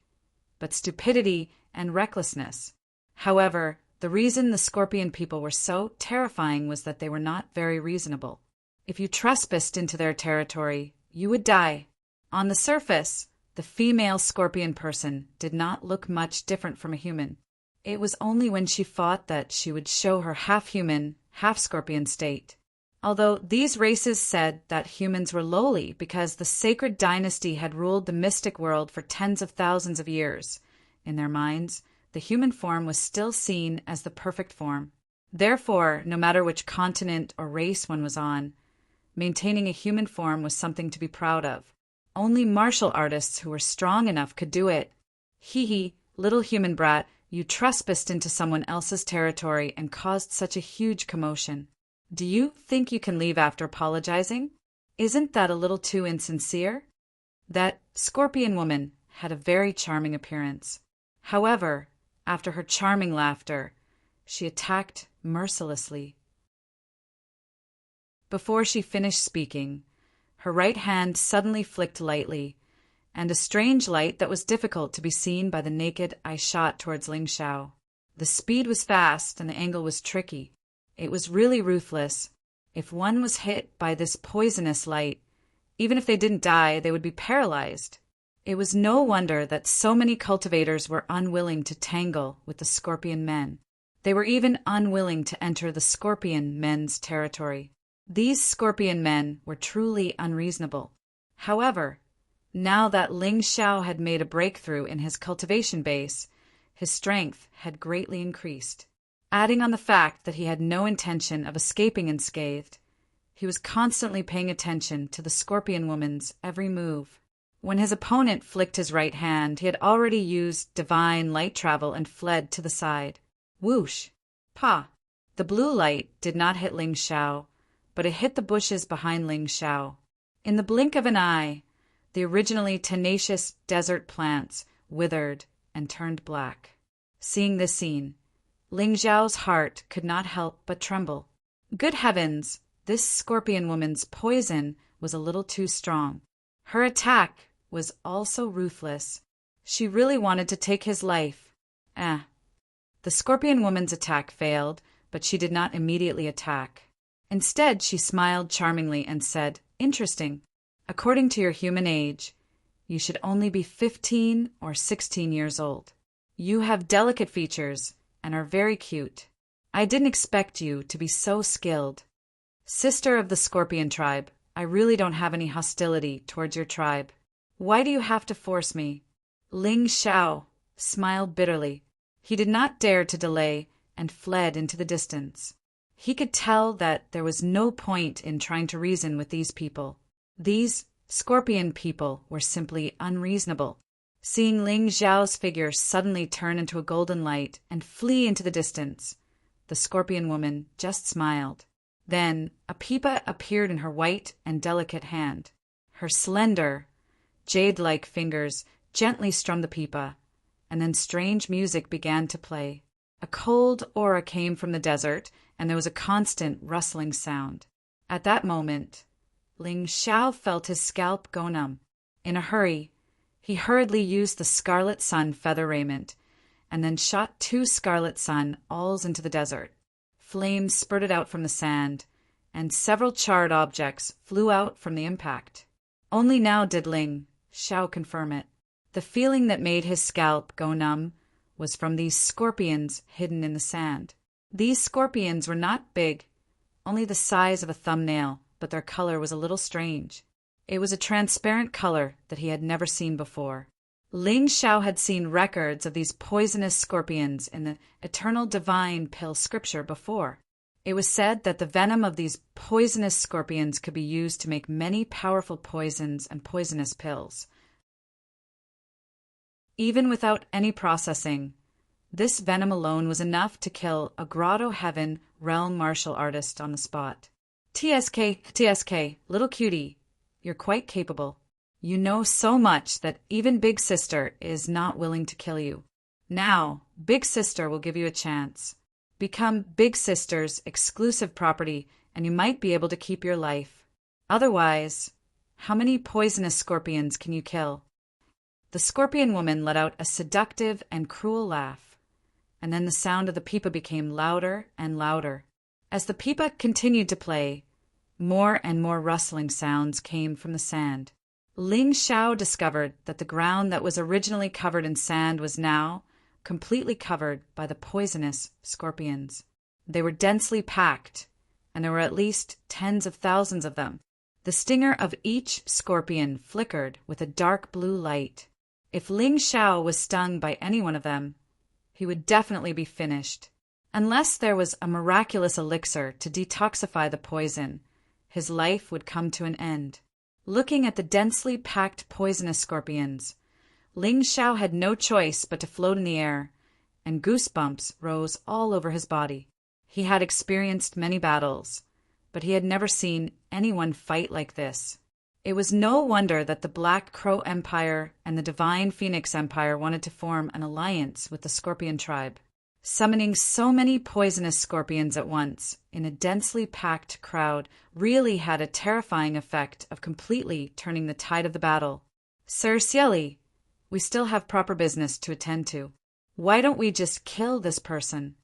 S1: but stupidity and recklessness. However, the reason the scorpion people were so terrifying was that they were not very reasonable. If you trespassed into their territory, you would die. On the surface, the female scorpion person did not look much different from a human. It was only when she fought that she would show her half-human, half-scorpion state. Although these races said that humans were lowly because the sacred dynasty had ruled the mystic world for tens of thousands of years, in their minds, the human form was still seen as the perfect form. Therefore, no matter which continent or race one was on, maintaining a human form was something to be proud of. Only martial artists who were strong enough could do it. Hee, little human brat, you trespassed into someone else's territory and caused such a huge commotion. Do you think you can leave after apologizing? Isn't that a little too insincere? That scorpion woman had a very charming appearance. However, after her charming laughter, she attacked mercilessly. Before she finished speaking, her right hand suddenly flicked lightly, and a strange light that was difficult to be seen by the naked eye shot towards Ling Xiao. The speed was fast and the angle was tricky. It was really ruthless. If one was hit by this poisonous light, even if they didn't die, they would be paralyzed. It was no wonder that so many cultivators were unwilling to tangle with the scorpion men. They were even unwilling to enter the scorpion men's territory. These scorpion men were truly unreasonable. However, now that Ling Xiao had made a breakthrough in his cultivation base, his strength had greatly increased. Adding on the fact that he had no intention of escaping unscathed, he was constantly paying attention to the Scorpion Woman's every move. When his opponent flicked his right hand, he had already used divine light travel and fled to the side. Whoosh! Pa! The blue light did not hit Ling Xiao, but it hit the bushes behind Ling Xiao. In the blink of an eye, the originally tenacious desert plants withered and turned black. Seeing this scene, Ling Xiao's heart could not help but tremble. Good heavens, this Scorpion Woman's poison was a little too strong. Her attack was also ruthless. She really wanted to take his life. The Scorpion Woman's attack failed, but she did not immediately attack. Instead, she smiled charmingly and said, "Interesting. According to your human age, you should only be 15 or 16 years old. You have delicate features and are very cute. I didn't expect you to be so skilled. Sister of the Scorpion tribe, I really don't have any hostility towards your tribe. Why do you have to force me?" Ling Xiao smiled bitterly. He did not dare to delay and fled into the distance. He could tell that there was no point in trying to reason with these people. These Scorpion people were simply unreasonable. Seeing Ling Xiao's figure suddenly turn into a golden light and flee into the distance, the Scorpion Woman just smiled. Then a pipa appeared in her white and delicate hand. Her slender, jade-like fingers gently strummed the pipa, and then strange music began to play. A cold aura came from the desert, and there was a constant rustling sound. At that moment, Ling Xiao felt his scalp go numb. In a hurry, he hurriedly used the Scarlet Sun feather raiment, and then shot 2 Scarlet Sun alls into the desert. Flames spurted out from the sand, and several charred objects flew out from the impact. Only now did Ling Xiao confirm it. The feeling that made his scalp go numb was from these scorpions hidden in the sand. These scorpions were not big, only the size of a thumbnail, but their color was a little strange. It was a transparent color that he had never seen before. Ling Xiao had seen records of these poisonous scorpions in the Eternal Divine Pill scripture before. It was said that the venom of these poisonous scorpions could be used to make many powerful poisons and poisonous pills. Even without any processing, this venom alone was enough to kill a Grotto Heaven realm martial artist on the spot. TSK, little cutie, you're quite capable. You know so much that even Big Sister is not willing to kill you. Now, Big Sister will give you a chance. Become Big Sister's exclusive property, and you might be able to keep your life. Otherwise, how many poisonous scorpions can you kill? The Scorpion Woman let out a seductive and cruel laugh, and then the sound of the pipa became louder and louder. As the pipa continued to play, more and more rustling sounds came from the sand. Ling Xiao discovered that the ground that was originally covered in sand was now completely covered by the poisonous scorpions. They were densely packed, and there were at least tens of thousands of them. The stinger of each scorpion flickered with a dark blue light. If Ling Xiao was stung by any one of them, he would definitely be finished. Unless there was a miraculous elixir to detoxify the poison, his life would come to an end. Looking at the densely packed poisonous scorpions, Ling Xiao had no choice but to float in the air, and goosebumps rose all over his body. He had experienced many battles, but he had never seen anyone fight like this. It was no wonder that the Black Crow Empire and the Divine Phoenix Empire wanted to form an alliance with the Scorpion tribe. Summoning so many poisonous scorpions at once in a densely packed crowd really had a terrifying effect of completely turning the tide of the battle. Sir Cieli, we still have proper business to attend to. Why don't we just kill this person?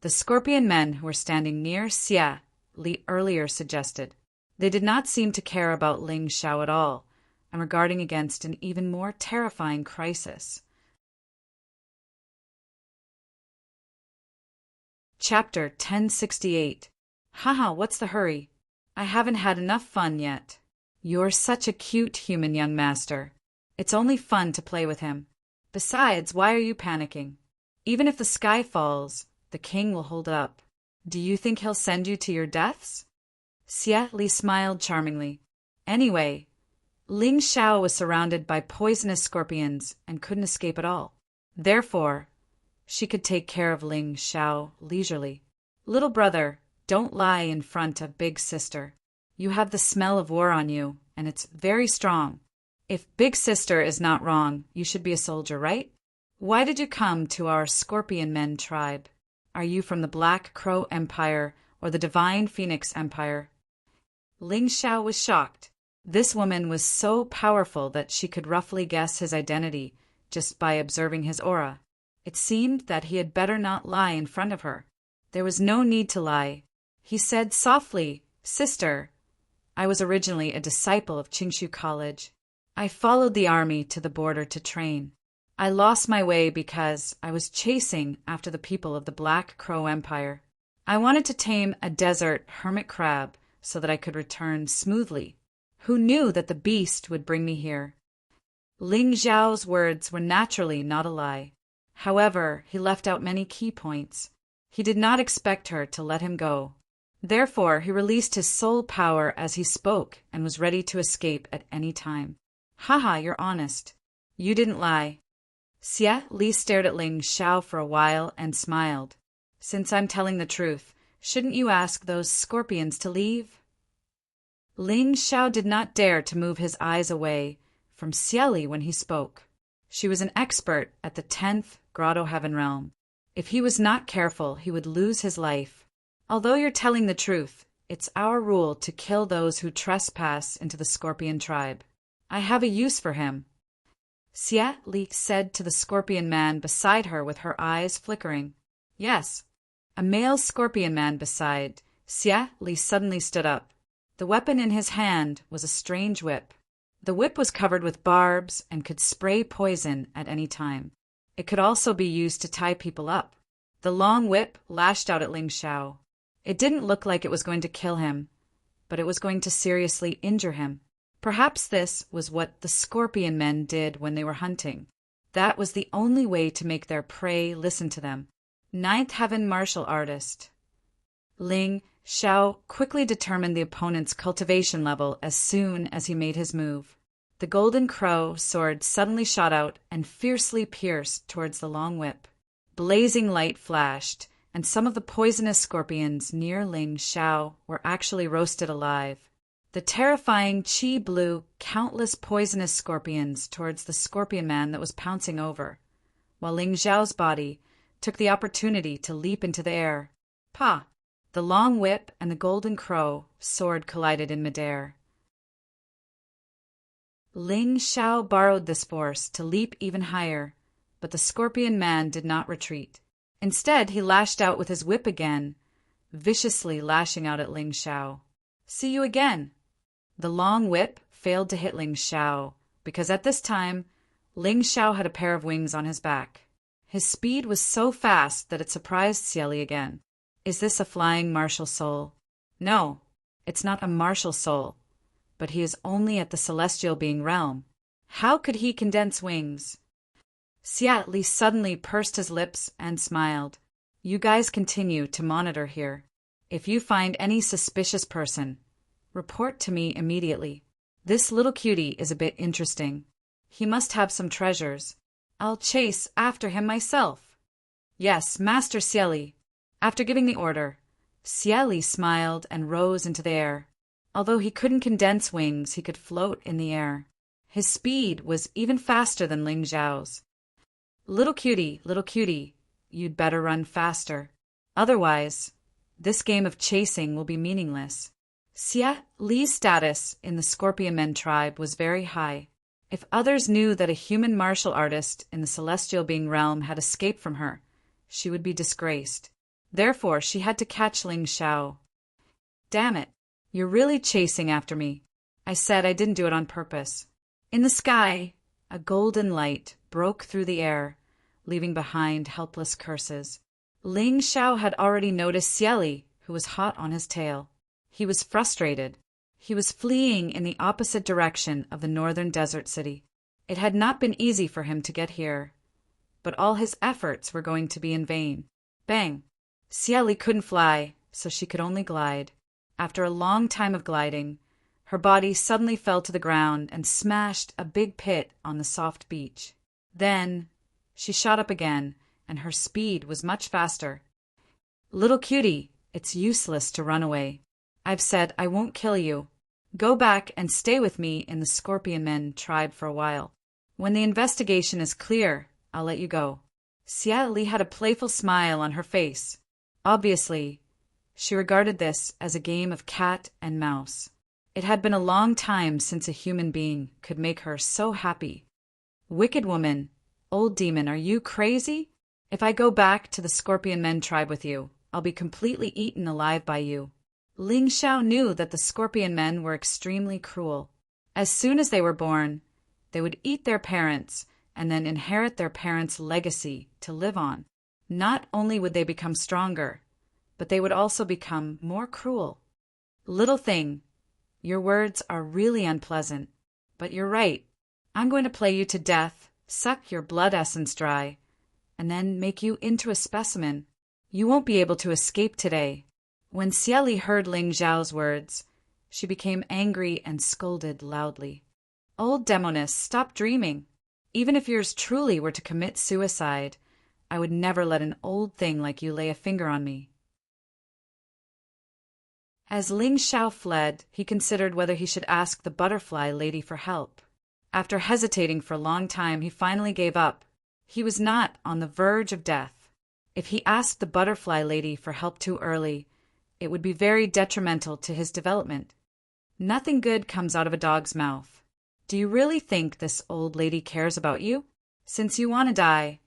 S1: The scorpion men who were standing near Xia Li earlier suggested. They did not seem to care about Ling Xiao at all, and were guarding against an even more terrifying crisis. Chapter 1068. Haha, what's the hurry? I haven't had enough fun yet. You're such a cute human, young master. It's only fun to play with him. Besides, why are you panicking? Even if the sky falls, The king will hold up. Do you think he'll send you to your deaths? Xie Li smiled charmingly. Anyway, Ling Xiao was surrounded by poisonous scorpions and couldn't escape at all. Therefore, she could take care of Ling Xiao leisurely. Little brother, don't lie in front of big sister. You have the smell of war on you, and it's very strong. If big sister is not wrong, you should be a soldier, right? Why did you come to our Scorpion Men tribe? Are you from the Black Crow Empire or the Divine Phoenix Empire? Ling Xiao was shocked. This woman was so powerful that she could roughly guess his identity just by observing his aura. It seemed that he had better not lie in front of her. There was no need to lie. He said softly, Sister, I was originally a disciple of Qingshu College. I followed the army to the border to train. I lost my way because I was chasing after the people of the Black Crow Empire. I wanted to tame a desert hermit crab so that I could return smoothly. Who knew that the beast would bring me here? Ling Xiao's words were naturally not a lie. However, he left out many key points. He did not expect her to let him go. Therefore, he released his soul power as he spoke and was ready to escape at any time. Haha, you're honest. You didn't lie. Xie Li stared at Ling Xiao for a while and smiled. Since I'm telling the truth, shouldn't you ask those scorpions to leave? Ling Xiao did not dare to move his eyes away from Xie Li when he spoke. She was an expert at the 10th Grotto Heaven Realm. If he was not careful, he would lose his life. Although you're telling the truth, it's our rule to kill those who trespass into the Scorpion tribe. I have a use for him. Xie Li said to the Scorpion Man beside her with her eyes flickering. Yes. A male Scorpion Man beside Xie Li suddenly stood up. The weapon in his hand was a strange whip. The whip was covered with barbs and could spray poison at any time. It could also be used to tie people up. The long whip lashed out at Ling Xiao. It didn't look like it was going to kill him, but it was going to seriously injure him. Perhaps this was what the Scorpion Men did when they were hunting. That was the only way to make their prey listen to them. 9th Heaven Martial Artist. Ling Xiao quickly determined the opponent's cultivation level as soon as he made his move. The golden crow sword suddenly shot out and fiercely pierced towards the long whip. Blazing light flashed, and some of the poisonous scorpions near Ling Xiao were actually roasted alive. The terrifying qi blew countless poisonous scorpions towards the Scorpion Man that was pouncing over, while Ling Xiao's body took the opportunity to leap into the air. Pa! The long whip and the golden crow sword collided in midair. Ling Xiao borrowed this force to leap even higher, but the Scorpion Man did not retreat. Instead, he lashed out with his whip again, viciously lashing out at Ling Xiao. See you again! The long whip failed to hit Ling Xiao, because at this time, Ling Xiao had a pair of wings on his back. His speed was so fast that it surprised Xie Li again. Is this a flying martial soul? No, it's not a martial soul, but he is only at the celestial being realm. How could he condense wings? Xie Li suddenly pursed his lips and smiled. You guys continue to monitor here. If you find any suspicious person, report to me immediately. This little cutie is a bit interesting. He must have some treasures. I'll chase after him myself. Yes, Master Xie Li. After giving the order, Xie Li smiled and rose into the air. Although he couldn't condense wings, he could float in the air. His speed was even faster than Ling Xiao's. Little cutie, you'd better run faster. Otherwise, this game of chasing will be meaningless. Xie Li's status in the Scorpion Men tribe was very high. If others knew that a human martial artist in the celestial being realm had escaped from her, she would be disgraced. Therefore, she had to catch Ling Xiao. Damn it, you're really chasing after me. I said I didn't do it on purpose. In the sky, a golden light broke through the air, leaving behind helpless curses. Ling Xiao had already noticed Xie Li, who was hot on his tail. He was frustrated. He was fleeing in the opposite direction of the northern desert city. It had not been easy for him to get here, but all his efforts were going to be in vain. Bang! Xie couldn't fly, so she could only glide. After a long time of gliding, her body suddenly fell to the ground and smashed a big pit on the soft beach. Then she shot up again, and her speed was much faster. Little cutie, it's useless to run away. I've said I won't kill you. Go back and stay with me in the Scorpion Men tribe for a while. When the investigation is clear, I'll let you go. Xie had a playful smile on her face. Obviously, she regarded this as a game of cat and mouse. It had been a long time since a human being could make her so happy. Wicked woman, old demon, are you crazy? If I go back to the Scorpion Men tribe with you, I'll be completely eaten alive by you. Ling Xiao knew that the Scorpion Men were extremely cruel. As soon as they were born, they would eat their parents and then inherit their parents' legacy to live on. Not only would they become stronger, but they would also become more cruel. Little thing, your words are really unpleasant, but you're right. I'm going to play you to death, suck your blood essence dry, and then make you into a specimen. You won't be able to escape today. When Xie heard Ling Xiao's words, she became angry and scolded loudly. Old demoness, stop dreaming. Even if yours truly were to commit suicide, I would never let an old thing like you lay a finger on me. As Ling Xiao fled, he considered whether he should ask the butterfly lady for help. After hesitating for a long time, he finally gave up. He was not on the verge of death. If he asked the butterfly lady for help too early, it would be very detrimental to his development. Nothing good comes out of a dog's mouth. Do you really think this old lady cares about you? Since you want to die,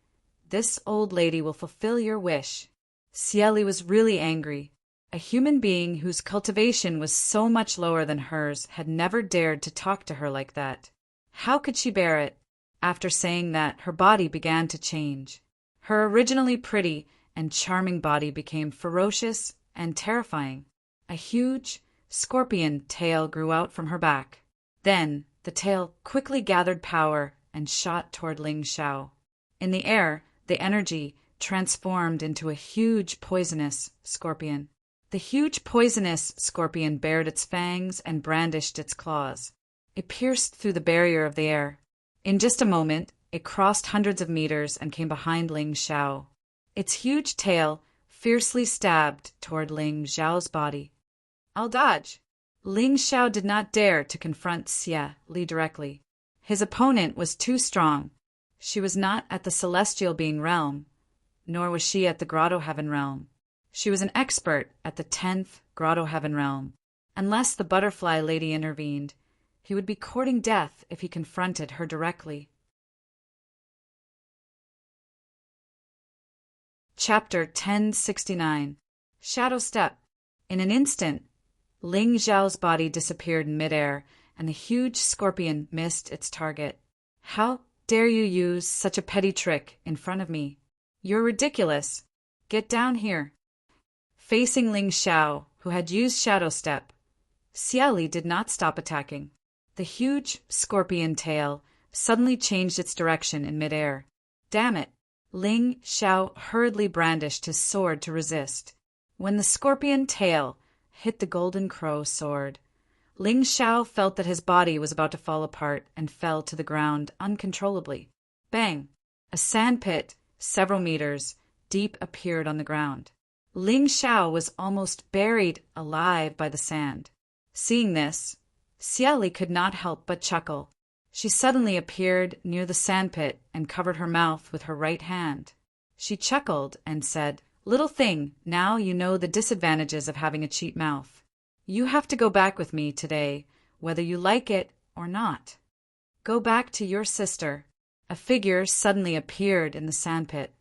S1: this old lady will fulfill your wish. Xie was really angry. A human being whose cultivation was so much lower than hers had never dared to talk to her like that. How could she bear it? After saying that, her body began to change. Her originally pretty and charming body became ferocious and terrifying. A huge scorpion tail grew out from her back. Then the tail quickly gathered power and shot toward Ling Xiao. In the air, the energy transformed into a huge poisonous scorpion. The huge poisonous scorpion bared its fangs and brandished its claws. It pierced through the barrier of the air. In just a moment, it crossed hundreds of meters and came behind Ling Xiao. Its huge tail fiercely stabbed toward Ling Xiao's body. I'll dodge. Ling Xiao did not dare to confront Xie directly. His opponent was too strong. She was not at the celestial being realm, nor was she at the grotto heaven realm. She was an expert at the 10th grotto heaven realm. Unless the butterfly lady intervened, he would be courting death if he confronted her directly. Chapter 1069. Shadow Step. In an instant, Ling Xiao's body disappeared in midair, and the huge scorpion missed its target. How dare you use such a petty trick in front of me? You're ridiculous. Get down here. Facing Ling Xiao, who had used Shadow Step, Xie did not stop attacking. The huge scorpion tail suddenly changed its direction in midair. Damn it! Ling Xiao hurriedly brandished his sword to resist. When the scorpion tail hit the golden crow sword, Ling Xiao felt that his body was about to fall apart and fell to the ground uncontrollably. Bang! A sand pit, several meters deep, appeared on the ground. Ling Xiao was almost buried alive by the sand. Seeing this, Xie could not help but chuckle. She suddenly appeared near the sandpit and covered her mouth with her right hand. She chuckled and said, "Little thing, now you know the disadvantages of having a cheap mouth. You have to go back with me today, whether you like it or not. Go back to your sister." A figure suddenly appeared in the sandpit.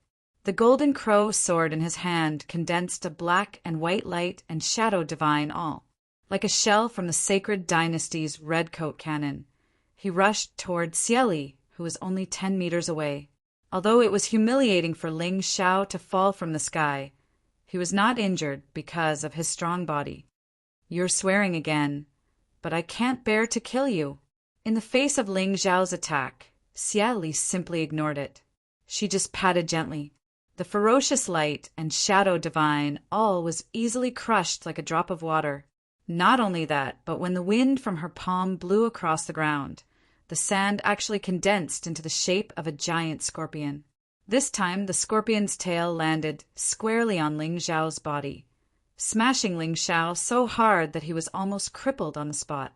S1: The golden crow sword in his hand condensed a black and white light and shadow divine all. Like a shell from the sacred dynasty's redcoat cannon, he rushed toward Xie, who was only 10 meters away. Although it was humiliating for Ling Xiao to fall from the sky, he was not injured because of his strong body. "You're swearing again, but I can't bear to kill you." In the face of Ling Xiao's attack, Xie simply ignored it. She just patted gently. The ferocious light and shadow divine all was easily crushed like a drop of water. Not only that, but when the wind from her palm blew across the ground, the sand actually condensed into the shape of a giant scorpion. This time, the scorpion's tail landed squarely on Ling Xiao's body, smashing Ling Xiao so hard that he was almost crippled on the spot.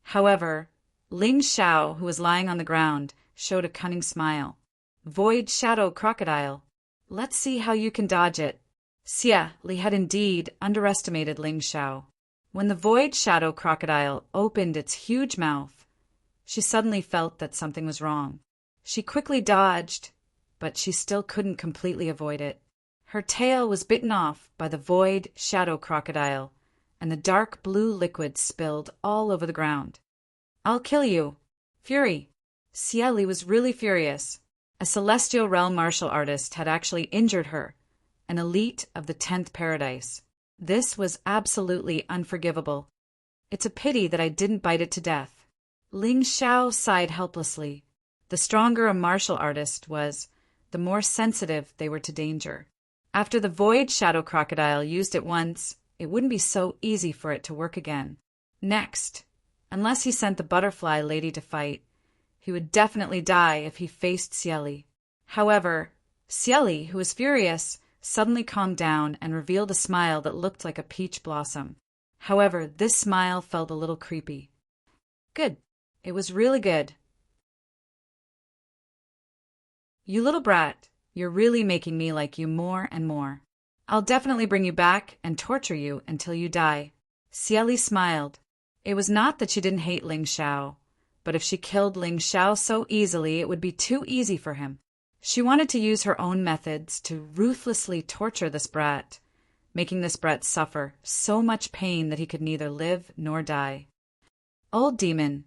S1: However, Ling Xiao, who was lying on the ground, showed a cunning smile. Void Shadow Crocodile. Let's see how you can dodge it. Xia Li had indeed underestimated Ling Xiao. When the Void Shadow Crocodile opened its huge mouth, she suddenly felt that something was wrong. She quickly dodged, but she still couldn't completely avoid it. Her tail was bitten off by the Void Shadow Crocodile, and the dark blue liquid spilled all over the ground. I'll kill you. Fury. Xia Li was really furious. A Celestial Realm martial artist had actually injured her, an elite of the 10th Paradise. This was absolutely unforgivable. It's a pity that I didn't bite it to death. Ling Xiao sighed helplessly. The stronger a martial artist was, the more sensitive they were to danger. After the Void Shadow Crocodile used it once, it wouldn't be so easy for it to work again. Next, unless he sent the Butterfly Lady to fight, he would definitely die if he faced Xia Li. However, Xia Li, who was furious, suddenly calmed down and revealed a smile that looked like a peach blossom. However, this smile felt a little creepy. Good. It was really good. You little brat, you're really making me like you more and more. I'll definitely bring you back and torture you until you die. Xia Li smiled. It was not that she didn't hate Ling Xiao, but if she killed Ling Xiao so easily, it would be too easy for him. She wanted to use her own methods to ruthlessly torture this brat, making this brat suffer so much pain that he could neither live nor die. Old demon,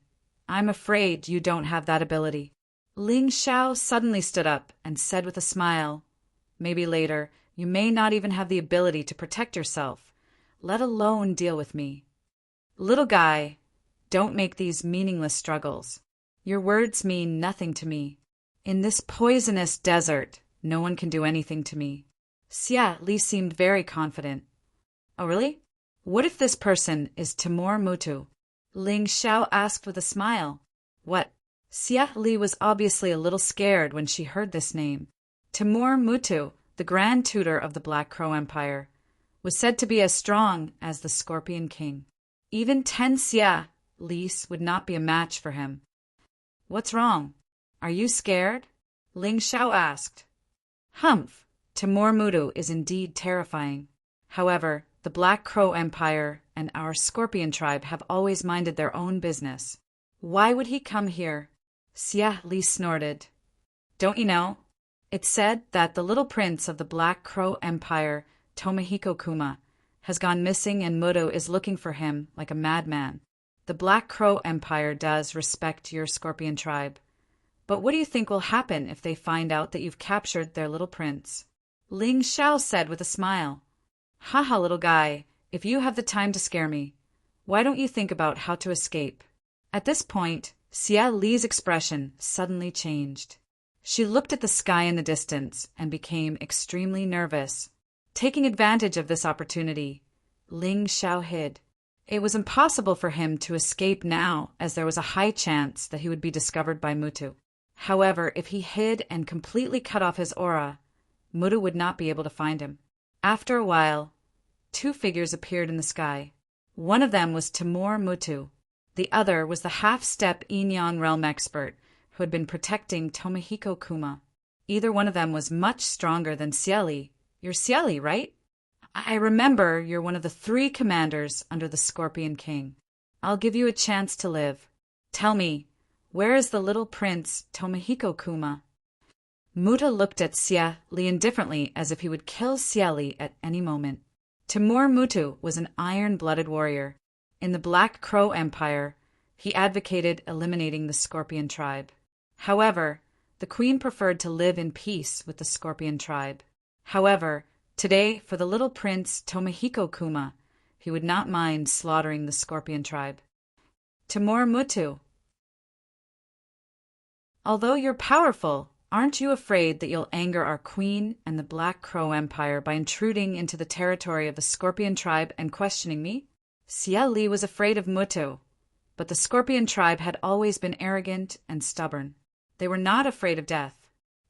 S1: I'm afraid you don't have that ability. Ling Xiao suddenly stood up and said with a smile, maybe later, you may not even have the ability to protect yourself, let alone deal with me. Little guy, don't make these meaningless struggles. Your words mean nothing to me. In this poisonous desert, no one can do anything to me. Xia Li seemed very confident. Oh, really? What if this person is Timur Mutu? Ling Xiao asked with a smile. What? Xia Li was obviously a little scared when she heard this name. Timur Mutu, the Grand Tutor of the Black Crow Empire, was said to be as strong as the Scorpion King. Even 10 Xia Li's would not be a match for him. What's wrong? Are you scared? Ling Xiao asked. Humph, Timur Mutu is indeed terrifying. However, the Black Crow Empire and our Scorpion tribe have always minded their own business. Why would he come here? Xia Li snorted. Don't you know? It's said that the little prince of the Black Crow Empire, Tomohiko Kuma, has gone missing and Muto is looking for him like a madman. The Black Crow Empire does respect your Scorpion tribe. But what do you think will happen if they find out that you've captured their little prince? Ling Xiao said with a smile. Haha, little guy, if you have the time to scare me, why don't you think about how to escape? At this point, Xia Li's expression suddenly changed. She looked at the sky in the distance and became extremely nervous. Taking advantage of this opportunity, Ling Xiao hid. It was impossible for him to escape now, as there was a high chance that he would be discovered by Mutu. However, if he hid and completely cut off his aura, Mutu would not be able to find him. After a while, 2 figures appeared in the sky. One of them was Timur Mutu. The other was the half-step Yin-Yang realm expert who had been protecting Tomohiko Kuma. Either one of them was much stronger than Xia Li. You're Xia Li, right? I remember you're one of the 3 commanders under the Scorpion King. I'll give you a chance to live. Tell me, where is the little prince Tomohiko Kuma? Muta looked at Xia Li indifferently as if he would kill Xia Li at any moment. Timur Mutu was an iron-blooded warrior. In the Black Crow Empire, he advocated eliminating the Scorpion tribe. However, the queen preferred to live in peace with the Scorpion tribe. However, today, for the little prince Tomohiko Kuma, he would not mind slaughtering the Scorpion tribe. Timur Mutu. Although you're powerful, Aren't you afraid that you'll anger our queen and the Black Crow Empire by intruding into the territory of the Scorpion tribe and questioning me? Xie Li was afraid of Mutu, but the Scorpion tribe had always been arrogant and stubborn. They were not afraid of death.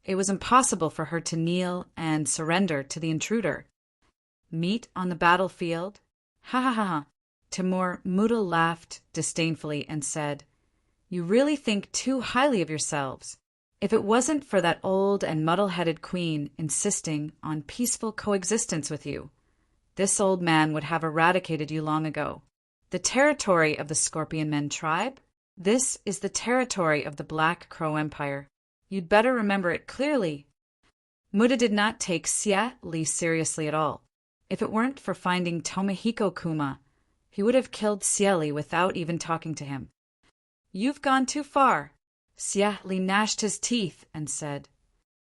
S1: It was impossible for her to kneel and surrender to the intruder. Meet on the battlefield? Ha ha ha ha. Timur Mutu laughed disdainfully and said, "You really think too highly of yourselves. If it wasn't for that old and muddle-headed queen insisting on peaceful coexistence with you, this old man would have eradicated you long ago. The territory of the Scorpion Men tribe? This is the territory of the Black Crow Empire. You'd better remember it clearly." Mutu did not take Xie Li seriously at all. If it weren't for finding Tomohiko Kuma, he would have killed Xie Li without even talking to him. "You've gone too far." Xie Li gnashed his teeth and said,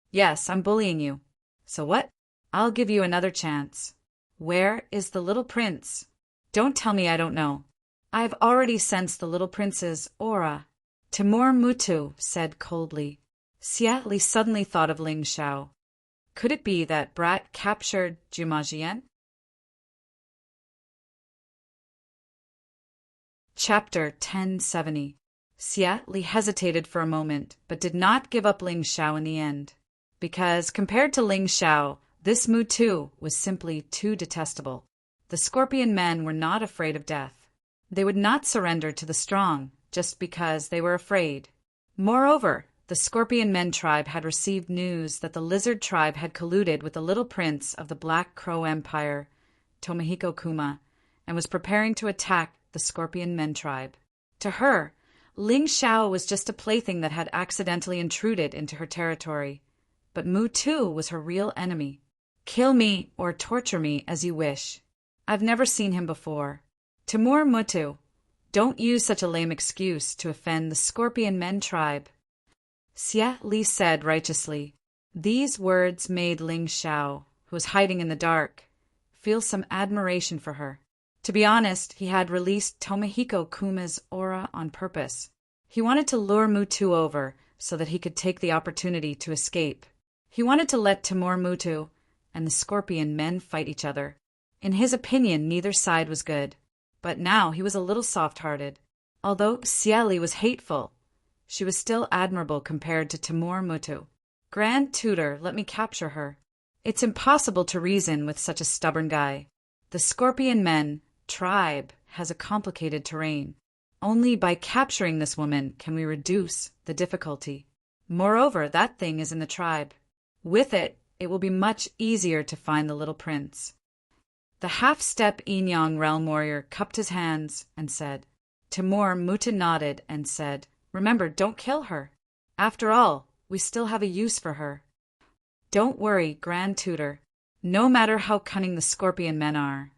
S1: "Yes, I'm bullying you. So what? I'll give you another chance. Where is the little prince? Don't tell me I don't know. I've already sensed the little prince's aura." Timur Mutu said coldly. Xie Li suddenly thought of Ling Xiao. Could it be that brat captured Jumajian? Chapter 1070. Xie Li hesitated for a moment, but did not give up Ling Xiao in the end. Because, compared to Ling Xiao, this Mutu was simply too detestable. The Scorpion men were not afraid of death. They would not surrender to the strong just because they were afraid. Moreover, the Scorpion Men tribe had received news that the Lizard tribe had colluded with the little prince of the Black Crow Empire, Tomohiko Kuma, and was preparing to attack the Scorpion Men tribe. To her, Ling Xiao was just a plaything that had accidentally intruded into her territory. But Mutu was her real enemy. Kill me or torture me as you wish. I've never seen him before. Timur Mutu, don't use such a lame excuse to offend the Scorpion Men tribe. Xie Li said righteously. These words made Ling Xiao, who was hiding in the dark, feel some admiration for her. To be honest, he had released Tomohiko Kuma's aura on purpose. He wanted to lure Mutu over so that he could take the opportunity to escape. He wanted to let Timur Mutu and the Scorpion Men fight each other. In his opinion, neither side was good. But now he was a little soft-hearted. Although Xie Li was hateful, she was still admirable compared to Timur Mutu. Grand Tutor, let me capture her. It's impossible to reason with such a stubborn guy. The Scorpion Men tribe has a complicated terrain. Only by capturing this woman can we reduce the difficulty. Moreover, that thing is in the tribe. With it, it will be much easier to find the little prince. The half-step Yinyang realm warrior cupped his hands and said. Timur Mutu nodded and said, "Remember, don't kill her. After all, we still have a use for her." "Don't worry, Grand Tutor. No matter how cunning the Scorpion Men are,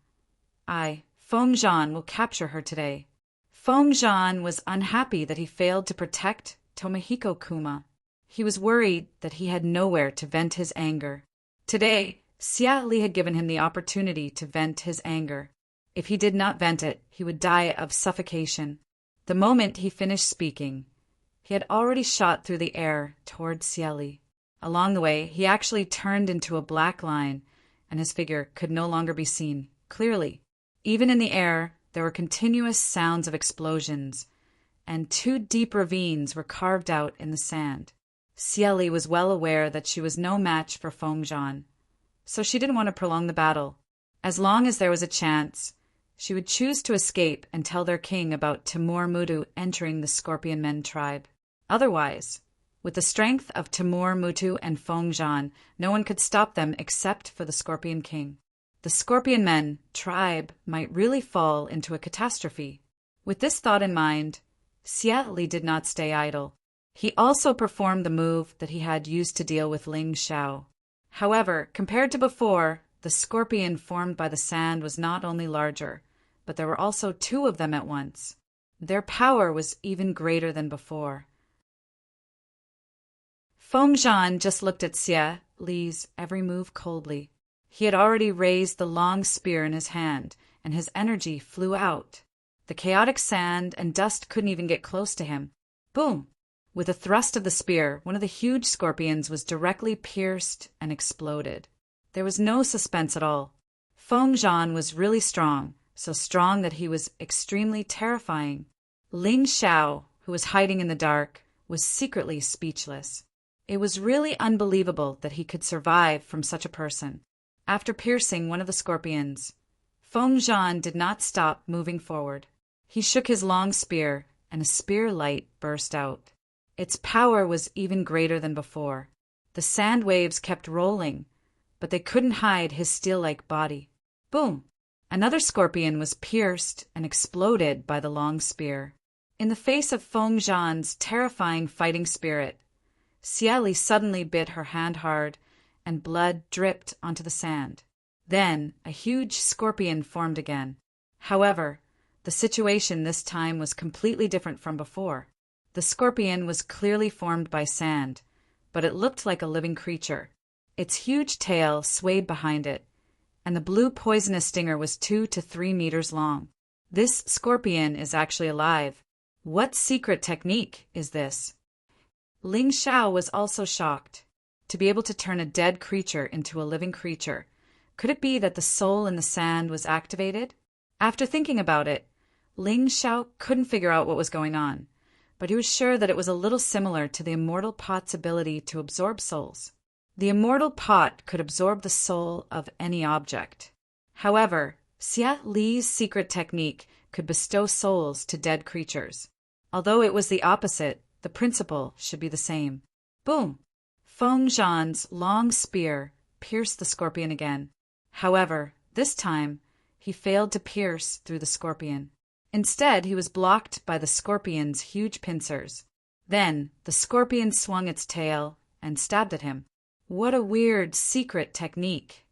S1: Fengzhan, will capture her today." Fengzhan was unhappy that he failed to protect Tomohiko Kuma. He was worried that he had nowhere to vent his anger. Today, Xie Li had given him the opportunity to vent his anger. If he did not vent it, he would die of suffocation. The moment he finished speaking, he had already shot through the air toward Xie Li. Along the way, he actually turned into a black line, and his figure could no longer be seen clearly. Even in the air, there were continuous sounds of explosions, and 2 deep ravines were carved out in the sand. Xie Li was well aware that she was no match for Fengzhan, so she didn't want to prolong the battle. As long as there was a chance, she would choose to escape and tell their king about Timur Mutu entering the Scorpion Men tribe. Otherwise, with the strength of Timur Mutu and Fengzhan, no one could stop them except for the Scorpion King. The Scorpion Men tribe might really fall into a catastrophe. With this thought in mind, Xie Li did not stay idle. He also performed the move that he had used to deal with Ling Xiao. However, compared to before, the scorpion formed by the sand was not only larger, but there were also 2 of them at once. Their power was even greater than before. Fengzhan just looked at Xie Li's every move coldly. He had already raised the long spear in his hand, and his energy flew out. The chaotic sand and dust couldn't even get close to him. Boom! With a thrust of the spear, one of the huge scorpions was directly pierced and exploded. There was no suspense at all. Feng Zhan was really strong, so strong that he was extremely terrifying. Ling Xiao, who was hiding in the dark, was secretly speechless. It was really unbelievable that he could survive from such a person. After piercing one of the scorpions, Feng Zhan did not stop moving forward. He shook his long spear, and a spear light burst out. Its power was even greater than before. The sand waves kept rolling, but they couldn't hide his steel-like body. Boom! Another scorpion was pierced and exploded by the long spear. In the face of Feng Zhan's terrifying fighting spirit, Xia Li suddenly bit her hand hard, and blood dripped onto the sand. Then a huge scorpion formed again. However, the situation this time was completely different from before. The scorpion was clearly formed by sand, but it looked like a living creature. Its huge tail swayed behind it, and the blue poisonous stinger was 2 to 3 meters long. This scorpion is actually alive. What secret technique is this? Ling Xiao was also shocked. To be able to turn a dead creature into a living creature, could it be that the soul in the sand was activated? After thinking about it, Ling Xiao couldn't figure out what was going on, but he was sure that it was a little similar to the immortal pot's ability to absorb souls. The immortal pot could absorb the soul of any object. However, Xia Li's secret technique could bestow souls to dead creatures. Although it was the opposite, the principle should be the same. Boom! Feng Zhan's long spear pierced the scorpion again. However, this time, he failed to pierce through the scorpion. Instead, he was blocked by the scorpion's huge pincers. Then, the scorpion swung its tail and stabbed at him. What a weird secret technique!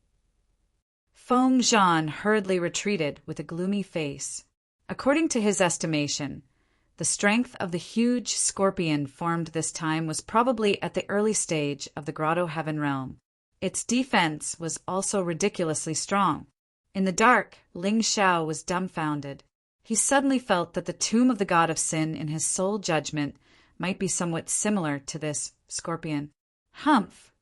S1: Feng Zhan hurriedly retreated with a gloomy face. According to his estimation, the strength of the huge scorpion formed this time was probably at the early stage of the Grotto Heaven realm. Its defense was also ridiculously strong. In the dark, Ling Xiao was dumbfounded. He suddenly felt that the tomb of the god of sin in his soul judgment might be somewhat similar to this scorpion. Humph!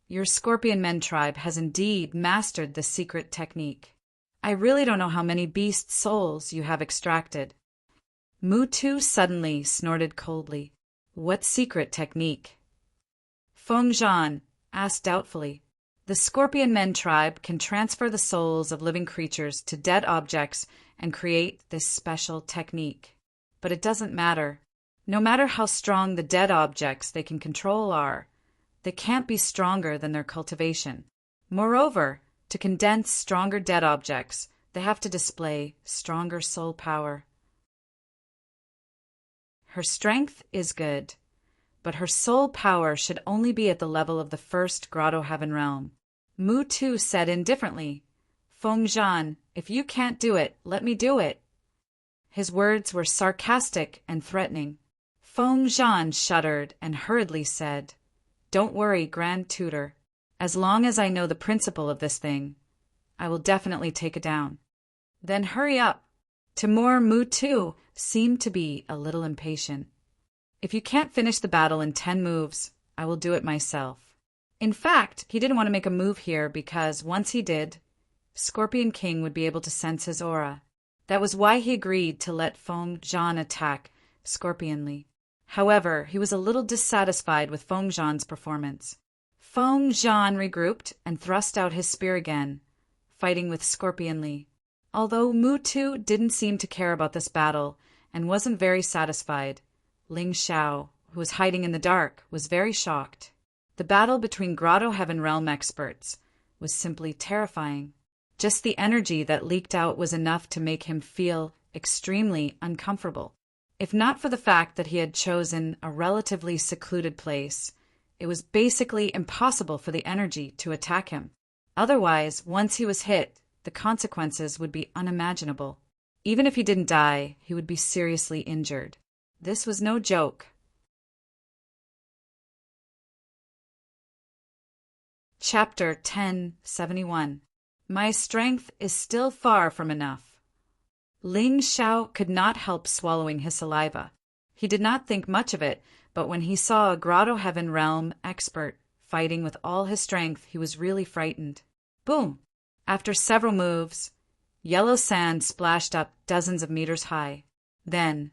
S1: Your Scorpion Men tribe has indeed mastered the secret technique. I really don't know how many beast souls you have extracted. Mutu suddenly snorted coldly. What secret technique? Feng Zhan asked doubtfully. The Scorpion Men tribe can transfer the souls of living creatures to dead objects and create this special technique. But it doesn't matter. No matter how strong the dead objects they can control are, they can't be stronger than their cultivation. Moreover, to condense stronger dead objects, they have to display stronger soul power. Her strength is good, but her soul power should only be at the level of the first Grotto Heaven realm. Mutu said indifferently, Feng Zhan, if you can't do it, let me do it. His words were sarcastic and threatening. Feng Zhan shuddered and hurriedly said, Don't worry, Grand Tutor. As long as I know the principle of this thing, I will definitely take it down. Then hurry up. Timur Mutu seemed to be a little impatient. If you can't finish the battle in 10 moves, I will do it myself. In fact, he didn't want to make a move here because once he did, Scorpion King would be able to sense his aura. That was why he agreed to let Feng Zhan attack Scorpionly. However, he was a little dissatisfied with Feng Zhan's performance. Feng Zhan regrouped and thrust out his spear again, fighting with Scorpionly. Although Mutu didn't seem to care about this battle and wasn't very satisfied, Ling Xiao, who was hiding in the dark, was very shocked. The battle between Grotto Heaven realm experts was simply terrifying. Just the energy that leaked out was enough to make him feel extremely uncomfortable. If not for the fact that he had chosen a relatively secluded place, it was basically impossible for the energy to attack him. Otherwise, once he was hit, the consequences would be unimaginable. Even if he didn't die, he would be seriously injured. This was no joke. Chapter 1071. My strength is still far from enough. Ling Xiao could not help swallowing his saliva. He did not think much of it, but when he saw a Grotto Heaven Realm expert fighting with all his strength, he was really frightened. Boom! After several moves, yellow sand splashed up dozens of meters high. Then,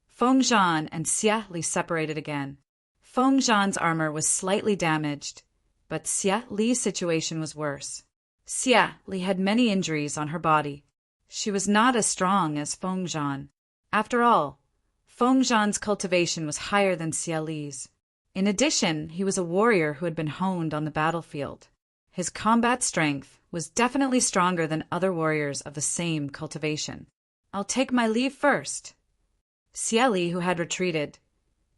S1: Feng Zhan and Xia Li separated again. Feng Zhan's armor was slightly damaged, but Xia Li's situation was worse. Xia Li had many injuries on her body. She was not as strong as Feng Zhan. After all, Feng Zhan's cultivation was higher than Xia Li's. In addition, he was a warrior who had been honed on the battlefield. His combat strength was definitely stronger than other warriors of the same cultivation. "I'll take my leave first." Xia Li, who had retreated,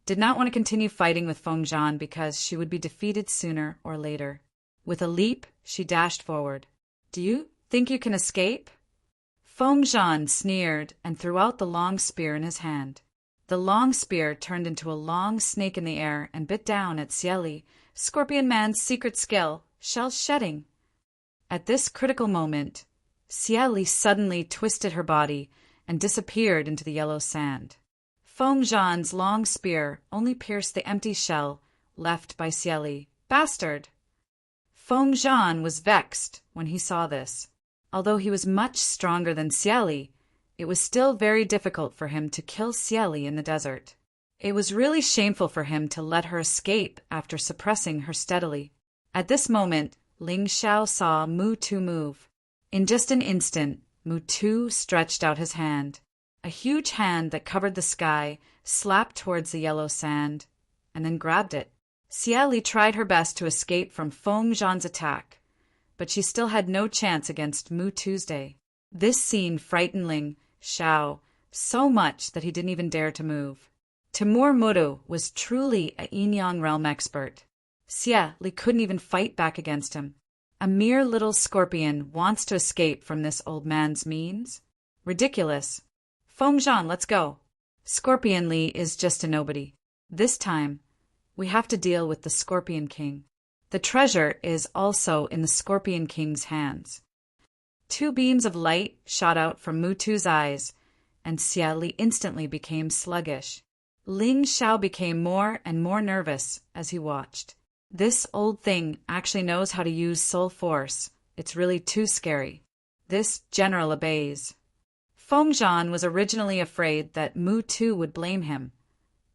S1: did not want to continue fighting with Feng Zhan because she would be defeated sooner or later. With a leap, she dashed forward. "Do you think you can escape?" Feng Zhan sneered and threw out the long spear in his hand. The long spear turned into a long snake in the air and bit down at Xia Li, Scorpion Man's secret skill, shell shedding. At this critical moment, Xia Li suddenly twisted her body and disappeared into the yellow sand. Feng Zhan's long spear only pierced the empty shell left by Xia Li. "Bastard!" Feng Zhan was vexed when he saw this. Although he was much stronger than Xia Li, it was still very difficult for him to kill Xia Li in the desert. It was really shameful for him to let her escape after suppressing her steadily. At this moment, Ling Xiao saw Mu Tu move. In just an instant, Mu Tu stretched out his hand. A huge hand that covered the sky slapped towards the yellow sand, and then grabbed it. Xia Li tried her best to escape from Feng Zhan's attack, but she still had no chance against Mu Tuesday. This scene frightened Ling Xiao so much that he didn't even dare to move. Timur Mutu was truly a Yin-Yang realm expert. Xia Li couldn't even fight back against him. A mere little scorpion wants to escape from this old man's means? Ridiculous. "Feng Zhan, let's go." Scorpion Li is just a nobody. This time, we have to deal with the Scorpion King. The treasure is also in the Scorpion King's hands. Two beams of light shot out from Mutu's eyes, and Xia Li instantly became sluggish. Ling Xiao became more and more nervous as he watched. This old thing actually knows how to use soul force. It's really too scary. This general obeys. Feng Zhan was originally afraid that Mu Tu would blame him,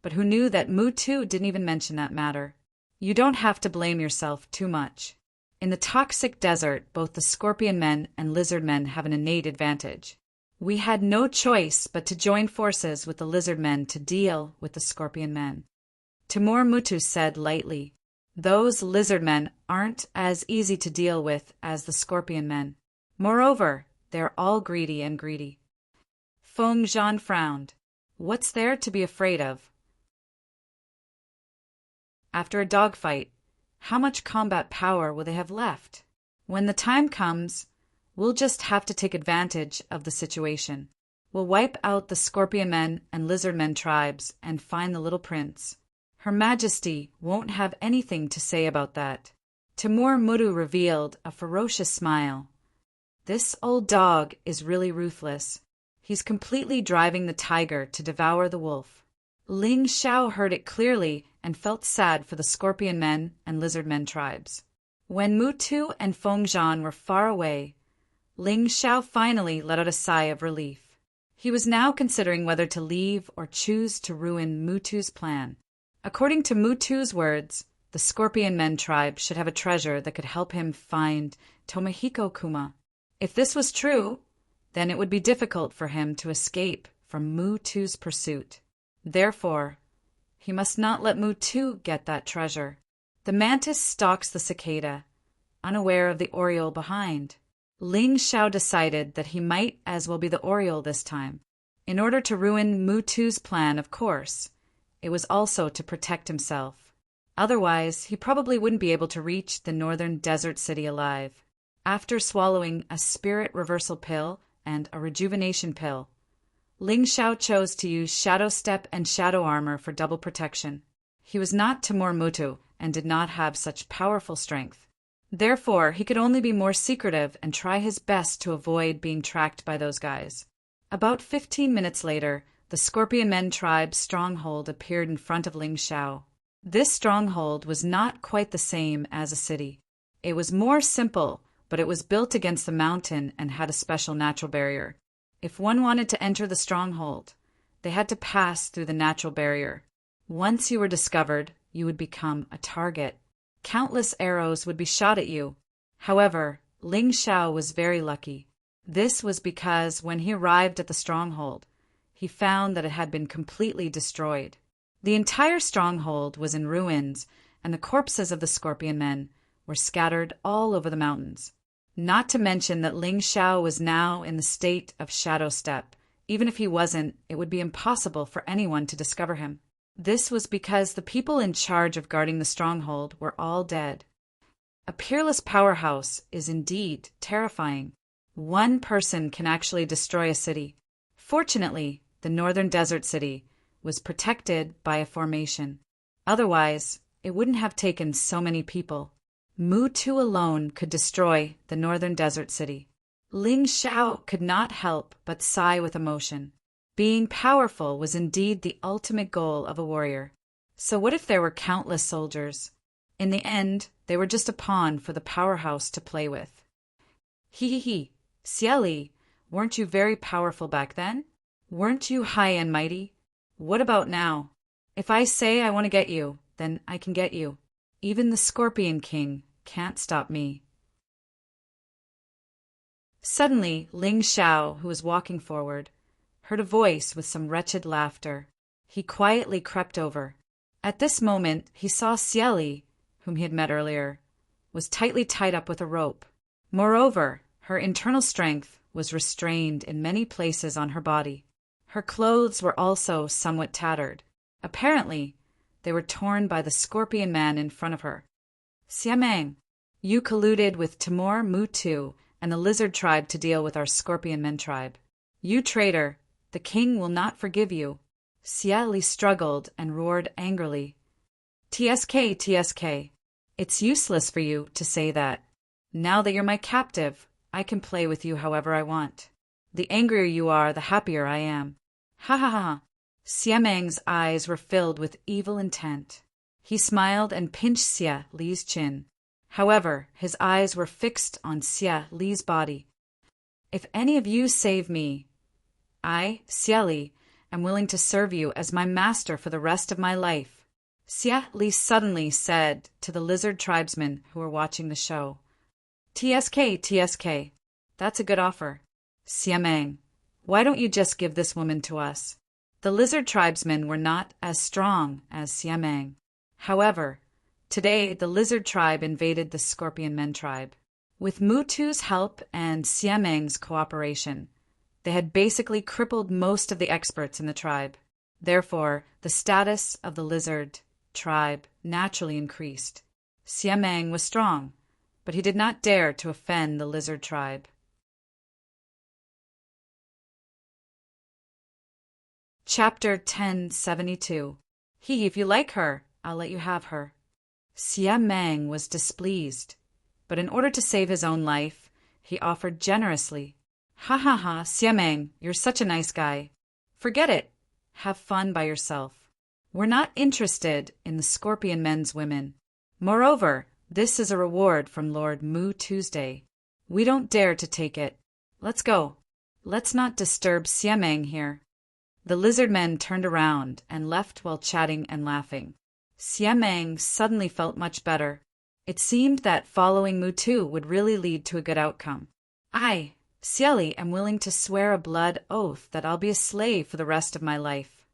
S1: but who knew that Mu Tu didn't even mention that matter. You don't have to blame yourself too much. In the toxic desert, both the scorpion men and lizard men have an innate advantage. We had no choice but to join forces with the lizard men to deal with the scorpion men. Timur Mutu said lightly, "Those lizard men aren't as easy to deal with as the scorpion men. Moreover, they're all greedy. Feng Zhan frowned. What's there to be afraid of? After a dogfight, how much combat power will they have left? When the time comes, we'll just have to take advantage of the situation. We'll wipe out the Scorpion Men and Lizard Men tribes and find the little prince. Her Majesty won't have anything to say about that." Timur Mutu revealed a ferocious smile. "This old dog is really ruthless. He's completely driving the tiger to devour the wolf." Ling Xiao heard it clearly and felt sad for the Scorpion Men and Lizard Men tribes. When Mutu and Feng Zhan were far away, Ling Xiao finally let out a sigh of relief. He was now considering whether to leave or choose to ruin Mutu's plan. According to Mutu's words, the Scorpion Men tribe should have a treasure that could help him find Tomohiko Kuma. If this was true, then it would be difficult for him to escape from Mutu's pursuit. Therefore, he must not let Mutu get that treasure. The mantis stalks the cicada, unaware of the oriole behind. Ling Xiao decided that he might as well be the oriole this time. In order to ruin Mutu's plan, of course, it was also to protect himself. Otherwise, he probably wouldn't be able to reach the northern desert city alive. After swallowing a spirit reversal pill and a rejuvenation pill, Ling Xiao chose to use Shadow Step and Shadow Armor for double protection. He was not Timur Mutu and did not have such powerful strength. Therefore, he could only be more secretive and try his best to avoid being tracked by those guys. About 15 minutes later, the Scorpion Men tribe's stronghold appeared in front of Ling Xiao. This stronghold was not quite the same as a city. It was more simple, but it was built against the mountain and had a special natural barrier. If one wanted to enter the stronghold, they had to pass through the natural barrier. Once you were discovered, you would become a target. Countless arrows would be shot at you. However, Ling Xiao was very lucky. This was because when he arrived at the stronghold, he found that it had been completely destroyed. The entire stronghold was in ruins, and the corpses of the Scorpion Men were scattered all over the mountains. Not to mention that Ling Xiao was now in the state of shadow step. Even if he wasn't, it would be impossible for anyone to discover him. This was because the people in charge of guarding the stronghold were all dead. A peerless powerhouse is indeed terrifying. One person can actually destroy a city. Fortunately, the northern desert city was protected by a formation. Otherwise, it wouldn't have taken so many people. Mutu alone could destroy the northern desert city. Ling Xiao could not help but sigh with emotion. Being powerful was indeed the ultimate goal of a warrior. So what if there were countless soldiers? In the end, they were just a pawn for the powerhouse to play with. He, Xieli, weren't you very powerful back then? Weren't you high and mighty? What about now? If I say I want to get you, then I can get you. Even the Scorpion King can't stop me. Suddenly, Ling Xiao, who was walking forward, heard a voice with some wretched laughter. He quietly crept over. At this moment, he saw Xieli, whom he had met earlier, was tightly tied up with a rope. Moreover, her internal strength was restrained in many places on her body. Her clothes were also somewhat tattered. Apparently, they were torn by the Scorpion Man in front of her. Xiameng, you colluded with Timur Mutu and the Lizard tribe to deal with our Scorpion Men tribe. You traitor, the king will not forgive you. Xieli struggled and roared angrily. TSK, it's useless for you to say that. Now that you're my captive, I can play with you however I want. The angrier you are, the happier I am. Ha ha ha. Xiameng's eyes were filled with evil intent. He smiled and pinched Xia Li's chin. However, his eyes were fixed on Xia Li's body. If any of you save me, I, Xieli, am willing to serve you as my master for the rest of my life. Xia Li suddenly said to the lizard tribesmen who were watching the show. TSK, that's a good offer. Xiameng, why don't you just give this woman to us? The lizard tribesmen were not as strong as Xiameng. However, today the lizard tribe invaded the Scorpion Men tribe. With Mutu's help and Xiameng's cooperation, they had basically crippled most of the experts in the tribe. Therefore, the status of the lizard tribe naturally increased. Xiameng was strong, but he did not dare to offend the lizard tribe. Chapter 1072. If you like her, I'll let you have her. Xiameng was displeased, but in order to save his own life, he offered generously. Ha ha ha, Xiameng, you're such a nice guy. Forget it. Have fun by yourself. We're not interested in the Scorpion Men's women. Moreover, this is a reward from Lord Mu Tuesday. We don't dare to take it. Let's go. Let's not disturb Xiameng here. The lizard men turned around and left while chatting and laughing. Xiameng suddenly felt much better. It seemed that following Mutu would really lead to a good outcome. I, Xieli, am willing to swear a blood oath that I'll be a slave for the rest of my life.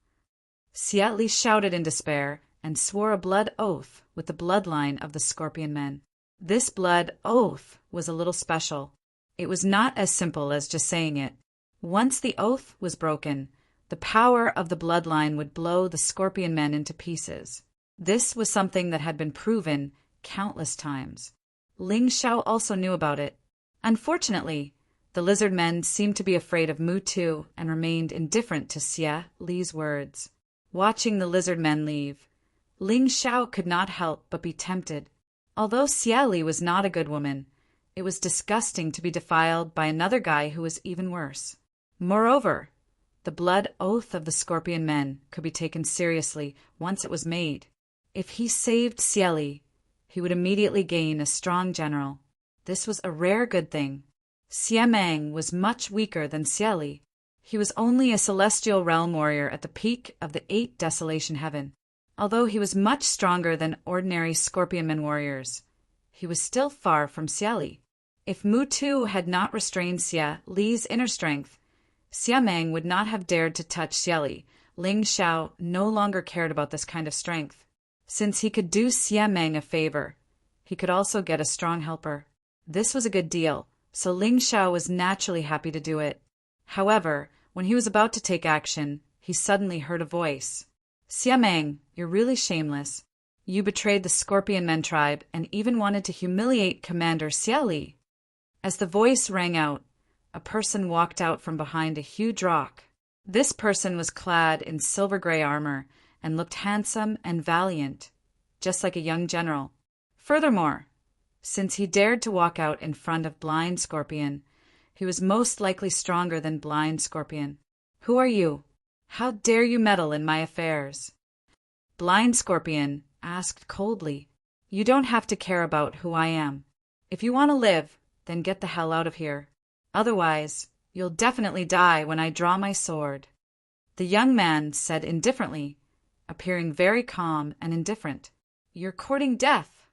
S1: Xieli shouted in despair and swore a blood oath with the bloodline of the Scorpion Men. This blood oath was a little special. It was not as simple as just saying it. Once the oath was broken, the power of the bloodline would blow the Scorpion Men into pieces. This was something that had been proven countless times. Ling Xiao also knew about it. Unfortunately, the lizard men seemed to be afraid of Mutu and remained indifferent to Xia Li's words. Watching the lizard men leave, Ling Xiao could not help but be tempted. Although Xia Li was not a good woman, it was disgusting to be defiled by another guy who was even worse. Moreover, The blood oath of the Scorpion Men could be taken seriously once it was made. If he saved Cieli, he would immediately gain a strong general. This was a rare good thing. Siamang was much weaker than Cieli. He was only a celestial realm warrior at the peak of the 8 Desolation Heaven. Although he was much stronger than ordinary Scorpionman warriors, he was still far from Cieli. If Mutu had not restrained Xia Li's inner strength, Siamang would not have dared to touch Cieli. Ling Xiao no longer cared about this kind of strength. Since he could do Siamang a favor, he could also get a strong helper. This was a good deal, so Ling Xiao was naturally happy to do it. However, when he was about to take action, he suddenly heard a voice. Siamang, you're really shameless. You betrayed the Scorpion Men tribe and even wanted to humiliate Commander Cieli. As the voice rang out, a person walked out from behind a huge rock. This person was clad in silver-gray armor and looked handsome and valiant, just like a young general. Furthermore, since he dared to walk out in front of Blind Scorpion, he was most likely stronger than Blind Scorpion. Who are you? How dare you meddle in my affairs? Blind Scorpion asked coldly. You don't have to care about who I am. If you want to live, then get the hell out of here. Otherwise, you'll definitely die when I draw my sword. The young man said indifferently, appearing very calm and indifferent. You're courting death.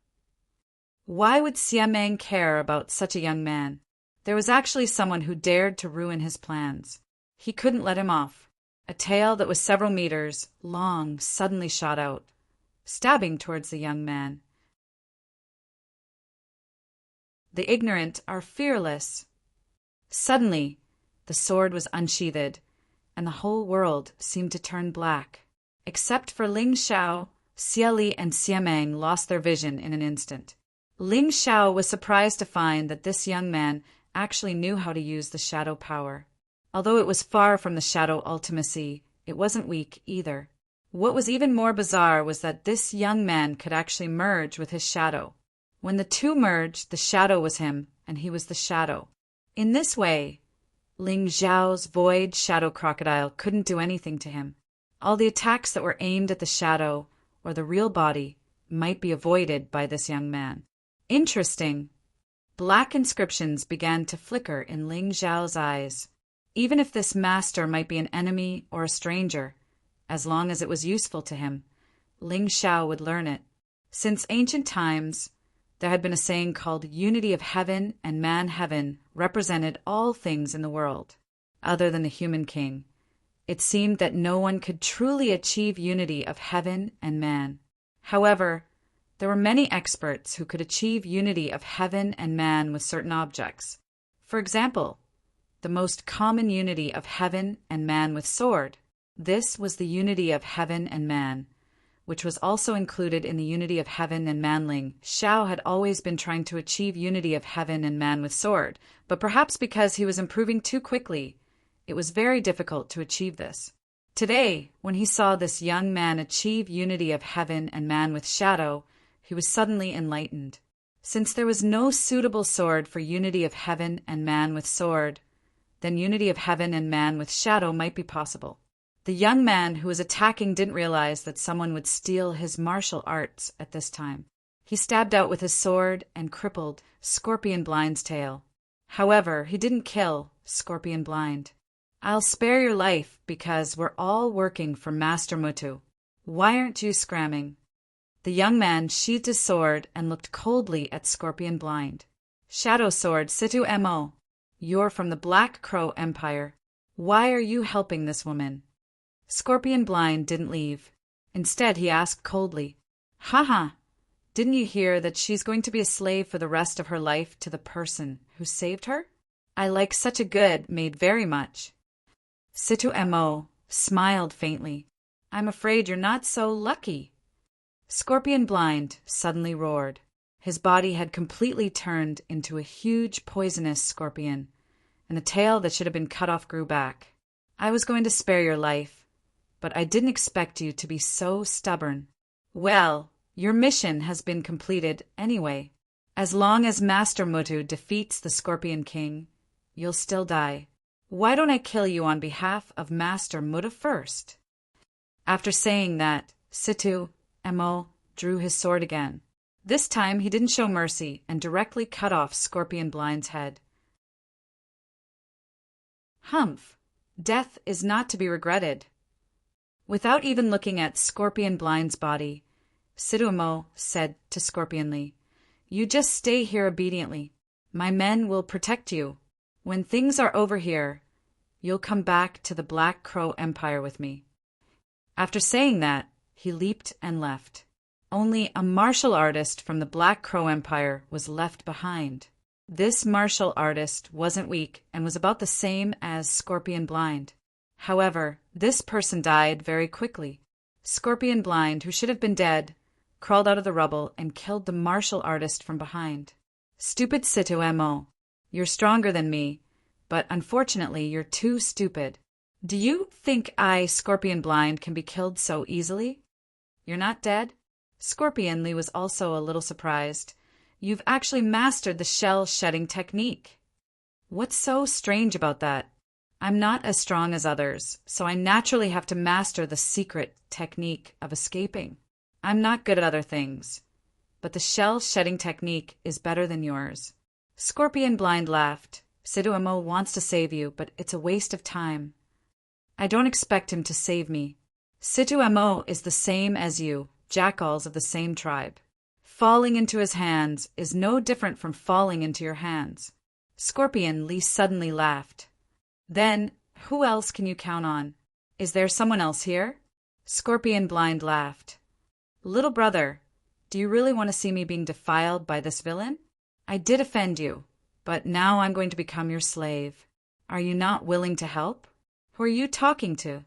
S1: Why would Siamang care about such a young man? There was actually someone who dared to ruin his plans. He couldn't let him off. A tail that was several meters long suddenly shot out, stabbing towards the young man. The ignorant are fearless. Suddenly, the sword was unsheathed, and the whole world seemed to turn black. Except for Ling Xiao, Cieli and Siamang lost their vision in an instant. Ling Xiao was surprised to find that this young man actually knew how to use the shadow power. Although it was far from the shadow ultimacy, it wasn't weak either. What was even more bizarre was that this young man could actually merge with his shadow. When the two merged, the shadow was him, and he was the shadow. In this way, Ling Xiao's void shadow crocodile couldn't do anything to him. All the attacks that were aimed at the shadow or the real body might be avoided by this young man. Interesting. Black inscriptions began to flicker in Ling Xiao's eyes. Even if this master might be an enemy or a stranger, as long as it was useful to him, Ling Xiao would learn it. Since ancient times, there had been a saying called unity of heaven and man-heaven represented all things in the world, other than the human king. It seemed that no one could truly achieve unity of heaven and man. However, there were many experts who could achieve unity of heaven and man with certain objects. For example, the most common unity of heaven and man with sword. This was the unity of heaven and man, which was also included in the unity of heaven and man. Ling Xiao had always been trying to achieve unity of heaven and man with sword, but perhaps because he was improving too quickly, it was very difficult to achieve this. Today, when he saw this young man achieve unity of heaven and man with shadow, he was suddenly enlightened. Since there was no suitable sword for unity of heaven and man with sword, then unity of heaven and man with shadow might be possible. The young man who was attacking didn't realize that someone would steal his martial arts at this time. He stabbed out with his sword and crippled Scorpion Blind's tail. However, he didn't kill Scorpion Blind. I'll spare your life because we're all working for Master Mutu. Why aren't you scramming? The young man sheathed his sword and looked coldly at Scorpion Blind. Shadow Sword Situ Mo. You're from the Black Crow Empire. Why are you helping this woman? Scorpion Blind didn't leave. Instead, he asked coldly, Haha, didn't you hear that she's going to be a slave for the rest of her life to the person who saved her? I like such a good maid very much. Situ Mo smiled faintly. I'm afraid you're not so lucky. Scorpion Blind suddenly roared. His body had completely turned into a huge poisonous scorpion, and the tail that should have been cut off grew back. I was going to spare your life, but I didn't expect you to be so stubborn. Well, your mission has been completed anyway. As long as Master Mutu defeats the Scorpion King, you'll still die. Why don't I kill you on behalf of Master Mutta first? After saying that, Situ Emo drew his sword again. This time he didn't show mercy and directly cut off Scorpion Blind's head. Humph! Death is not to be regretted. Without even looking at Scorpion Blind's body, Situ Emo said to Scorpionly, "You just stay here obediently. My men will protect you. When things are over here, you'll come back to the Black Crow Empire with me." After saying that, he leaped and left. Only a martial artist from the Black Crow Empire was left behind. This martial artist wasn't weak and was about the same as Scorpion Blind. However, this person died very quickly. Scorpion Blind, who should have been dead, crawled out of the rubble and killed the martial artist from behind. Stupid Situ Emo, you're stronger than me, but unfortunately you're too stupid. Do you think I, Scorpion Blind, can be killed so easily? You're not dead? Scorpionly was also a little surprised. You've actually mastered the shell-shedding technique. What's so strange about that? I'm not as strong as others, so I naturally have to master the secret technique of escaping. I'm not good at other things, but the shell-shedding technique is better than yours. Scorpion Blind laughed. Situ Emo wants to save you, but it's a waste of time. I don't expect him to save me. Situ Emo is the same as you, jackals of the same tribe. Falling into his hands is no different from falling into your hands. Scorpionly suddenly laughed. Then, who else can you count on? Is there someone else here? Scorpion Blind laughed. Little brother, do you really want to see me being defiled by this villain? I did offend you, but now I'm going to become your slave. Are you not willing to help? Who are you talking to?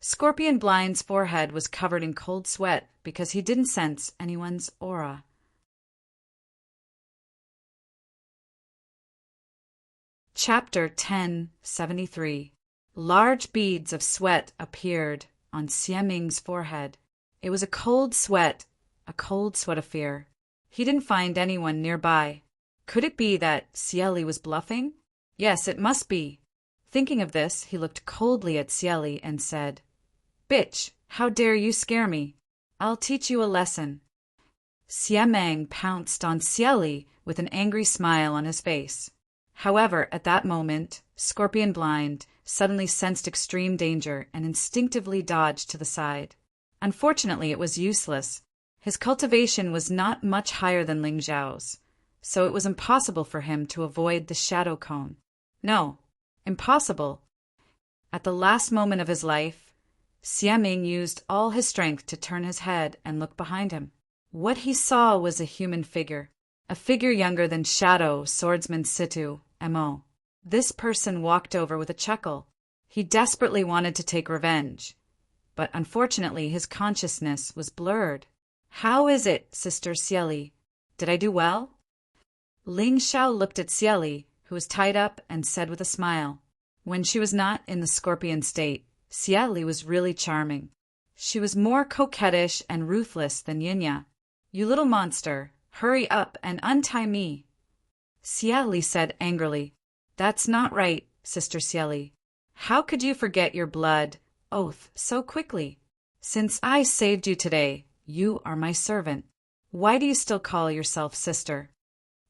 S1: Scorpion Blind's forehead was covered in cold sweat because he didn't sense anyone's aura. Chapter 1073. Large beads of sweat appeared on Xie Ming's forehead. It was a cold sweat of fear. He didn't find anyone nearby. Could it be that Cieli was bluffing? Yes, it must be. Thinking of this, he looked coldly at Cieli and said, "Bitch, how dare you scare me? I'll teach you a lesson." Xie Ming pounced on Cieli with an angry smile on his face. However, at that moment, Scorpion Blind suddenly sensed extreme danger and instinctively dodged to the side. Unfortunately, it was useless. His cultivation was not much higher than Ling Zhao's, so it was impossible for him to avoid the shadow cone. No, impossible. At the last moment of his life, Xie Ming used all his strength to turn his head and look behind him. What he saw was a human figure, a figure younger than Shadow Swordsman Situ Emo. This person walked over with a chuckle. He desperately wanted to take revenge, but unfortunately his consciousness was blurred. "How is it, Sister Cieli? Did I do well?" Ling Xiao looked at Cieli, who was tied up, and said with a smile. When she was not in the scorpion state, Cieli was really charming. She was more coquettish and ruthless than Yinya. "You little monster, hurry up and untie me." Cieli said angrily, "That's not right, Sister Cieli. How could you forget your blood oath so quickly? Since I saved you today, you are my servant. Why do you still call yourself sister?"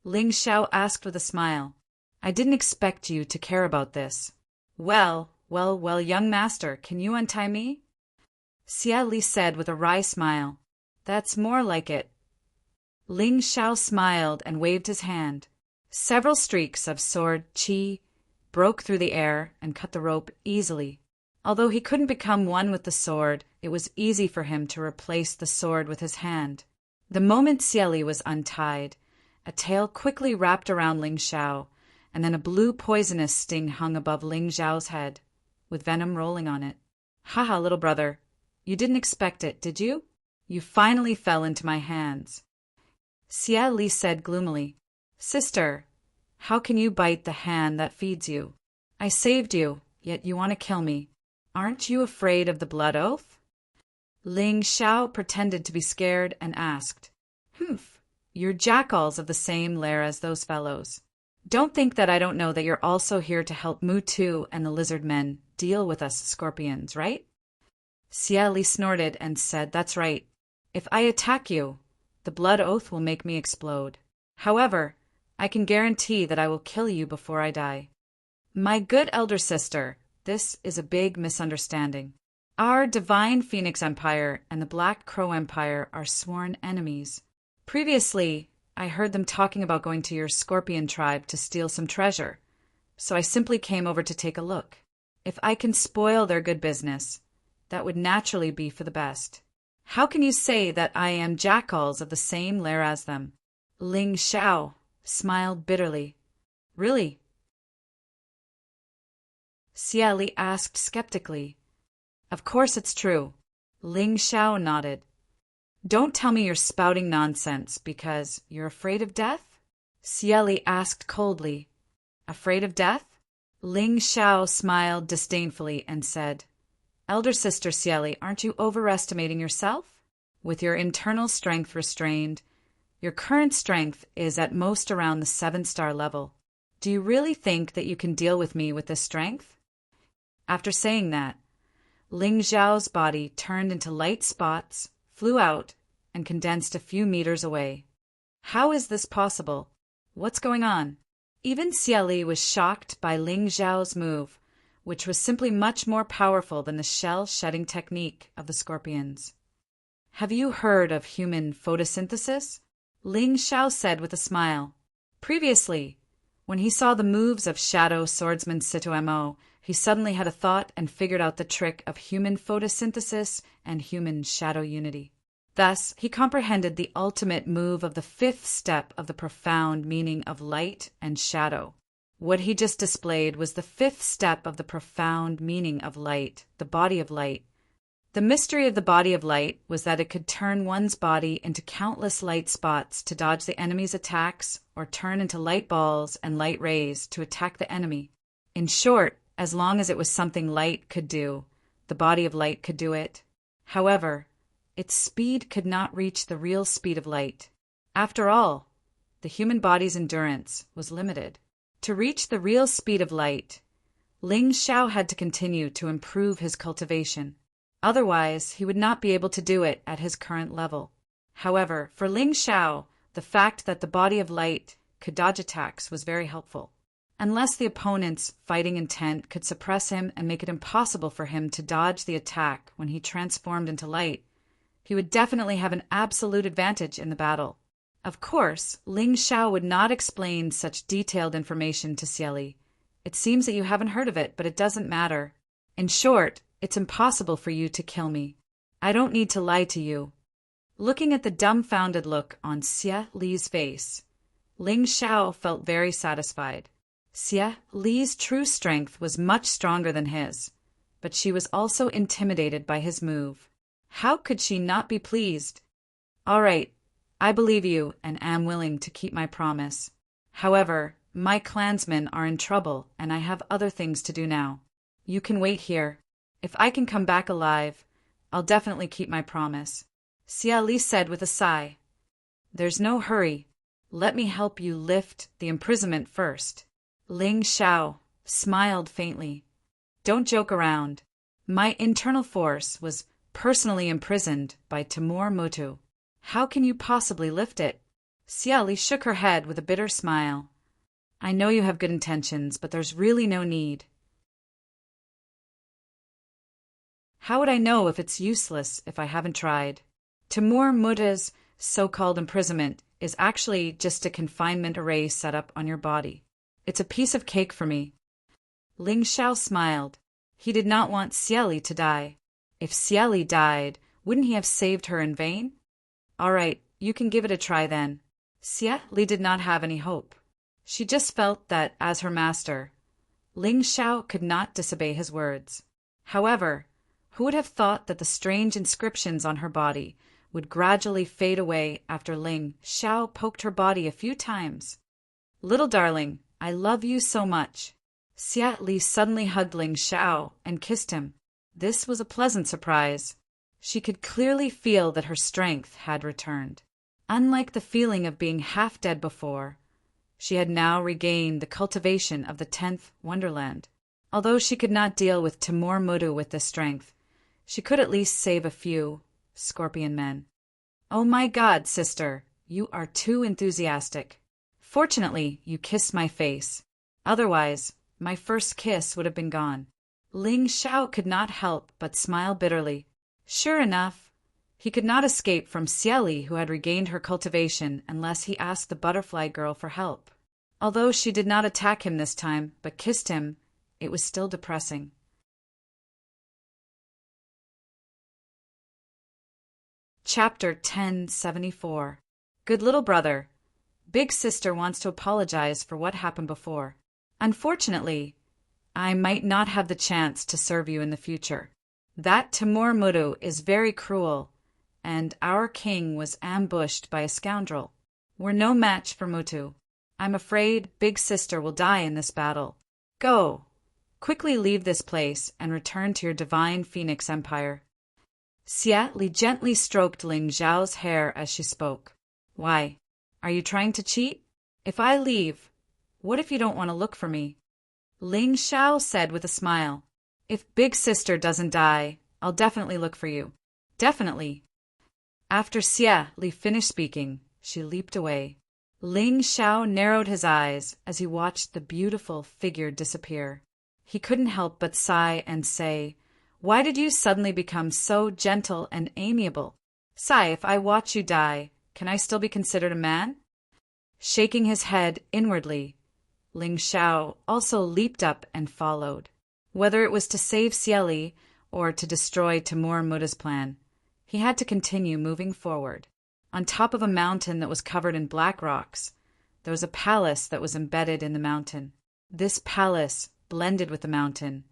S1: Ling Xiao asked with a smile. "I didn't expect you to care about this." Well, young master, can you untie me?" Cieli said with a wry smile. "That's more like it." Ling Xiao smiled and waved his hand. Several streaks of sword qi broke through the air and cut the rope easily. Although he couldn't become one with the sword, it was easy for him to replace the sword with his hand. The moment Cieli was untied, a tail quickly wrapped around Ling Xiao, and then a blue poisonous sting hung above Ling Xiao's head, with venom rolling on it. "Haha, little brother, you didn't expect it, did you? You finally fell into my hands." Cieli said gloomily, "Sister, how can you bite the hand that feeds you? I saved you, yet you want to kill me. Aren't you afraid of the blood oath?" Ling Xiao pretended to be scared and asked, "Humph, you're jackals of the same lair as those fellows. Don't think that I don't know that you're also here to help Mutu and the lizard men deal with us scorpions, right? Xia Li snorted and said, That's right. If I attack you, the blood oath will make me explode. However, I can guarantee that I will kill you before I die. My good elder sister, this is a big misunderstanding. Our Divine Phoenix Empire and the Black Crow Empire are sworn enemies. Previously, I heard them talking about going to your scorpion tribe to steal some treasure, so I simply came over to take a look. If I can spoil their good business, that would naturally be for the best. How can you say that I am jackals of the same lair as them? Ling Xiao smiled bitterly. Really? Xia Li asked skeptically. Of course it's true. Ling Xiao nodded. Don't tell me you're spouting nonsense because you're afraid of death? Xia Li asked coldly. Afraid of death? Ling Xiao smiled disdainfully and said, Elder sister Xia Li, aren't you overestimating yourself? With your internal strength restrained, your current strength is at most around the 7-star level. Do you really think that you can deal with me with this strength? After saying that, Ling Xiao's body turned into light spots, flew out, and condensed a few meters away. How is this possible? What's going on? Even Xia Li was shocked by Ling Xiao's move, which was simply much more powerful than the shell-shedding technique of the scorpions. Have you heard of human photosynthesis? Ling Xiao said with a smile. Previously, when he saw the moves of Shadow Swordsman Sito Mo, he suddenly had a thought and figured out the trick of human photosynthesis and human shadow unity. Thus, he comprehended the ultimate move of the 5th step of the profound meaning of light and shadow. What he just displayed was the 5th step of the profound meaning of light, the body of light. The mystery of the body of light was that it could turn one's body into countless light spots to dodge the enemy's attacks or turn into light balls and light rays to attack the enemy. In short, as long as it was something light could do, the body of light could do it. However, its speed could not reach the real speed of light. After all, the human body's endurance was limited. To reach the real speed of light, Ling Xiao had to continue to improve his cultivation. Otherwise, he would not be able to do it at his current level. However, for Ling Xiao, the fact that the body of light could dodge attacks was very helpful. Unless the opponent's fighting intent could suppress him and make it impossible for him to dodge the attack when he transformed into light, he would definitely have an absolute advantage in the battle. Of course, Ling Xiao would not explain such detailed information to Xia Li. It seems that you haven't heard of it, but it doesn't matter. In short, it's impossible for you to kill me. I don't need to lie to you. Looking at the dumbfounded look on Xia Li's face, Ling Xiao felt very satisfied. Xia Li's true strength was much stronger than his, but she was also intimidated by his move. How could she not be pleased? All right, I believe you and am willing to keep my promise. However, my clansmen are in trouble and I have other things to do now. You can wait here. If I can come back alive, I'll definitely keep my promise. Xia Li said with a sigh. There's no hurry. Let me help you lift the imprisonment first. Ling Xiao smiled faintly. Don't joke around. My internal force was personally imprisoned by Timur Mutu. How can you possibly lift it? Xia Li shook her head with a bitter smile. I know you have good intentions, but there's really no need. How would I know if it's useless if I haven't tried? Timur Mutu's so-called imprisonment is actually just a confinement array set up on your body. It's a piece of cake for me. Ling Xiao smiled. He did not want Xia Li to die. If Xia Li died, wouldn't he have saved her in vain? All right, you can give it a try then. Xia Li did not have any hope. She just felt that, as her master, Ling Xiao could not disobey his words. However, who would have thought that the strange inscriptions on her body would gradually fade away after Ling Xiao poked her body a few times? Little darling, I love you so much. Xia Li suddenly hugged Ling Xiao and kissed him. This was a pleasant surprise. She could clearly feel that her strength had returned. Unlike the feeling of being half dead before, She had now regained the cultivation of the 10th wonderland. Although she could not deal with Timur Mudu with this strength, she could at least save a few scorpion men. "Oh my God, sister, you are too enthusiastic. Fortunately, you kissed my face. Otherwise, my first kiss would have been gone." Ling Xiao could not help but smile bitterly. Sure enough, he could not escape from Xieli, who had regained her cultivation, unless he asked the butterfly girl for help. Although she did not attack him this time, but kissed him, it was still depressing. Chapter 1074. Good little brother. Big sister wants to apologize for what happened before. Unfortunately, I might not have the chance to serve you in the future. That Timur Mudu is very cruel, and our king was ambushed by a scoundrel. We're no match for Mutu. I'm afraid big sister will die in this battle. Go, quickly leave this place and return to your divine Phoenix Empire. Xia Li gently stroked Ling Xiao's hair as she spoke. Why, are you trying to cheat? If I leave, what if you don't want to look for me? Ling Xiao said with a smile. If big sister doesn't die, I'll definitely look for you. Definitely. After Xia Li finished speaking, she leaped away. Ling Xiao narrowed his eyes as he watched the beautiful figure disappear. He couldn't help but sigh and say, "Why did you suddenly become so gentle and amiable? Sai, if I watch you die, can I still be considered a man?" Shaking his head inwardly, Ling Xiao also leaped up and followed. Whether it was to save Xieli or to destroy Timur Muda's plan, he had to continue moving forward. On top of a mountain that was covered in black rocks, there was a palace that was embedded in the mountain. This palace blended with the mountain,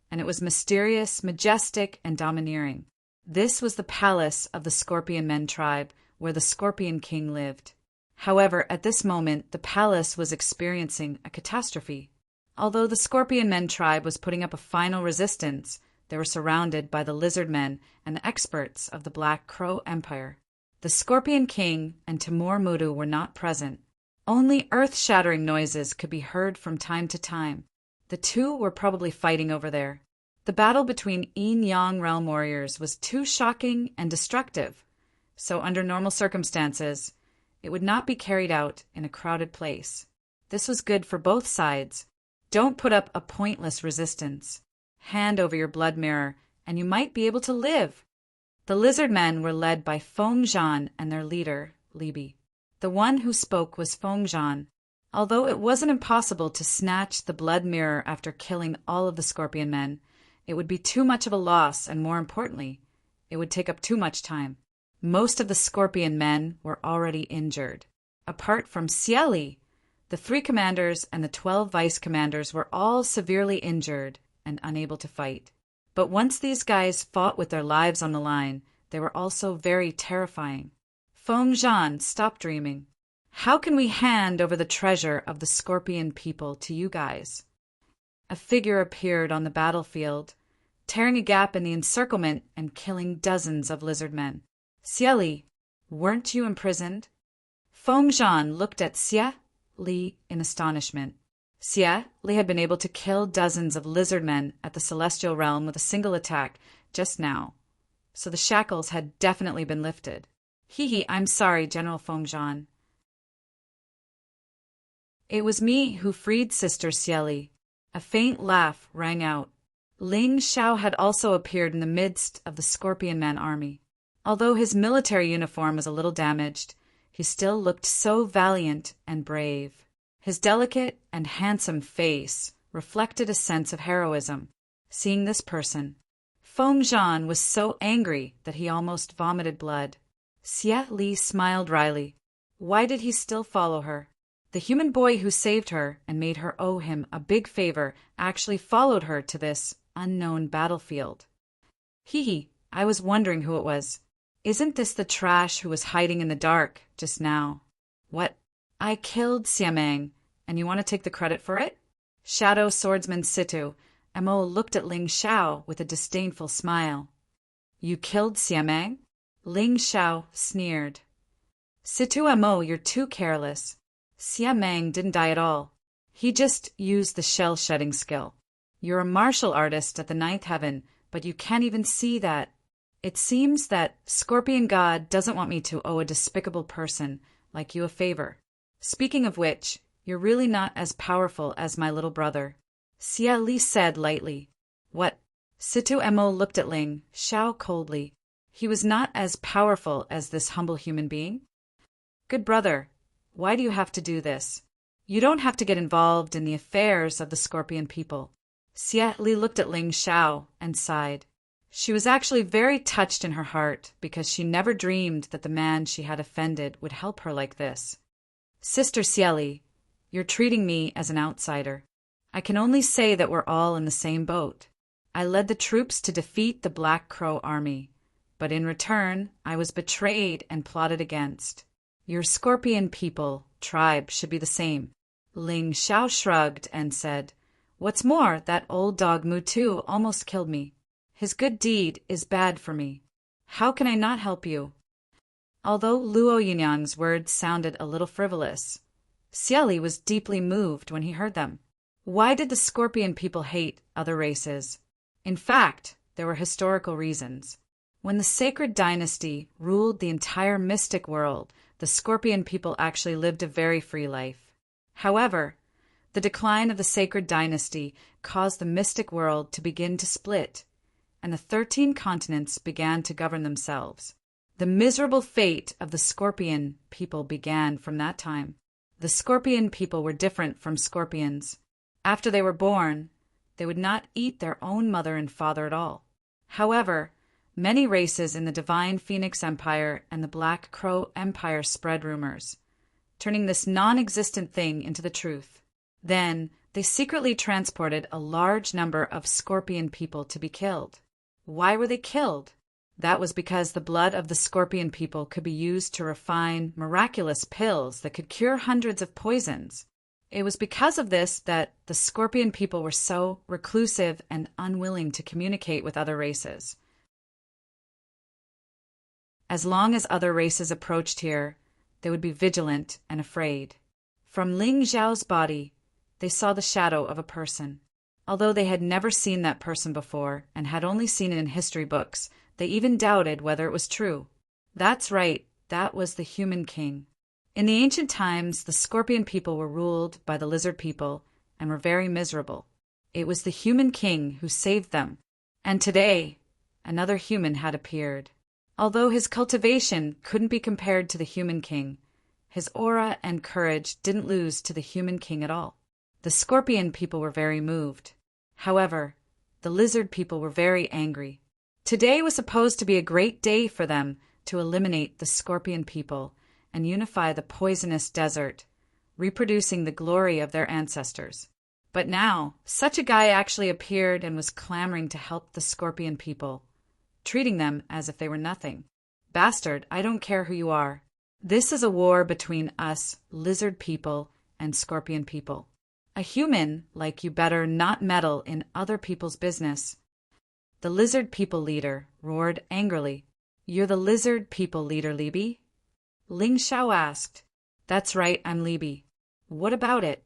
S1: and it was mysterious, majestic, and domineering. This was the palace of the Scorpion Men tribe, where the Scorpion King lived. However, at this moment, the palace was experiencing a catastrophe. Although the Scorpion Men tribe was putting up a final resistance, they were surrounded by the Lizard Men and the experts of the Black Crow Empire. The Scorpion King and Timur Mudu were not present. Only earth-shattering noises could be heard from time to time. The two were probably fighting over there. The battle between Yin-Yang realm warriors was too shocking and destructive, so under normal circumstances, it would not be carried out in a crowded place. This was good for both sides. Don't put up a pointless resistance. Hand over your blood mirror, and you might be able to live. The lizard men were led by Feng Zhan and their leader, Libi. The one who spoke was Feng Zhan. Although it wasn't impossible to snatch the blood mirror after killing all of the Scorpion Men, it would be too much of a loss, and more importantly, it would take up too much time. Most of the Scorpion Men were already injured. Apart from Xieli, the 3 commanders and the 12 vice commanders were all severely injured and unable to fight. But once these guys fought with their lives on the line, they were also very terrifying. Feng Zhan stopped dreaming. How can we hand over the treasure of the Scorpion people to you guys? A figure appeared on the battlefield, tearing a gap in the encirclement and killing dozens of lizard men. Xieli, weren't you imprisoned? Feng Zhan looked at Xia Li in astonishment. Xia Li had been able to kill dozens of lizard men at the Celestial Realm with a single attack just now, so the shackles had definitely been lifted. I'm sorry, General Feng Zhan. It was me who freed Sister Xieli. A faint laugh rang out. Ling Xiao had also appeared in the midst of the Scorpion Man army. Although his military uniform was a little damaged, he still looked so valiant and brave. His delicate and handsome face reflected a sense of heroism. Seeing this person, Feng Zhan was so angry that he almost vomited blood. Xia Li smiled wryly. Why did he still follow her? The human boy who saved her and made her owe him a big favor actually followed her to this unknown battlefield. I was wondering who it was. Isn't this the trash who was hiding in the dark just now? What? I killed Xiamang, and you want to take the credit for it? Shadow Swordsman Situ, Mo looked at Ling Xiao with a disdainful smile. You killed Xiamang? Ling Xiao sneered. Situ Mo, you're too careless. Xia Meng didn't die at all. He just used the shell-shedding skill. You're a martial artist at the ninth heaven, but you can't even see that. It seems that Scorpion God doesn't want me to owe a despicable person like you a favor. Speaking of which, you're really not as powerful as my little brother. Xia Li said lightly. What? Situ Emo looked at Ling Xiao coldly. He was not as powerful as this humble human being? Good brother, why do you have to do this? You don't have to get involved in the affairs of the Scorpion people. Xia Li looked at Ling Xiao and sighed. She was actually very touched in her heart because she never dreamed that the man she had offended would help her like this. Sister Xia Li, you're treating me as an outsider. I can only say that we're all in the same boat. I led the troops to defeat the Black Crow army, but in return, I was betrayed and plotted against. Your Scorpion people, tribe, should be the same. Ling Xiao shrugged and said, What's more, that old dog Mutu almost killed me. His good deed is bad for me. How can I not help you? Although Luo Yinyang's words sounded a little frivolous, Xia Li was deeply moved when he heard them. Why did the Scorpion people hate other races? In fact, there were historical reasons. When the Sacred Dynasty ruled the entire mystic world, the Scorpion people actually lived a very free life. However, the decline of the Sacred Dynasty caused the mystic world to begin to split, and the 13 continents began to govern themselves. The miserable fate of the Scorpion people began from that time. The Scorpion people were different from scorpions. After they were born, they would not eat their own mother and father at all. However, many races in the Divine Phoenix Empire and the Black Crow Empire spread rumors, turning this non-existent thing into the truth. Then, they secretly transported a large number of Scorpion people to be killed. Why were they killed? That was because the blood of the Scorpion people could be used to refine miraculous pills that could cure hundreds of poisons. It was because of this that the Scorpion people were so reclusive and unwilling to communicate with other races. As long as other races approached here, they would be vigilant and afraid. From Ling Xiao's body, they saw the shadow of a person. Although they had never seen that person before and had only seen it in history books, they even doubted whether it was true. That's right, that was the human king. In the ancient times, the Scorpion people were ruled by the lizard people and were very miserable. It was the human king who saved them. And today, another human had appeared. Although his cultivation couldn't be compared to the human king, his aura and courage didn't lose to the human king at all. The Scorpion people were very moved. However, the lizard people were very angry. Today was supposed to be a great day for them to eliminate the Scorpion people and unify the poisonous desert, reproducing the glory of their ancestors. But now, such a guy actually appeared and was clamoring to help the Scorpion people, treating them as if they were nothing. Bastard, I don't care who you are. This is a war between us, lizard people, and Scorpion people. A human like you better not meddle in other people's business. The lizard people leader roared angrily. You're the lizard people leader, Libi? Ling Xiao asked. That's right, I'm Libi. What about it?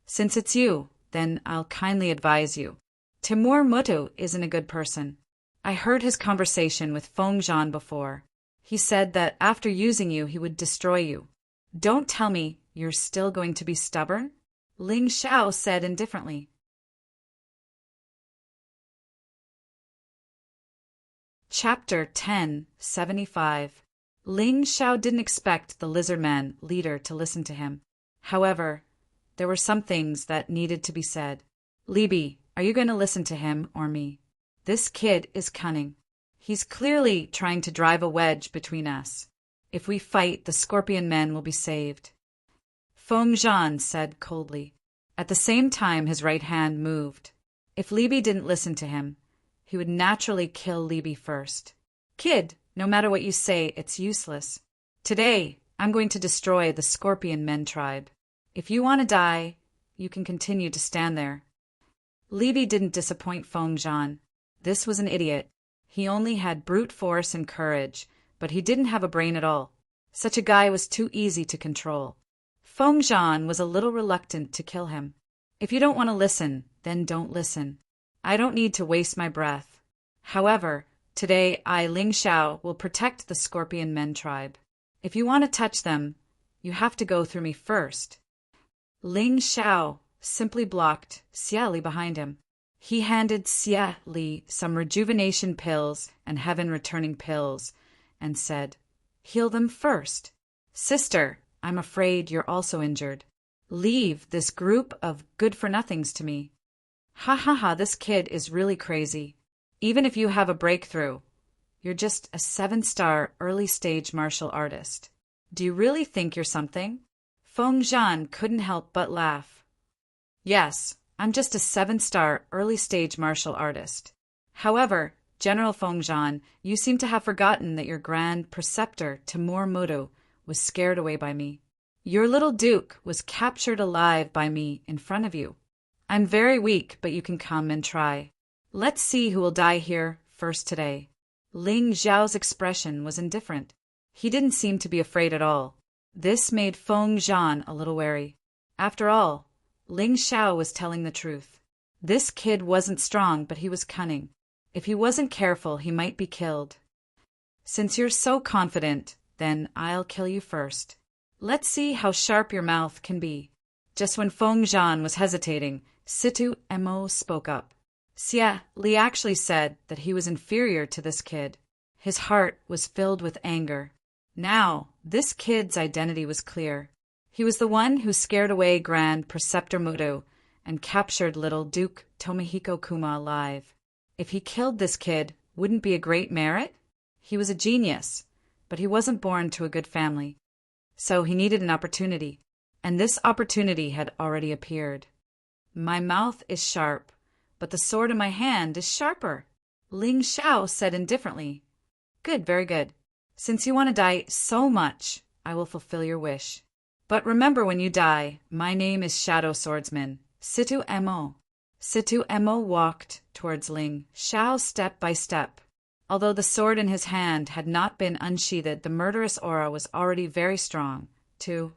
S1: Since it's you, then I'll kindly advise you. Timur Mutu isn't a good person. I heard his conversation with Feng Zhan before. He said that after using you, he would destroy you. Don't tell me you're still going to be stubborn? Ling Xiao said indifferently. Chapter 1075. Ling Xiao didn't expect the lizardman leader to listen to him. However, there were some things that needed to be said. Libi, are you going to listen to him or me? This kid is cunning. He's clearly trying to drive a wedge between us. If we fight, the Scorpion men will be saved. Feng Zhan said coldly. At the same time, his right hand moved. If Libi didn't listen to him, he would naturally kill Libi first. Kid, no matter what you say, it's useless. Today, I'm going to destroy the Scorpion men tribe. If you want to die, you can continue to stand there. Libi didn't disappoint Feng Zhan. This was an idiot. He only had brute force and courage, but he didn't have a brain at all. Such a guy was too easy to control. Feng Zhan was a little reluctant to kill him. If you don't want to listen, then don't listen. I don't need to waste my breath. However, today I, Ling Xiao, will protect the Scorpion Men tribe. If you want to touch them, you have to go through me first. Ling Xiao simply blocked Xia Li behind him. He handed Xia Li some rejuvenation pills and heaven-returning pills and said, "Heal them first. Sister, I'm afraid you're also injured. Leave this group of good-for-nothings to me." Ha ha ha, this kid is really crazy. Even if you have a breakthrough, you're just a 7-star early-stage martial artist. Do you really think you're something? Feng Zhan couldn't help but laugh. Yes, I'm just a 7-star early-stage martial artist. However, General Feng Zhan, you seem to have forgotten that your Grand Preceptor, Timur Mudu, was scared away by me. Your little Duke was captured alive by me in front of you. I'm very weak, but you can come and try. Let's see who will die here first today. Ling Xiao's expression was indifferent. He didn't seem to be afraid at all. This made Feng Zhan a little wary. After all, Ling Xiao was telling the truth. This kid wasn't strong, but he was cunning. If he wasn't careful, he might be killed. Since you're so confident, then I'll kill you first. Let's see how sharp your mouth can be. Just when Feng Zhan was hesitating, Situ Mo spoke up. Xia Li actually said that he was inferior to this kid. His heart was filled with anger. Now, this kid's identity was clear. He was the one who scared away Grand Preceptor Mudu and captured little Duke Tomohiko Kuma alive. If he killed this kid, wouldn't be a great merit? He was a genius, but he wasn't born to a good family. So he needed an opportunity, and this opportunity had already appeared. My mouth is sharp, but the sword in my hand is sharper, Ling Xiao said indifferently. Good, very good. Since you want to die so much, I will fulfill your wish. But remember when you die, my name is Shadow Swordsman, Situ Mo. Situ Mo walked towards Ling Xiao step by step. Although the sword in his hand had not been unsheathed, the murderous aura was already very strong, too.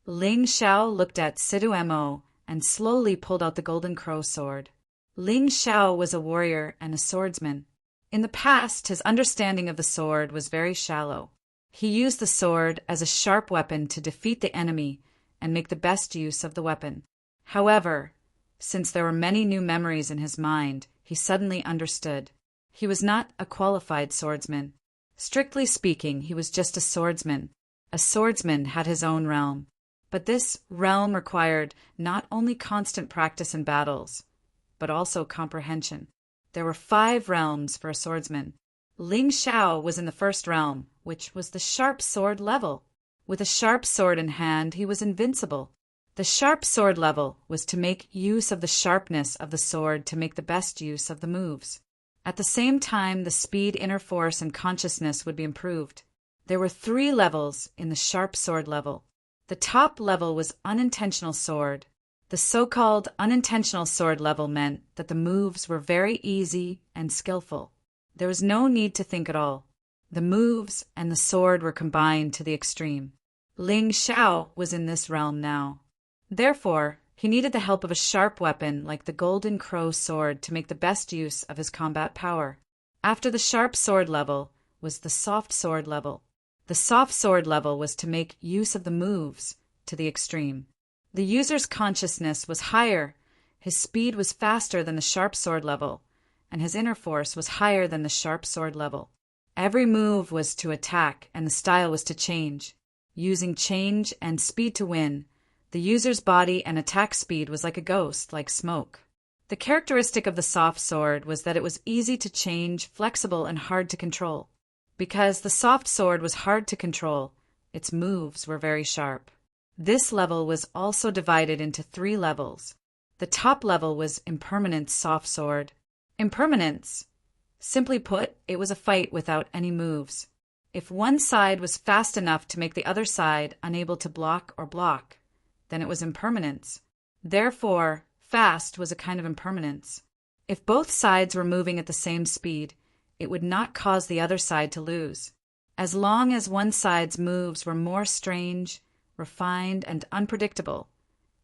S1: Ling Xiao looked at Situ Mo and slowly pulled out the golden crow sword. Ling Xiao was a warrior and a swordsman. In the past, his understanding of the sword was very shallow. He used the sword as a sharp weapon to defeat the enemy and make the best use of the weapon. However, since there were many new memories in his mind, he suddenly understood. He was not a qualified swordsman. Strictly speaking, he was just a swordsman. A swordsman had his own realm. But this realm required not only constant practice in battles, but also comprehension. There were 5 realms for a swordsman. Ling Xiao was in the first realm, which was the sharp sword level. With a sharp sword in hand, he was invincible. The sharp sword level was to make use of the sharpness of the sword to make the best use of the moves. At the same time, the speed, inner force, and consciousness would be improved. There were 3 levels in the sharp sword level. The top level was unintentional sword. The so-called unintentional sword level meant that the moves were very easy and skillful. There was no need to think at all. The moves and the sword were combined to the extreme. Ling Xiao was in this realm now. Therefore, he needed the help of a sharp weapon like the golden crow sword to make the best use of his combat power. After the sharp sword level was the soft sword level. The soft sword level was to make use of the moves to the extreme. The user's consciousness was higher, his speed was faster than the sharp sword level, and his inner force was higher than the sharp sword level. Every move was to attack, and the style was to change. Using change and speed to win, the user's body and attack speed was like a ghost, like smoke. The characteristic of the soft sword was that it was easy to change, flexible, and hard to control. Because the soft sword was hard to control, its moves were very sharp. This level was also divided into 3 levels. The top level was Impermanence soft sword. Impermanence. Simply put, it was a fight without any moves. If one side was fast enough to make the other side unable to block, then it was impermanence. Therefore, fast was a kind of impermanence. If both sides were moving at the same speed, it would not cause the other side to lose. As long as one side's moves were more strange, refined, and unpredictable,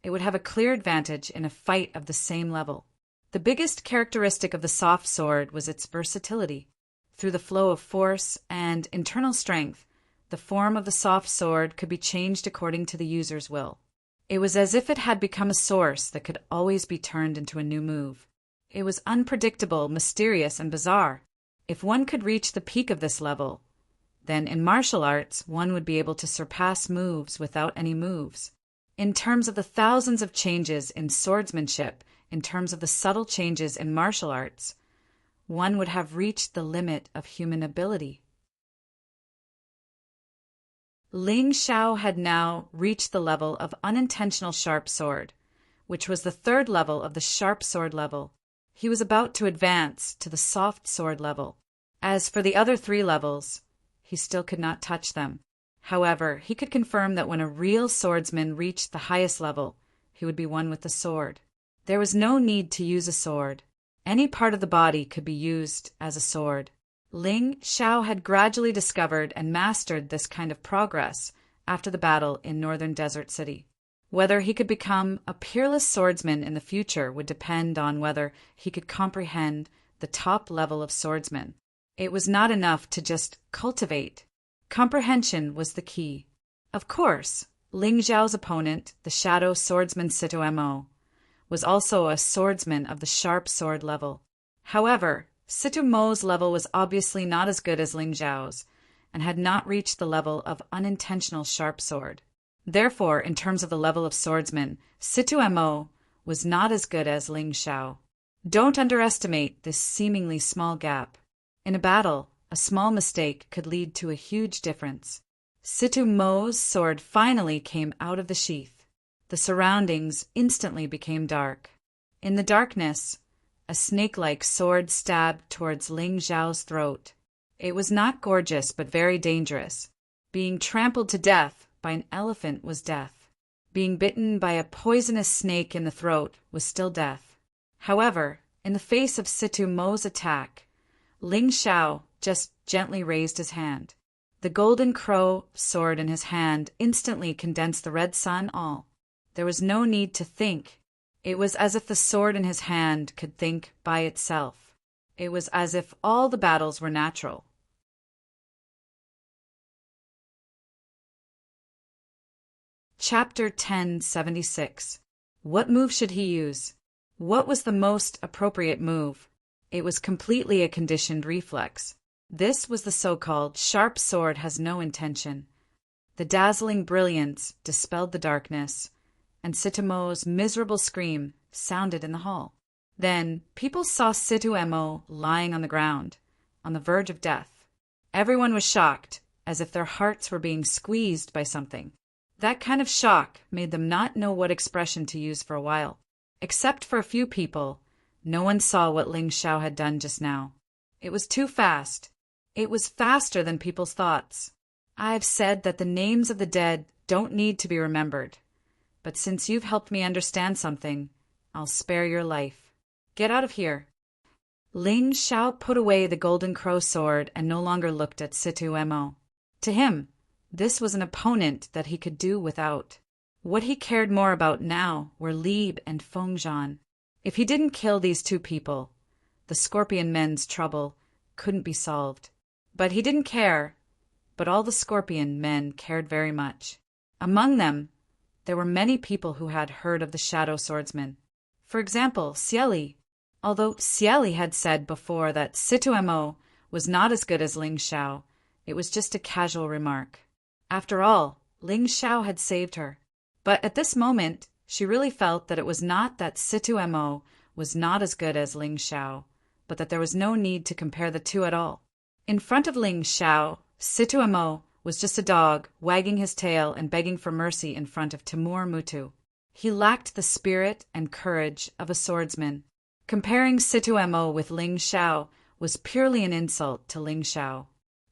S1: it would have a clear advantage in a fight of the same level. The biggest characteristic of the soft sword was its versatility. Through the flow of force and internal strength, the form of the soft sword could be changed according to the user's will. It was as if it had become a source that could always be turned into a new move. It was unpredictable, mysterious, and bizarre. If one could reach the peak of this level, then in martial arts one would be able to surpass moves without any moves. In terms of the thousands of changes in swordsmanship, in terms of the subtle changes in martial arts, one would have reached the limit of human ability. Ling Xiao had now reached the level of unintentional sharp sword, which was the third level of the sharp sword level. He was about to advance to the soft sword level. As for the other 3 levels, he still could not touch them. However, he could confirm that when a real swordsman reached the highest level, he would be one with the sword. There was no need to use a sword. Any part of the body could be used as a sword. Ling Xiao had gradually discovered and mastered this kind of progress after the battle in Northern Desert City. Whether he could become a peerless swordsman in the future would depend on whether he could comprehend the top level of swordsman. It was not enough to just cultivate. Comprehension was the key. Of course, Ling Xiao's opponent, the shadow swordsman Sito Mo, was also a swordsman of the sharp sword level. However, Sito Mo's level was obviously not as good as Ling Xiao's, and had not reached the level of unintentional sharp sword. Therefore, in terms of the level of swordsman, Sito Mo was not as good as Ling Xiao. Don't underestimate this seemingly small gap. In a battle, a small mistake could lead to a huge difference. Sito Mo's sword finally came out of the sheath. The surroundings instantly became dark. In the darkness, a snake-like sword stabbed towards Ling Xiao's throat. It was not gorgeous, but very dangerous. Being trampled to death by an elephant was death. Being bitten by a poisonous snake in the throat was still death. However, in the face of Sito Mo's attack, Ling Xiao just gently raised his hand. The golden crow sword in his hand instantly condensed the red sun all. There was no need to think. It was as if the sword in his hand could think by itself. It was as if all the battles were natural. Chapter 1076. What move should he use? What was the most appropriate move? It was completely a conditioned reflex. This was the so-called sharp sword has no intention. The dazzling brilliance dispelled the darkness, and Sito Mo's miserable scream sounded in the hall. Then people saw Sito Mo lying on the ground, on the verge of death. Everyone was shocked, as if their hearts were being squeezed by something. That kind of shock made them not know what expression to use for a while. Except for a few people, no one saw what Ling Xiao had done just now. It was too fast. It was faster than people's thoughts. I've said that the names of the dead don't need to be remembered. But since you've helped me understand something, I'll spare your life. Get out of here. Ling Xiao put away the golden crow sword and no longer looked at Sito Mo. To him, this was an opponent that he could do without. What he cared more about now were Lieb and Fengzhan. If he didn't kill these 2 people, the Scorpion men's trouble couldn't be solved. But he didn't care. But all the Scorpion men cared very much. Among them, there were many people who had heard of the shadow swordsman. For example, Xieli. Although Xieli had said before that Sito Mo was not as good as Ling Xiao, it was just a casual remark. After all, Ling Xiao had saved her. But at this moment, she really felt that it was not that Sito Mo was not as good as Ling Xiao, but that there was no need to compare the 2 at all. In front of Ling Xiao, Sito Mo was just a dog, wagging his tail and begging for mercy in front of Timur Mutu. He lacked the spirit and courage of a swordsman. Comparing Sito Mo with Ling Xiao was purely an insult to Ling Xiao.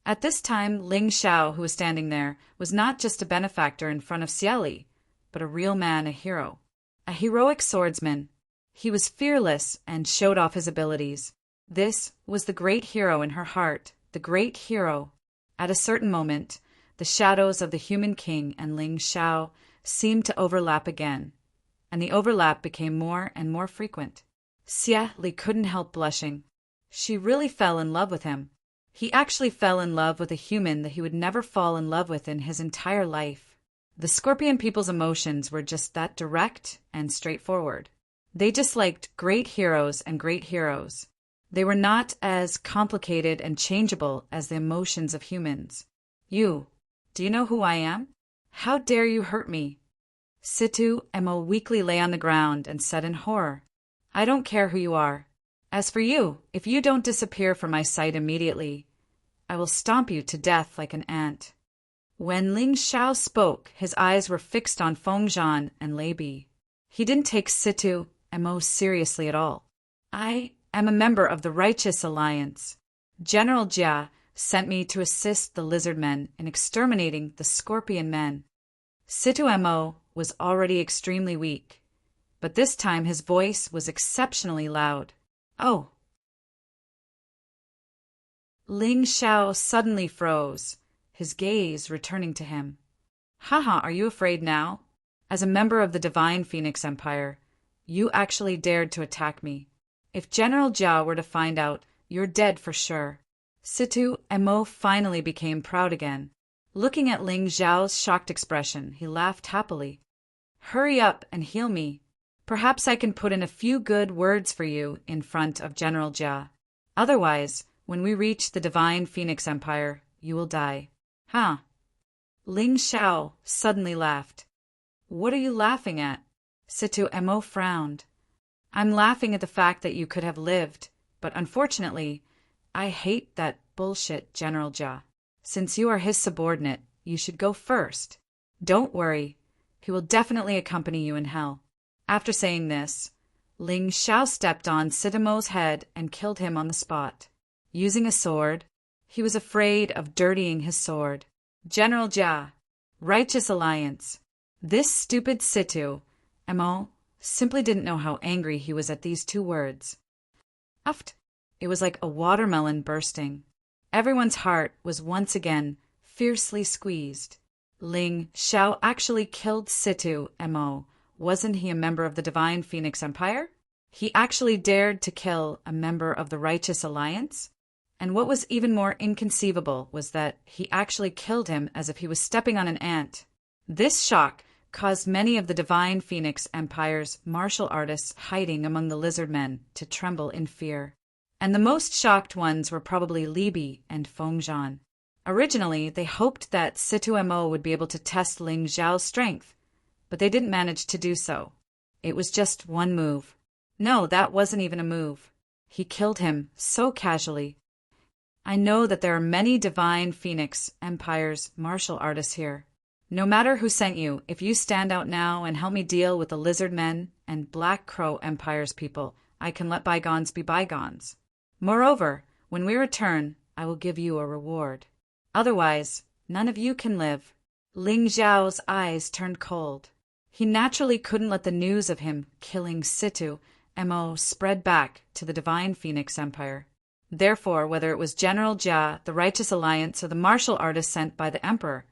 S1: At this time, Ling Xiao, who was standing there, was not just a benefactor in front of Xieli, but a real man, a hero. A heroic swordsman. He was fearless and showed off his abilities. This was the great hero in her heart, the great hero. At a certain moment, the shadows of the human king and Ling Xiao seemed to overlap again, and the overlap became more and more frequent. Xie Li couldn't help blushing. She really fell in love with him. He actually fell in love with a human that he would never fall in love with in his entire life. The Scorpion people's emotions were just that direct and straightforward. They disliked great heroes and great heroes. They were not as complicated and changeable as the emotions of humans. Do you know who I am? How dare you hurt me? Situ Emo weakly lay on the ground and said in horror, I don't care who you are. As for you, if you don't disappear from my sight immediately, I will stomp you to death like an ant. When Ling Xiao spoke, his eyes were fixed on Fengzhan and Lei Bi. He didn't take Situ Emo seriously at all. I am a member of the Righteous Alliance. General Jia sent me to assist the lizard men in exterminating the scorpion men. Situ Emo was already extremely weak, but this time his voice was exceptionally loud. Oh! Ling Xiao suddenly froze, his gaze returning to him. Haha, are you afraid now? As a member of the Divine Phoenix Empire, you actually dared to attack me. If General Jia were to find out, you're dead for sure. Situ Emo finally became proud again. Looking at Ling Xiao's shocked expression, he laughed happily. Hurry up and heal me. Perhaps I can put in a few good words for you in front of General Jia. Otherwise, when we reach the Divine Phoenix Empire, you will die. Huh? Ling Xiao suddenly laughed. What are you laughing at? Situ Emo frowned. I'm laughing at the fact that you could have lived, but unfortunately, I hate that bullshit General Jia. Since you are his subordinate, you should go first. Don't worry, he will definitely accompany you in hell. After saying this, Ling Xiao stepped on Sitamo's head and killed him on the spot. Using a sword, he was afraid of dirtying his sword. General Jia, Righteous Alliance. This stupid Situ Emo simply didn't know how angry he was at these two words. Uft! It was like a watermelon bursting. Everyone's heart was once again fiercely squeezed. Ling Xiao actually killed Situ Emo. Wasn't he a member of the Divine Phoenix Empire? He actually dared to kill a member of the Righteous Alliance? And what was even more inconceivable was that he actually killed him as if he was stepping on an ant. This shock caused many of the Divine Phoenix Empire's martial artists hiding among the lizard men to tremble in fear. And the most shocked ones were probably Lei Bi and Fengzhan. Originally, they hoped that Situ Emo would be able to test Ling Xiao's strength, but they didn't manage to do so. It was just one move. No, that wasn't even a move. He killed him so casually. I know that there are many Divine Phoenix Empire's martial artists here. No matter who sent you, if you stand out now and help me deal with the Lizard Men and Black Crow Empire's people, I can let bygones be bygones. Moreover, when we return, I will give you a reward. Otherwise, none of you can live. Ling Xiao's eyes turned cold. He naturally couldn't let the news of him killing Situ Emo spread back to the Divine Phoenix Empire. Therefore, whether it was General Jia, the Righteous Alliance, or the martial artists sent by the Emperor,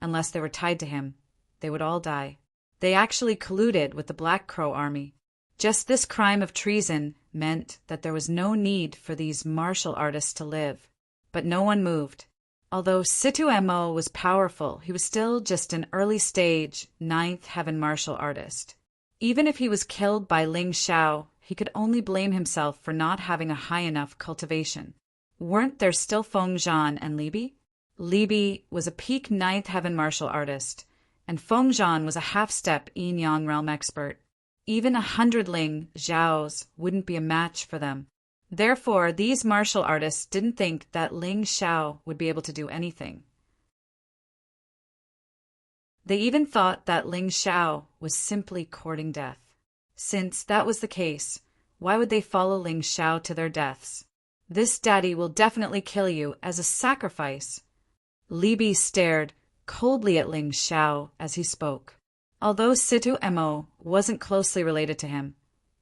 S1: unless they were tied to him, they would all die. They actually colluded with the Black Crow army. Just this crime of treason meant that there was no need for these martial artists to live. But no one moved. Although Situ Emo was powerful, he was still just an early-stage, ninth heaven martial artist. Even if he was killed by Ling Xiao, he could only blame himself for not having a high enough cultivation. Weren't there still Fengzhan and Lei Bi? Lei Bi was a peak ninth heaven martial artist, and Fengzhan was a half-step yin-yang realm expert. Even 100 Ling Xiaos wouldn't be a match for them. Therefore, these martial artists didn't think that Ling Xiao would be able to do anything. They even thought that Ling Xiao was simply courting death. Since that was the case, why would they follow Ling Xiao to their deaths? This daddy will definitely kill you as a sacrifice. Lei Bi stared coldly at Ling Xiao as he spoke. Although Situ Emo wasn't closely related to him,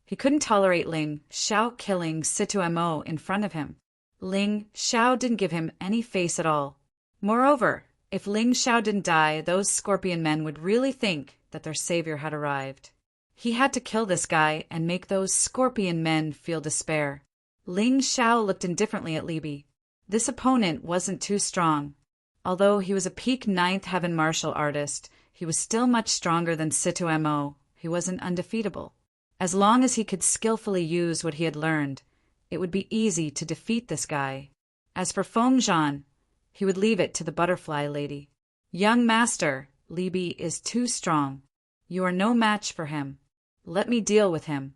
S1: he couldn't tolerate Ling Xiao killing Situ Emo in front of him. Ling Xiao didn't give him any face at all. Moreover, if Ling Xiao didn't die, those scorpion men would really think that their savior had arrived. He had to kill this guy and make those scorpion men feel despair. Ling Xiao looked indifferently at Li. This opponent wasn't too strong. Although he was a peak 9th heaven martial artist, he was still much stronger than Sito Mo. He wasn't undefeatable. As long as he could skillfully use what he had learned, it would be easy to defeat this guy. As for Feng Zhan, he would leave it to the butterfly lady. Young master, Li is too strong. You are no match for him. Let me deal with him.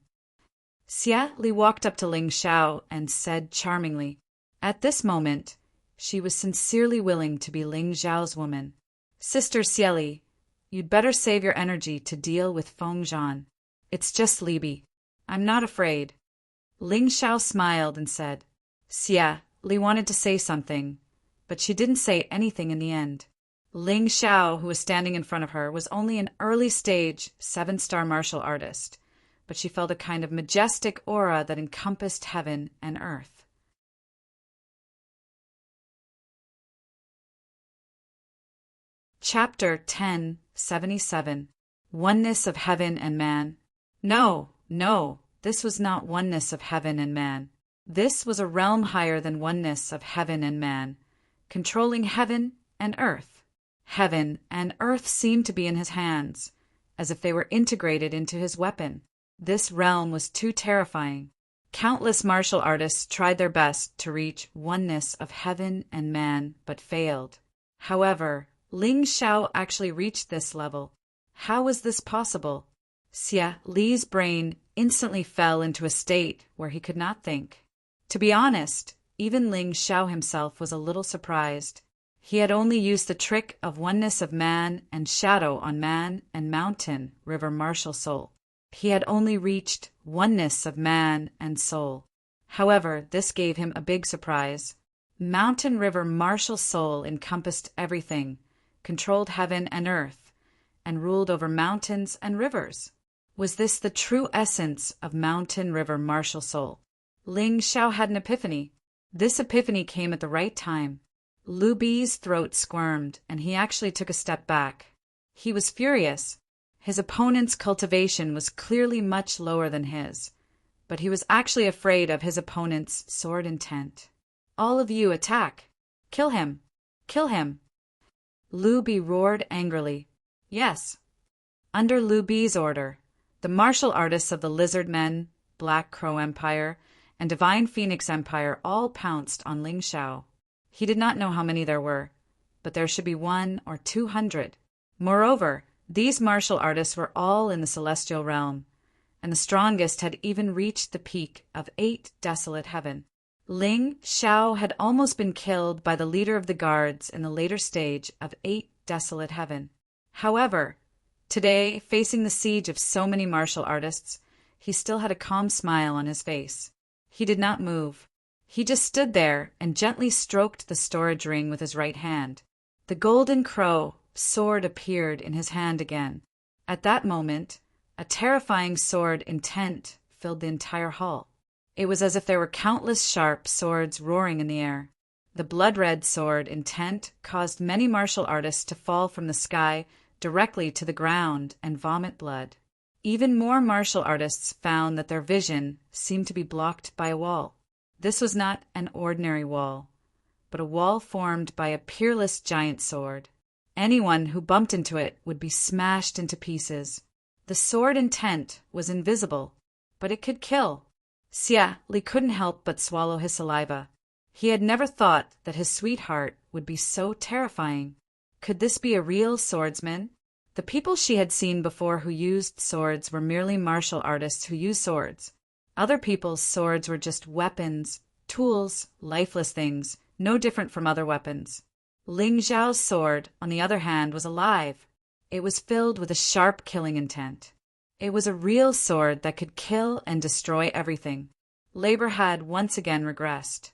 S1: Xia Li walked up to Ling Xiao and said charmingly. At this moment, she was sincerely willing to be Ling Xiao's woman. Sister Xia Li, you'd better save your energy to deal with Feng Zhan. It's just Li. I'm not afraid. Ling Xiao smiled and said. Xia Li wanted to say something, but she didn't say anything in the end. Ling Xiao, who was standing in front of her, was only an early-stage 7-star martial artist, but she felt a kind of majestic aura that encompassed heaven and earth. Chapter 1077. Oneness of Heaven and Man. No, this was not oneness of heaven and man. This was a realm higher than oneness of heaven and man, controlling heaven and earth. Heaven and earth seemed to be in his hands, as if they were integrated into his weapon. This realm was too terrifying. Countless martial artists tried their best to reach oneness of heaven and man, but failed. However, Ling Xiao actually reached this level. How was this possible? Xia Li's brain instantly fell into a state where he could not think. To be honest, even Ling Xiao himself was a little surprised. He had only used the trick of oneness of man and shadow on man and mountain, river, martial soul. He had only reached oneness of man and soul. However, this gave him a big surprise. Mountain, river, martial soul encompassed everything, controlled heaven and earth, and ruled over mountains and rivers. Was this the true essence of mountain, river, martial soul? Ling Xiao had an epiphany. This epiphany came at the right time. Lu Bi's throat squirmed, and he actually took a step back. He was furious. His opponent's cultivation was clearly much lower than his, but he was actually afraid of his opponent's sword intent. All of you attack! Kill him! Kill him! Lu Bi roared angrily. Yes. Under Lu Bi's order, the martial artists of the Lizard Men, Black Crow Empire, and Divine Phoenix Empire all pounced on Ling Xiao. He did not know how many there were, but there should be 100 or 200. Moreover, these martial artists were all in the celestial realm, and the strongest had even reached the peak of 8 desolate heaven. Ling Xiao had almost been killed by the leader of the guards in the later stage of 8 desolate heaven. However, today, facing the siege of so many martial artists, he still had a calm smile on his face. He did not move. He just stood there and gently stroked the storage ring with his right hand. The golden crow sword appeared in his hand again. At that moment, a terrifying sword intent filled the entire hall. It was as if there were countless sharp swords roaring in the air. The blood-red sword intent caused many martial artists to fall from the sky directly to the ground and vomit blood. Even more martial artists found that their vision seemed to be blocked by a wall. This was not an ordinary wall, but a wall formed by a peerless giant sword. Anyone who bumped into it would be smashed into pieces. The sword intent was invisible, but it could kill. Xia Li couldn't help but swallow his saliva. He had never thought that his sweetheart would be so terrifying. Could this be a real swordsman? The people she had seen before who used swords were merely martial artists who used swords. Other people's swords were just weapons, tools, lifeless things, no different from other weapons. Ling Xiao's sword, on the other hand, was alive. It was filled with a sharp killing intent. It was a real sword that could kill and destroy everything. Labor had once again regressed.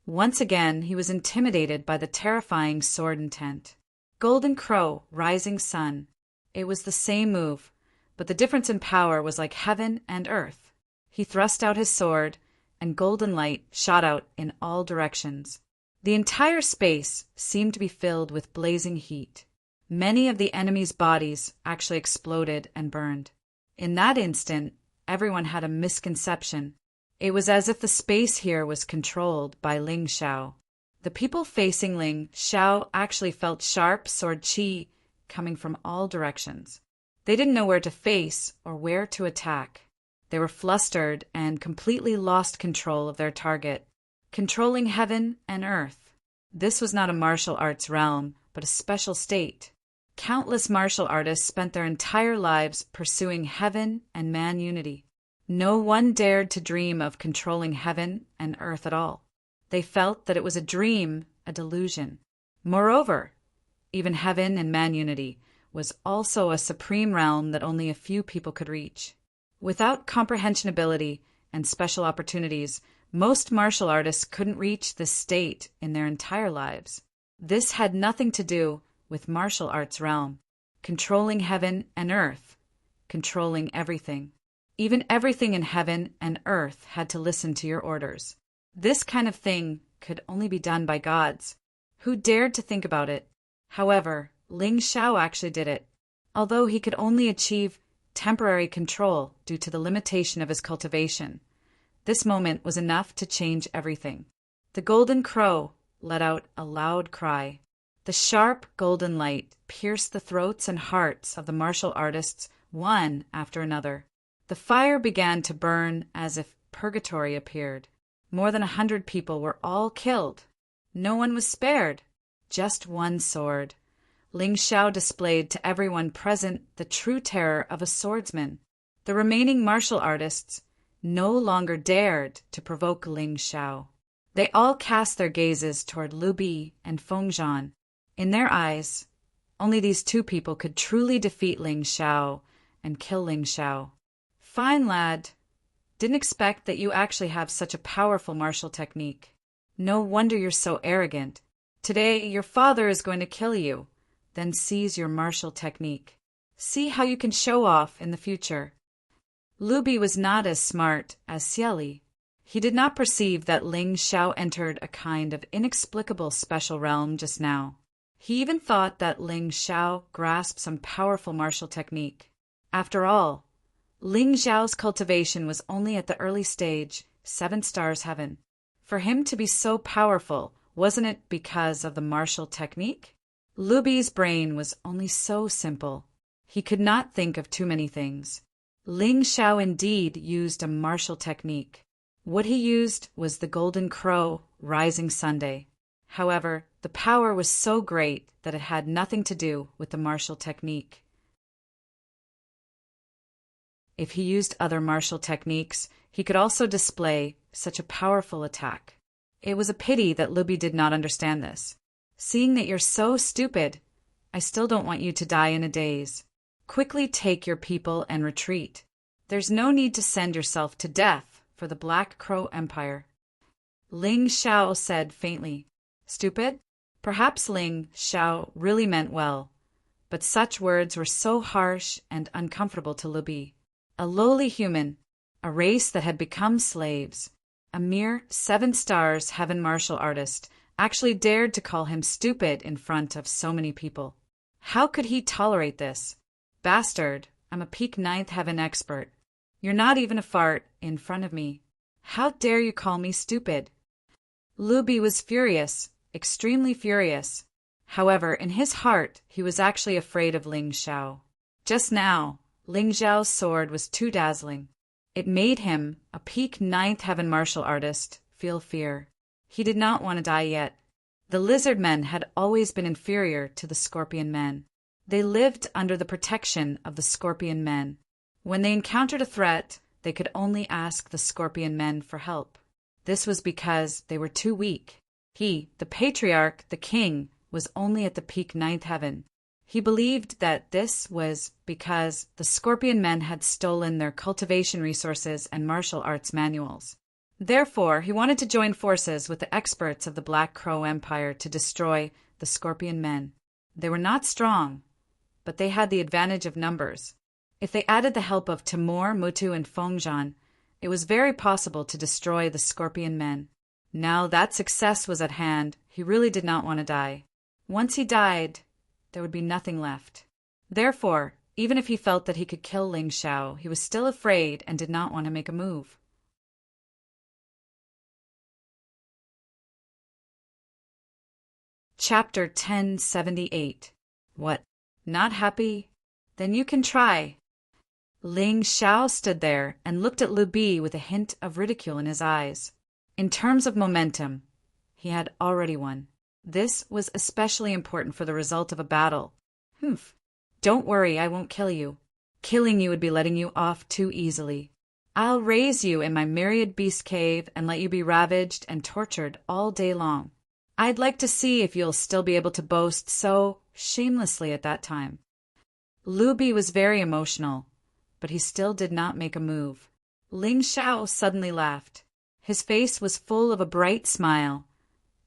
S1: Once again, he was intimidated by the terrifying sword intent. Golden Crow, Rising Sun. It was the same move, but the difference in power was like heaven and earth. He thrust out his sword, and golden light shot out in all directions. The entire space seemed to be filled with blazing heat. Many of the enemy's bodies actually exploded and burned. In that instant, everyone had a misconception. It was as if the space here was controlled by Ling Xiao. The people facing Ling Xiao actually felt sharp sword qi coming from all directions. They didn't know where to face or where to attack. They were flustered and completely lost control of their target, controlling heaven and earth. This was not a martial arts realm, but a special state. Countless martial artists spent their entire lives pursuing heaven and man unity. No one dared to dream of controlling heaven and earth at all. They felt that it was a dream, a delusion. Moreover, even heaven and man unity was also a supreme realm that only a few people could reach. Without comprehension ability and special opportunities, most martial artists couldn't reach this state in their entire lives. This had nothing to do with martial arts realm, controlling heaven and earth, controlling everything. Even everything in heaven and earth had to listen to your orders. This kind of thing could only be done by gods. Who dared to think about it? However, Ling Xiao actually did it. Although he could only achieve temporary control due to the limitation of his cultivation, this moment was enough to change everything. The golden crow let out a loud cry. The sharp golden light pierced the throats and hearts of the martial artists one after another. The fire began to burn as if purgatory appeared. More than 100 people were all killed. No one was spared. Just one sword. Ling Xiao displayed to everyone present the true terror of a swordsman. The remaining martial artists no longer dared to provoke Ling Xiao. They all cast their gazes toward Lu Bi and Feng Zhan. In their eyes, only these two people could truly defeat Ling Xiao and kill Ling Xiao. Fine, lad. Didn't expect that you actually have such a powerful martial technique. No wonder you're so arrogant. Today, your father is going to kill you, then seize your martial technique. See how you can show off in the future. Lu Bi was not as smart as Xieli. He did not perceive that Ling Xiao entered a kind of inexplicable special realm just now. He even thought that Ling Xiao grasped some powerful martial technique. After all, Ling Xiao's cultivation was only at the early stage, 7 stars heaven. For him to be so powerful, wasn't it because of the martial technique? Lu Bi's brain was only so simple. He could not think of too many things. Ling Xiao indeed used a martial technique. What he used was the golden crow rising Sunday. However, the power was so great that it had nothing to do with the martial technique. If he used other martial techniques, he could also display such a powerful attack. It was a pity that Lu Bi did not understand this. Seeing that you're so stupid, I still don't want you to die in a daze. Quickly take your people and retreat. There's no need to send yourself to death for the Black Crow Empire. Ling Xiao said faintly. Stupid? Perhaps Ling Xiao really meant well, but such words were so harsh and uncomfortable to Lu Bi. A lowly human, a race that had become slaves, a mere 7 stars heaven martial artist, actually dared to call him stupid in front of so many people. How could he tolerate this? Bastard, I'm a peak 9th heaven expert. You're not even a fart in front of me. How dare you call me stupid? Lu Bi was furious, extremely furious. However, in his heart, he was actually afraid of Ling Xiao. Just now, Ling Xiao's sword was too dazzling. It made him, a peak 9th heaven martial artist, feel fear. He did not want to die yet. The lizard men had always been inferior to the scorpion men. They lived under the protection of the scorpion men. When they encountered a threat, they could only ask the scorpion men for help. This was because they were too weak. He, the patriarch, the king, was only at the peak 9th heaven. He believed that this was because the scorpion men had stolen their cultivation resources and martial arts manuals. Therefore, he wanted to join forces with the experts of the Black Crow Empire to destroy the scorpion men. They were not strong, but they had the advantage of numbers. If they added the help of Timur, Mutu, and Feng Zhan, it was very possible to destroy the scorpion men. Now that success was at hand, he He really did not want to die. Once he died, there would be nothing left. Therefore, even if he felt that he could kill Ling Xiao, he was still afraid and did not want to make a move. Chapter 1078. What? Not happy? Then you can try. Ling Xiao stood there and looked at Lu Bi with a hint of ridicule in his eyes. In terms of momentum, he had already won. This was especially important for the result of a battle. Humph. Don't worry, I won't kill you. Killing you would be letting you off too easily. I'll raise you in my myriad beast cave and let you be ravaged and tortured all day long. I'd like to see if you'll still be able to boast so shamelessly at that time. Lu Bi was very emotional, but he still did not make a move. Ling Xiao suddenly laughed. His face was full of a bright smile,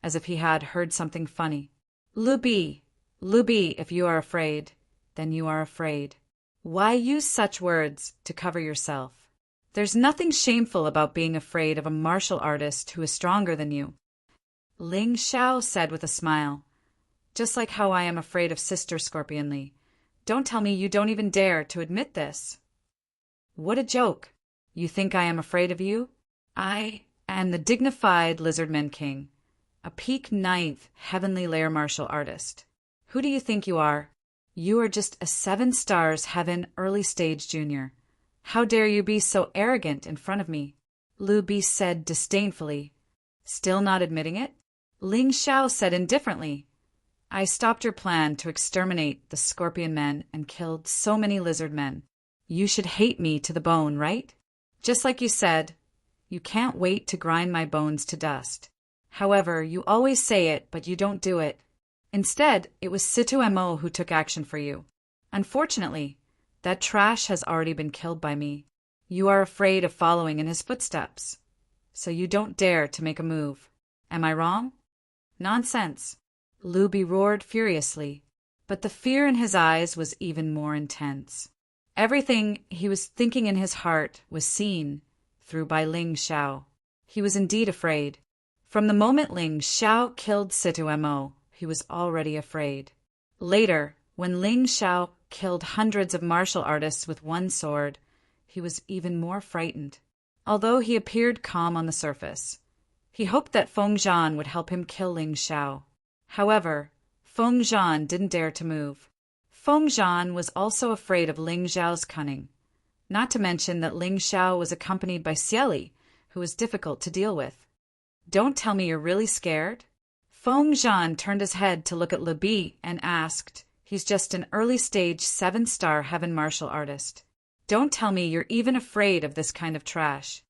S1: as if he had heard something funny. Lu Bi, if you are afraid, then you are afraid. Why use such words to cover yourself? There's nothing shameful about being afraid of a martial artist who is stronger than you. Ling Xiao said with a smile, just like how I am afraid of Sister Scorpion Li. Don't tell me you don't even dare to admit this. What a joke. You think I am afraid of you? I am the dignified Lizardman King, a peak 9th Heavenly Layer martial artist. Who do you think you are? You are just a 7 stars Heaven early stage junior. How dare you be so arrogant in front of me? Lu Bi said disdainfully. Still not admitting it? Ling Xiao said indifferently, I stopped your plan to exterminate the scorpion men and killed so many lizard men. You should hate me to the bone, right? Just like you said, you can't wait to grind my bones to dust. However, you always say it, but you don't do it. Instead, it was Situ Mo who took action for you. Unfortunately, that trash has already been killed by me. You are afraid of following in his footsteps, so you don't dare to make a move. Am I wrong? Nonsense. Lu Bi roared furiously, but the fear in his eyes was even more intense. Everything he was thinking in his heart was seen through by Ling Xiao. He was indeed afraid. From the moment Ling Xiao killed Situ Mo, he was already afraid. Later, when Ling Xiao killed hundreds of martial artists with one sword, he was even more frightened. Although he appeared calm on the surface, he hoped that Feng Zhan would help him kill Ling Xiao. However, Feng Zhan didn't dare to move. Feng Zhan was also afraid of Ling Xiao's cunning, not to mention that Ling Xiao was accompanied by Xieli, who was difficult to deal with. Don't tell me you're really scared? Feng Zhan turned his head to look at Lu Bi and asked, he's just an early-stage 7-star Heaven martial artist. Don't tell me you're even afraid of this kind of trash.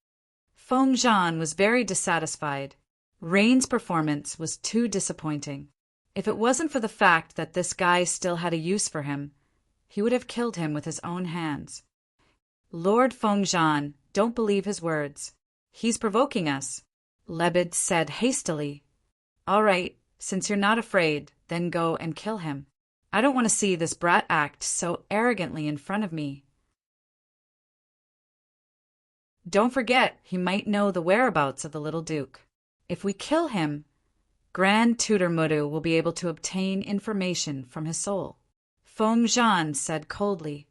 S1: Feng Zhan was very dissatisfied. Rain's performance was too disappointing. If it wasn't for the fact that this guy still had a use for him, he would have killed him with his own hands. Lord Feng Zhan, don't believe his words. He's provoking us, Lebed said hastily. All right, since you're not afraid, then go and kill him. I don't want to see this brat act so arrogantly in front of me. Don't forget, he might know the whereabouts of the little Duke. If we kill him, Grand Tutor Mudu will be able to obtain information from his soul. Feng Zhan said coldly.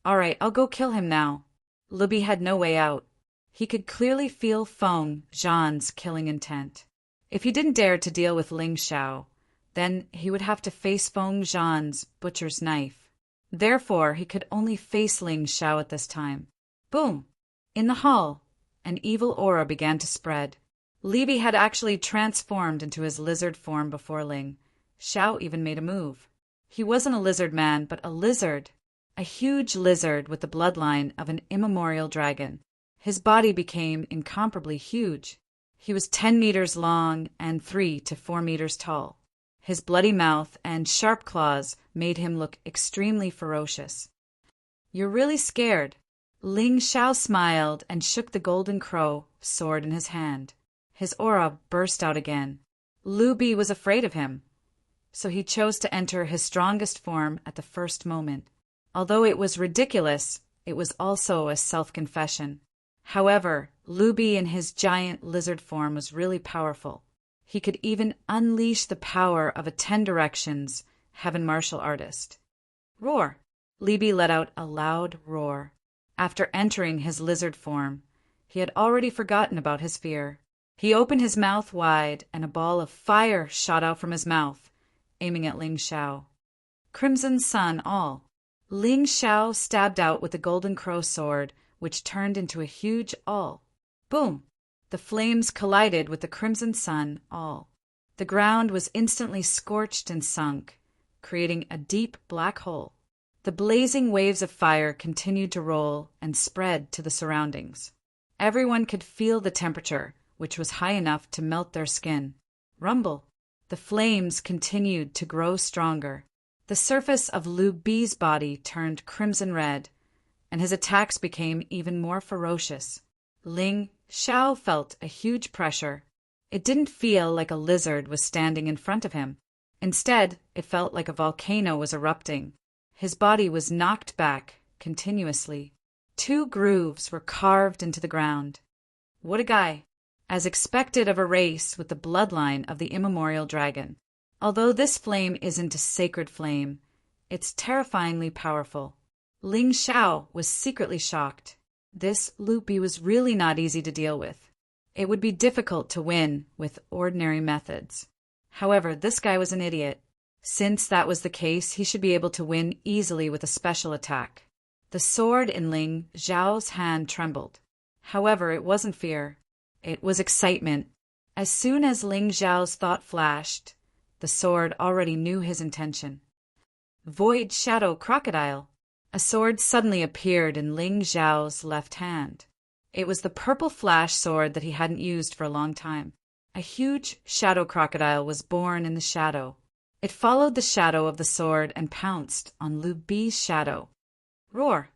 S1: All right, I'll go kill him now. Lu Bi had no way out. He could clearly feel Feng Zhan's killing intent. If he didn't dare to deal with Ling Xiao, then he would have to face Feng Zhan's butcher's knife. Therefore, he could only face Ling Xiao at this time. Boom! In the hall, an evil aura began to spread. Levi had actually transformed into his lizard form before Ling. Xiao even made a move. He wasn't a lizard man, but a lizard. A huge lizard with the bloodline of an immemorial dragon. His body became incomparably huge. He was 10 meters long and 3 to 4 meters tall. His bloody mouth and sharp claws made him look extremely ferocious. You're really scared. Ling Xiao smiled and shook the golden crow sword in his hand. His aura burst out again. Lu Bi was afraid of him, so he chose to enter his strongest form at the first moment. Although it was ridiculous, it was also a self-confession. However, Lu Bi in his giant lizard form was really powerful. He could even unleash the power of a 10 Directions heaven martial artist. Roar! Libby let out a loud roar. After entering his lizard form, he had already forgotten about his fear. He opened his mouth wide, and a ball of fire shot out from his mouth, aiming at Ling Xiao. Crimson Sun all. Ling Xiao stabbed out with the Golden Crow sword, which turned into a huge awl. Boom! The flames collided with the Crimson Sun all. The ground was instantly scorched and sunk, creating a deep black hole. The blazing waves of fire continued to roll and spread to the surroundings. Everyone could feel the temperature, which was high enough to melt their skin. Rumble! The flames continued to grow stronger. The surface of Lu Bi's body turned crimson red, and his attacks became even more ferocious. Ling Xiao felt a huge pressure. It didn't feel like a lizard was standing in front of him. Instead, it felt like a volcano was erupting. His body was knocked back continuously. 2 grooves were carved into the ground. What a guy! As expected of a race with the bloodline of the immemorial dragon. Although this flame isn't a sacred flame, it's terrifyingly powerful. Ling Xiao was secretly shocked. This Lu Bi was really not easy to deal with. It would be difficult to win with ordinary methods. However, this guy was an idiot. Since that was the case, he should be able to win easily with a special attack. The sword in Ling Xiao's hand trembled. However, it wasn't fear. It was excitement. As soon as Ling Xiao's thought flashed, the sword already knew his intention. Void Shadow Crocodile. A sword suddenly appeared in Ling Xiao's left hand. It was the purple flash sword that he hadn't used for a long time. A huge shadow crocodile was born in the shadow. It followed the shadow of the sword and pounced on Lu Bi's shadow. Roar!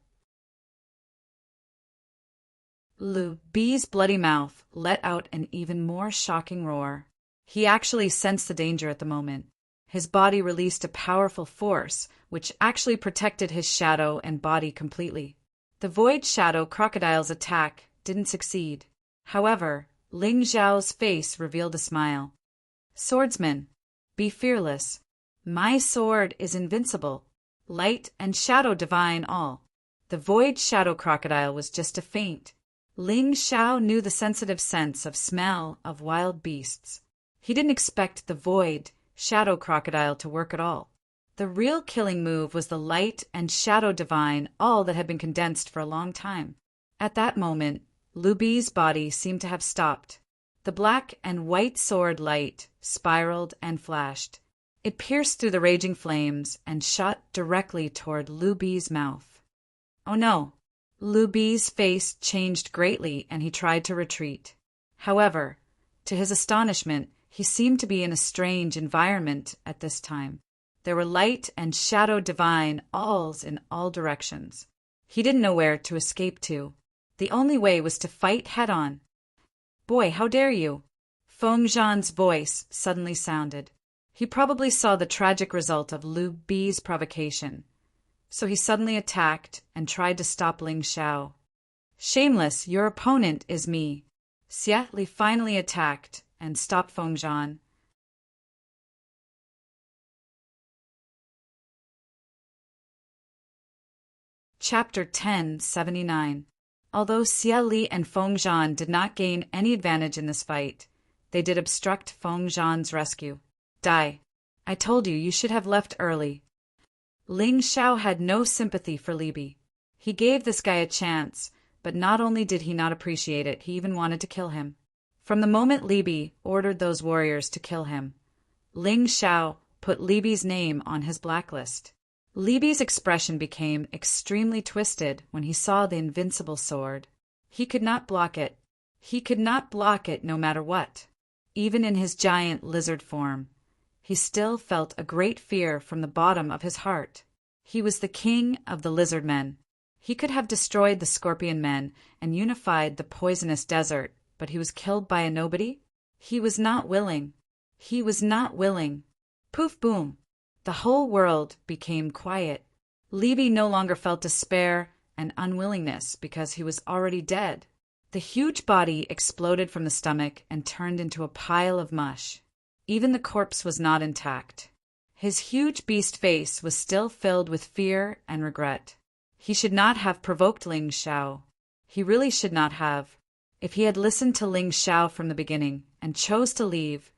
S1: Lu Bi's bloody mouth let out an even more shocking roar. He actually sensed the danger at the moment. His body released a powerful force, which actually protected his shadow and body completely. The Void Shadow Crocodile's attack didn't succeed. However, Ling Xiao's face revealed a smile. Swordsman, be fearless. My sword is invincible. Light and shadow divine all. The Void Shadow Crocodile was just a feint. Ling Xiao knew the sensitive sense of smell of wild beasts. He didn't expect the Void Shadow Crocodile to work at all. The real killing move was the light and shadow divine, all that had been condensed for a long time. At that moment, Lu Bi's body seemed to have stopped. The black and white sword light spiraled and flashed. It pierced through the raging flames and shot directly toward Lu Bi's mouth. Oh no! Lu Bi's face changed greatly and he tried to retreat. However, to his astonishment, he seemed to be in a strange environment at this time. There were light and shadow divine alls in all directions. He didn't know where to escape to. The only way was to fight head-on. Boy, how dare you! Feng Zhan's voice suddenly sounded. He probably saw the tragic result of Lu Bi's provocation. So he suddenly attacked and tried to stop Ling Xiao. Shameless, your opponent is me. Xia Li finally attacked and stopped Feng Zhan. Chapter 1079. Although Xia Li and Feng Zhan did not gain any advantage in this fight, they did obstruct Feng Zhan's rescue. Die. I told you should have left early. Ling Xiao had no sympathy for Libby. He gave this guy a chance, but not only did he not appreciate it, he even wanted to kill him. From the moment Libby ordered those warriors to kill him, Ling Xiao put Libby's name on his blacklist. Libby's expression became extremely twisted when he saw the invincible sword. He could not block it. He could not block it no matter what. Even in his giant lizard form, he still felt a great fear from the bottom of his heart. He was the king of the lizard men. He could have destroyed the scorpion men and unified the poisonous desert, but he was killed by a nobody? He was not willing. He was not willing. Poof boom. The whole world became quiet. Libby no longer felt despair and unwillingness because he was already dead. The huge body exploded from the stomach and turned into a pile of mush. Even the corpse was not intact. His huge beast face was still filled with fear and regret. He should not have provoked Ling Xiao. He really should not have. If he had listened to Ling Xiao from the beginning and chose to leave,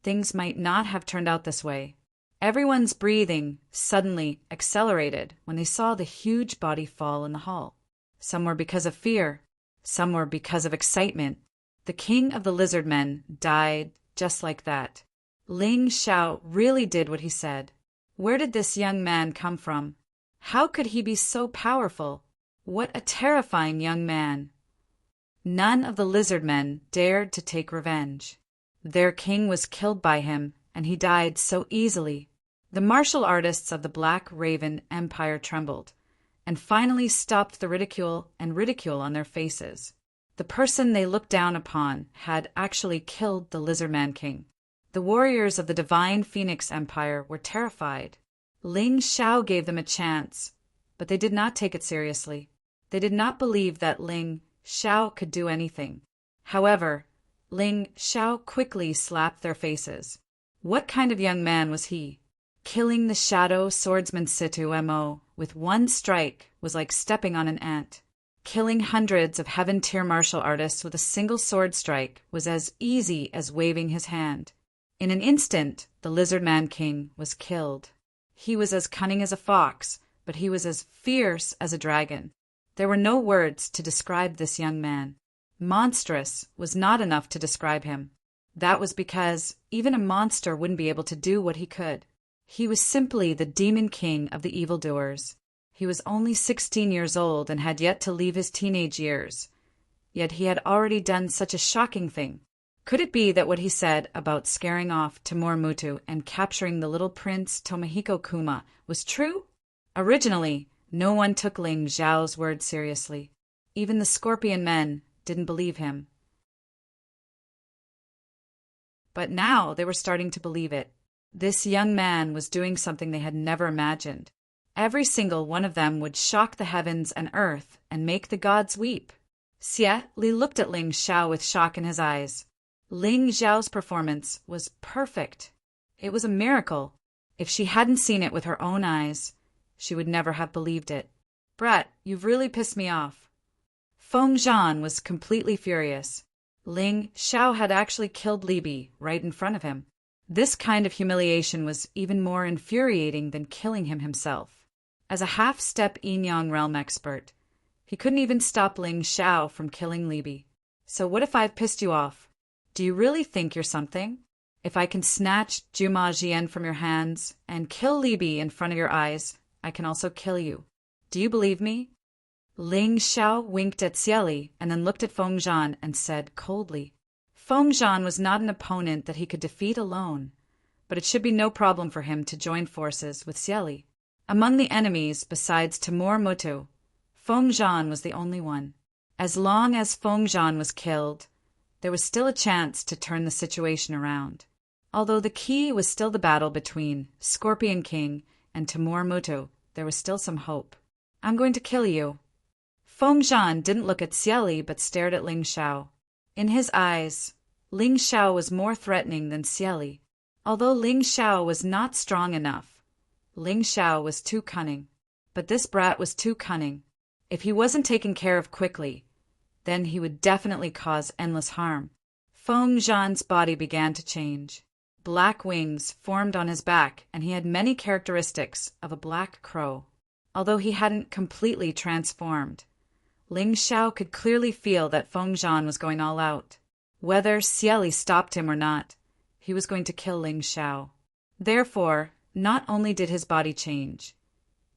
S1: things might not have turned out this way. Everyone's breathing suddenly accelerated when they saw the huge body fall in the hall. Some were because of fear, some were because of excitement. The king of the lizard men died just like that. Ling Xiao really did what he said. Where did this young man come from? How could he be so powerful? What a terrifying young man! None of the lizard men dared to take revenge. Their king was killed by him, and he died so easily. The martial artists of the Black Raven Empire trembled, and finally stopped the ridicule on their faces. The person they looked down upon had actually killed the Lizard Man King. The warriors of the Divine Phoenix Empire were terrified. Ling Xiao gave them a chance, but they did not take it seriously. They did not believe that Ling Xiao could do anything. However, Ling Xiao quickly slapped their faces. What kind of young man was he? Killing the Shadow Swordsman Situ Mo with one strike was like stepping on an ant. Killing hundreds of heaven-tier martial artists with a single sword strike was as easy as waving his hand. In an instant, the Lizard Man King was killed. He was as cunning as a fox, but he was as fierce as a dragon. There were no words to describe this young man. Monstrous was not enough to describe him. That was because even a monster wouldn't be able to do what he could. He was simply the demon king of the evildoers. He was only 16 years old and had yet to leave his teenage years. Yet he had already done such a shocking thing. Could it be that what he said about scaring off Timur Mutu and capturing the little prince Tomohiko Kuma was true? Originally, no one took Ling Xiao's word seriously. Even the Scorpion men didn't believe him. But now they were starting to believe it. This young man was doing something they had never imagined. Every single one of them would shock the heavens and earth and make the gods weep. Xie Li looked at Ling Xiao with shock in his eyes. Ling Xiao's performance was perfect. It was a miracle. If she hadn't seen it with her own eyes, she would never have believed it. Brat, you've really pissed me off. Feng Zhan was completely furious. Ling Xiao had actually killed Li Bi right in front of him. This kind of humiliation was even more infuriating than killing him himself. As a half-step Yin-Yang realm expert, he couldn't even stop Ling Xiao from killing Li Bi. So what if I've pissed you off? Do you really think you're something? If I can snatch Juma Jian from your hands and kill Li Bi in front of your eyes, I can also kill you. Do you believe me? Ling Xiao winked at Xie Li and then looked at Feng Zhan and said coldly. Feng Zhan was not an opponent that he could defeat alone, but it should be no problem for him to join forces with Xie Li. Among the enemies besides Timur Mutu, Feng Zhan was the only one. As long as Feng Zhan was killed, there was still a chance to turn the situation around. Although the key was still the battle between Scorpion King and Timur Mutu, there was still some hope. I'm going to kill you. Feng Zhan didn't look at Xie Li but stared at Ling Xiao. In his eyes, Ling Xiao was more threatening than Xie Li. Although Ling Xiao was not strong enough, Ling Xiao was too cunning. But this brat was too cunning. If he wasn't taken care of quickly, then he would definitely cause endless harm. Feng Zhan's body began to change. Black wings formed on his back, and he had many characteristics of a black crow. Although he hadn't completely transformed, Ling Xiao could clearly feel that Feng Zhan was going all out. Whether Xie Li stopped him or not, he was going to kill Ling Xiao. Therefore, not only did his body change,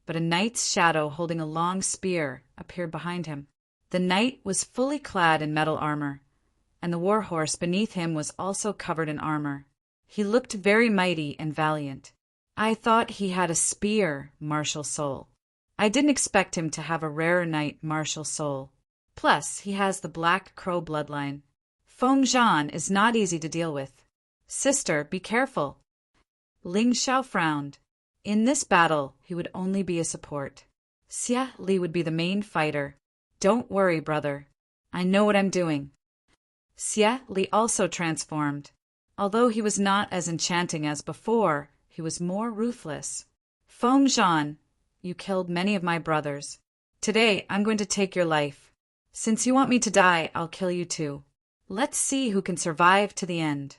S1: but a knight's shadow holding a long spear appeared behind him. The knight was fully clad in metal armor, and the war horse beneath him was also covered in armor. He looked very mighty and valiant. I thought he had a spear martial soul. I didn't expect him to have a rare knight martial soul. Plus, he has the Black Crow bloodline. Feng Zhan is not easy to deal with. Sister, be careful. Ling Xiao frowned. In this battle, he would only be a support. Xie Li would be the main fighter. Don't worry, brother. I know what I'm doing. Xie Li also transformed. Although he was not as enchanting as before, he was more ruthless. Feng Zhan, you killed many of my brothers. Today, I'm going to take your life. Since you want me to die, I'll kill you too. Let's see who can survive to the end.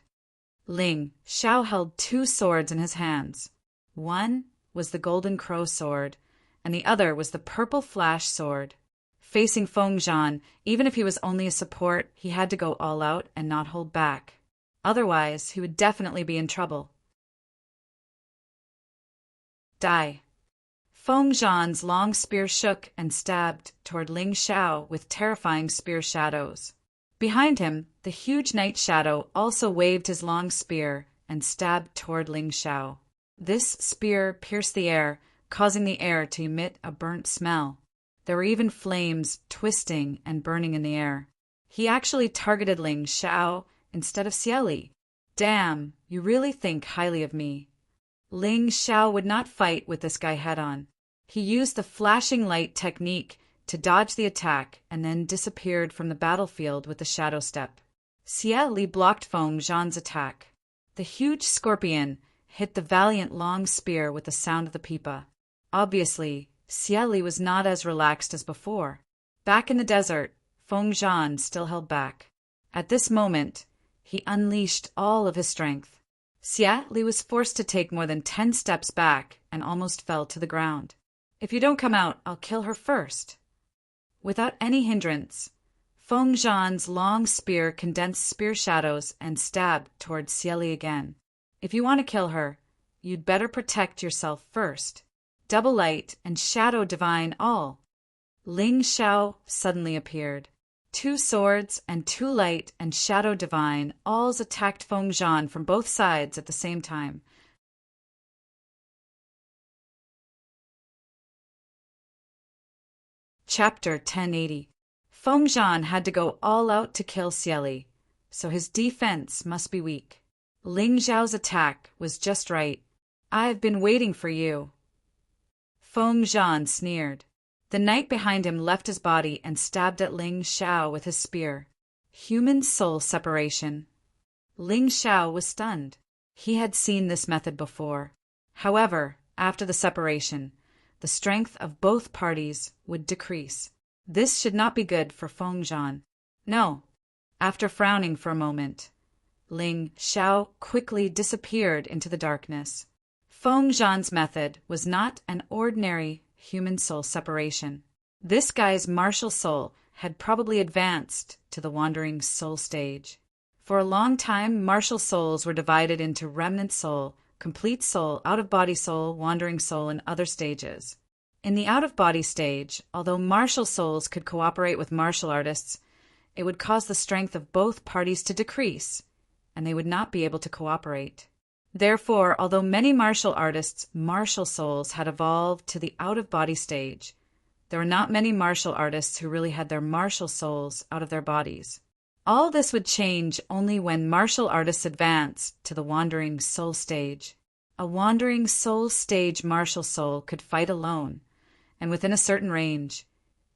S1: Ling Xiao held 2 swords in his hands. One was the golden crow sword, and the other was the purple flash sword. Facing Feng Zhan, even if he was only a support, he had to go all out and not hold back. Otherwise, he would definitely be in trouble. Die. Feng Zhan's long spear shook and stabbed toward Ling Xiao with terrifying spear shadows. Behind him, the huge night shadow also waved his long spear and stabbed toward Ling Xiao. This spear pierced the air, causing the air to emit a burnt smell. There were even flames twisting and burning in the air. He actually targeted Ling Xiao instead of Xieli. Damn, you really think highly of me. Ling Xiao would not fight with this guy head-on. He used the flashing light technique to dodge the attack and then disappeared from the battlefield with the shadow step. Xieli blocked Feng Zhan's attack. The huge scorpion hit the valiant long spear with the sound of the pipa. Obviously, Xieli was not as relaxed as before. Back in the desert, Feng Zhan still held back. At this moment, he unleashed all of his strength. Xieli was forced to take more than 10 steps back and almost fell to the ground. If you don't come out, I'll kill her first. Without any hindrance, Feng Zhan's long spear condensed spear shadows and stabbed towards Xieli again. If you want to kill her, you'd better protect yourself first. Double light and shadow divine all. Ling Xiao suddenly appeared. 2 swords and 2 light and shadow divine alls attacked Feng Zhan from both sides at the same time. Chapter 1080. Feng Zhan had to go all out to kill Xieli, so his defense must be weak. Ling Xiao's attack was just right. I've been waiting for you. Feng Zhan sneered. The knight behind him left his body and stabbed at Ling Xiao with his spear. Human soul separation. Ling Xiao was stunned. He had seen this method before. However, after the separation, the strength of both parties would decrease. This should not be good for Feng Zhan. No. After frowning for a moment, Ling Xiao quickly disappeared into the darkness. Feng Zhan's method was not an ordinary human soul separation. This guy's martial soul had probably advanced to the wandering soul stage. For a long time, martial souls were divided into remnant soul, complete soul, out-of-body soul, wandering soul, and other stages. In the out-of-body stage, although martial souls could cooperate with martial artists, it would cause the strength of both parties to decrease, and they would not be able to cooperate. Therefore, although many martial artists' martial souls had evolved to the out-of-body stage, there were not many martial artists who really had their martial souls out of their bodies. All this would change only when martial artists advanced to the wandering soul stage. A wandering soul stage martial soul could fight alone, and within a certain range.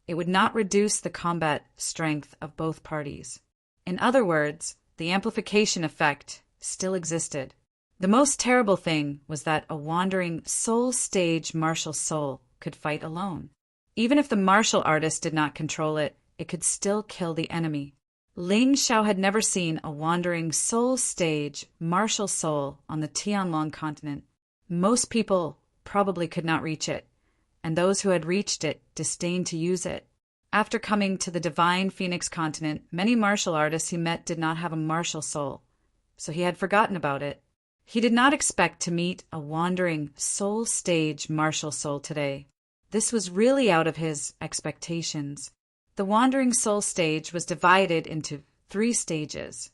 S1: It would not reduce the combat strength of both parties. In other words, the amplification effect still existed. The most terrible thing was that a wandering soul stage martial soul could fight alone. Even if the martial artist did not control it, it could still kill the enemy. Ling Xiao had never seen a wandering soul stage martial soul on the Tianlong continent. Most people probably could not reach it, and those who had reached it disdained to use it. After coming to the divine Phoenix continent, many martial artists he met did not have a martial soul, so he had forgotten about it. He did not expect to meet a wandering soul stage martial soul today. This was really out of his expectations. The wandering soul stage was divided into 3 stages: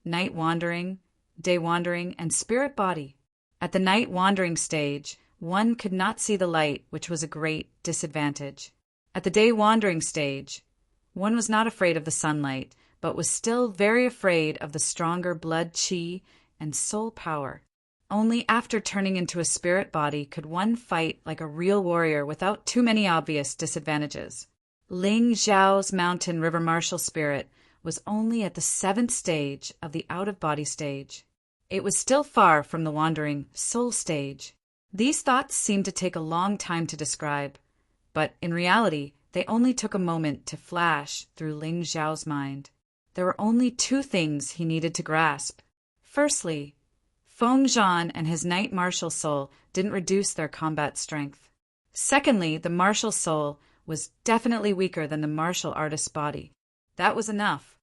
S1: night wandering, day wandering, and spirit body. At the night wandering stage, one could not see the light, which was a great disadvantage. At the day wandering stage, one was not afraid of the sunlight, but was still very afraid of the stronger blood qi and soul power. Only after turning into a spirit body could one fight like a real warrior without too many obvious disadvantages. Ling Xiao's mountain river martial spirit was only at the 7th stage of the out-of-body stage. It was still far from the wandering soul stage. These thoughts seemed to take a long time to describe, but in reality, they only took a moment to flash through Ling Xiao's mind. There were only two things he needed to grasp. Firstly, Feng Zhan and his knight martial soul didn't reduce their combat strength. Secondly, the martial soul was definitely weaker than the martial artist's body. That was enough.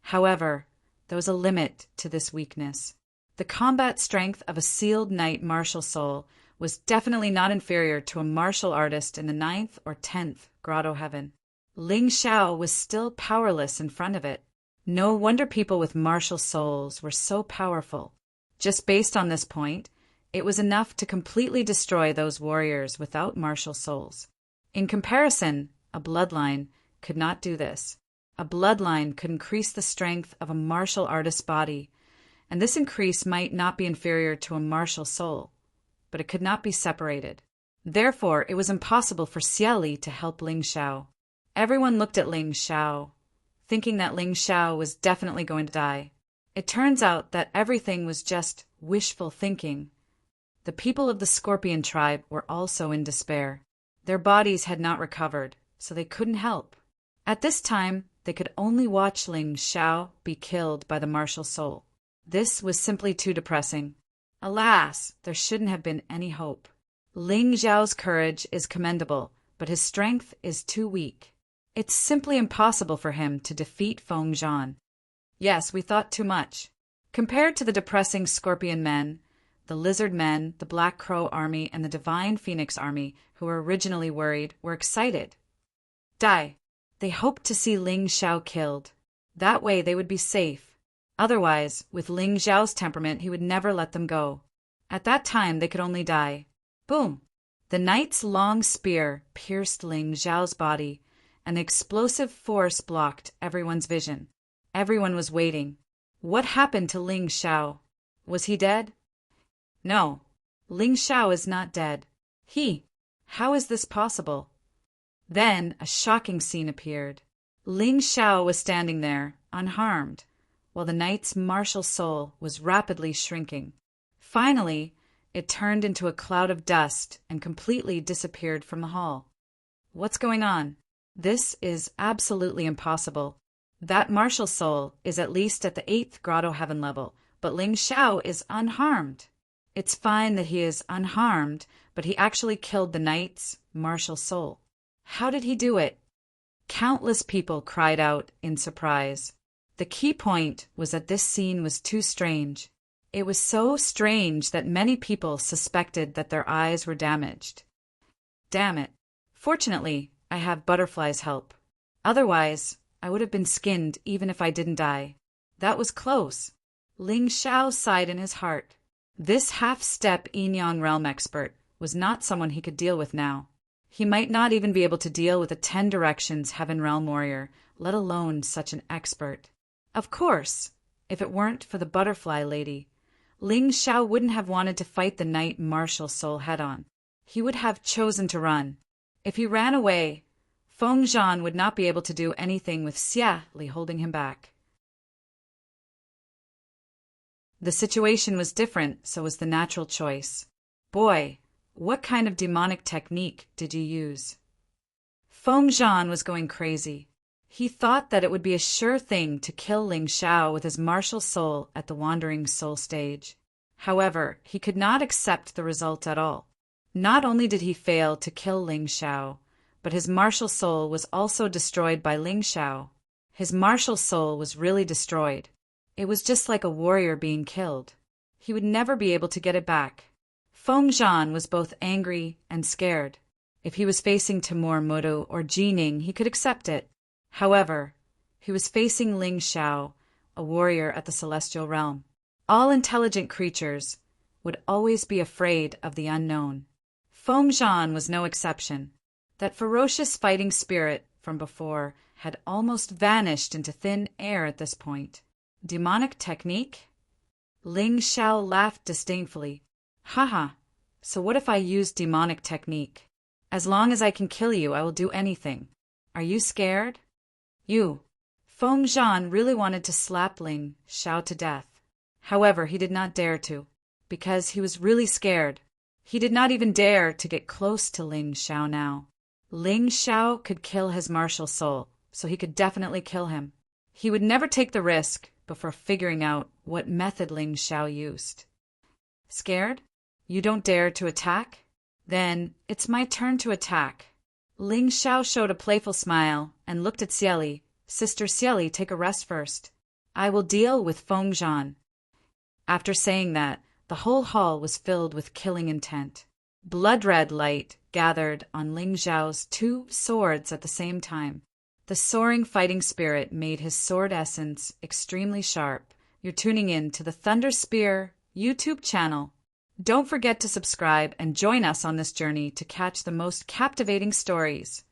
S1: However, there was a limit to this weakness. The combat strength of a sealed knight martial soul was definitely not inferior to a martial artist in the 9th or 10th grotto heaven. Ling Xiao was still powerless in front of it. No wonder people with martial souls were so powerful. Just based on this point, it was enough to completely destroy those warriors without martial souls. In comparison, a bloodline could not do this. A bloodline could increase the strength of a martial artist's body, and this increase might not be inferior to a martial soul, but it could not be separated. Therefore, it was impossible for Xie Li to help Ling Xiao. Everyone looked at Ling Xiao, thinking that Ling Xiao was definitely going to die. It turns out that everything was just wishful thinking. The people of the Scorpion tribe were also in despair. Their bodies had not recovered, so they couldn't help. At this time, they could only watch Ling Xiao be killed by the martial soul. This was simply too depressing. Alas, there shouldn't have been any hope. Ling Xiao's courage is commendable, but his strength is too weak. It's simply impossible for him to defeat Feng Zhan. Yes, we thought too much. Compared to the depressing Scorpion men, the Lizard men, the Black Crow army, and the Divine Phoenix army, who were originally worried, were excited. They hoped to see Ling Xiao killed. That way they would be safe. Otherwise, with Ling Xiao's temperament, he would never let them go. At that time, they could only die. Boom! The knight's long spear pierced Ling Xiao's body, and the explosive force blocked everyone's vision. Everyone was waiting. What happened to Ling Xiao? Was he dead? No. Ling Xiao is not dead. How is this possible? Then a shocking scene appeared. Ling Xiao was standing there, unharmed, while the knight's martial soul was rapidly shrinking. Finally, it turned into a cloud of dust and completely disappeared from the hall. What's going on? This is absolutely impossible. That martial soul is at least at the 8th grotto heaven level, but Ling Xiao is unharmed. It's fine that he is unharmed, but he actually killed the knight's martial soul. How did he do it? Countless people cried out in surprise. The key point was that this scene was too strange. It was so strange that many people suspected that their eyes were damaged. Damn it. Fortunately, I have Butterfly's help. Otherwise, I would have been skinned even if I didn't die. That was close. Ling Xiao sighed in his heart. This half-step Yin-Yang realm expert was not someone he could deal with now. He might not even be able to deal with a 10 Directions Heaven Realm warrior, let alone such an expert. Of course, if it weren't for the butterfly lady, Ling Xiao wouldn't have wanted to fight the knight martial soul head-on. He would have chosen to run. If he ran away, Feng Zhan would not be able to do anything with Xie Li holding him back. The situation was different, so was the natural choice. Boy, what kind of demonic technique did you use? Feng Zhan was going crazy. He thought that it would be a sure thing to kill Ling Xiao with his martial soul at the Wandering Soul stage. However, he could not accept the result at all. Not only did he fail to kill Ling Xiao, but his martial soul was also destroyed by Ling Xiao. His martial soul was really destroyed. It was just like a warrior being killed. He would never be able to get it back. Feng Zhan was both angry and scared. If he was facing Timur Mudu or Jining, he could accept it. However, he was facing Ling Xiao, a warrior at the celestial realm. All intelligent creatures would always be afraid of the unknown. Feng Zhan was no exception. That ferocious fighting spirit from before had almost vanished into thin air at this point. Demonic technique? Ling Xiao laughed disdainfully. Haha, so what if I use demonic technique? As long as I can kill you, I will do anything. Are you scared? You. Feng Zhan really wanted to slap Ling Xiao to death. However, he did not dare to, because he was really scared. He did not even dare to get close to Ling Xiao now. Ling Xiao could kill his martial soul, so he could definitely kill him. He would never take the risk before figuring out what method Ling Xiao used. Scared? You don't dare to attack? Then it's my turn to attack. Ling Xiao showed a playful smile and looked at Xieli. Sister Xieli, take a rest first. I will deal with Feng Zhan. After saying that, the whole hall was filled with killing intent. Blood-red light gathered on Ling Xiao's two swords at the same time. The soaring fighting spirit made his sword essence extremely sharp. You're tuning in to the Thunder Spear YouTube channel. Don't forget to subscribe and join us on this journey to catch the most captivating stories.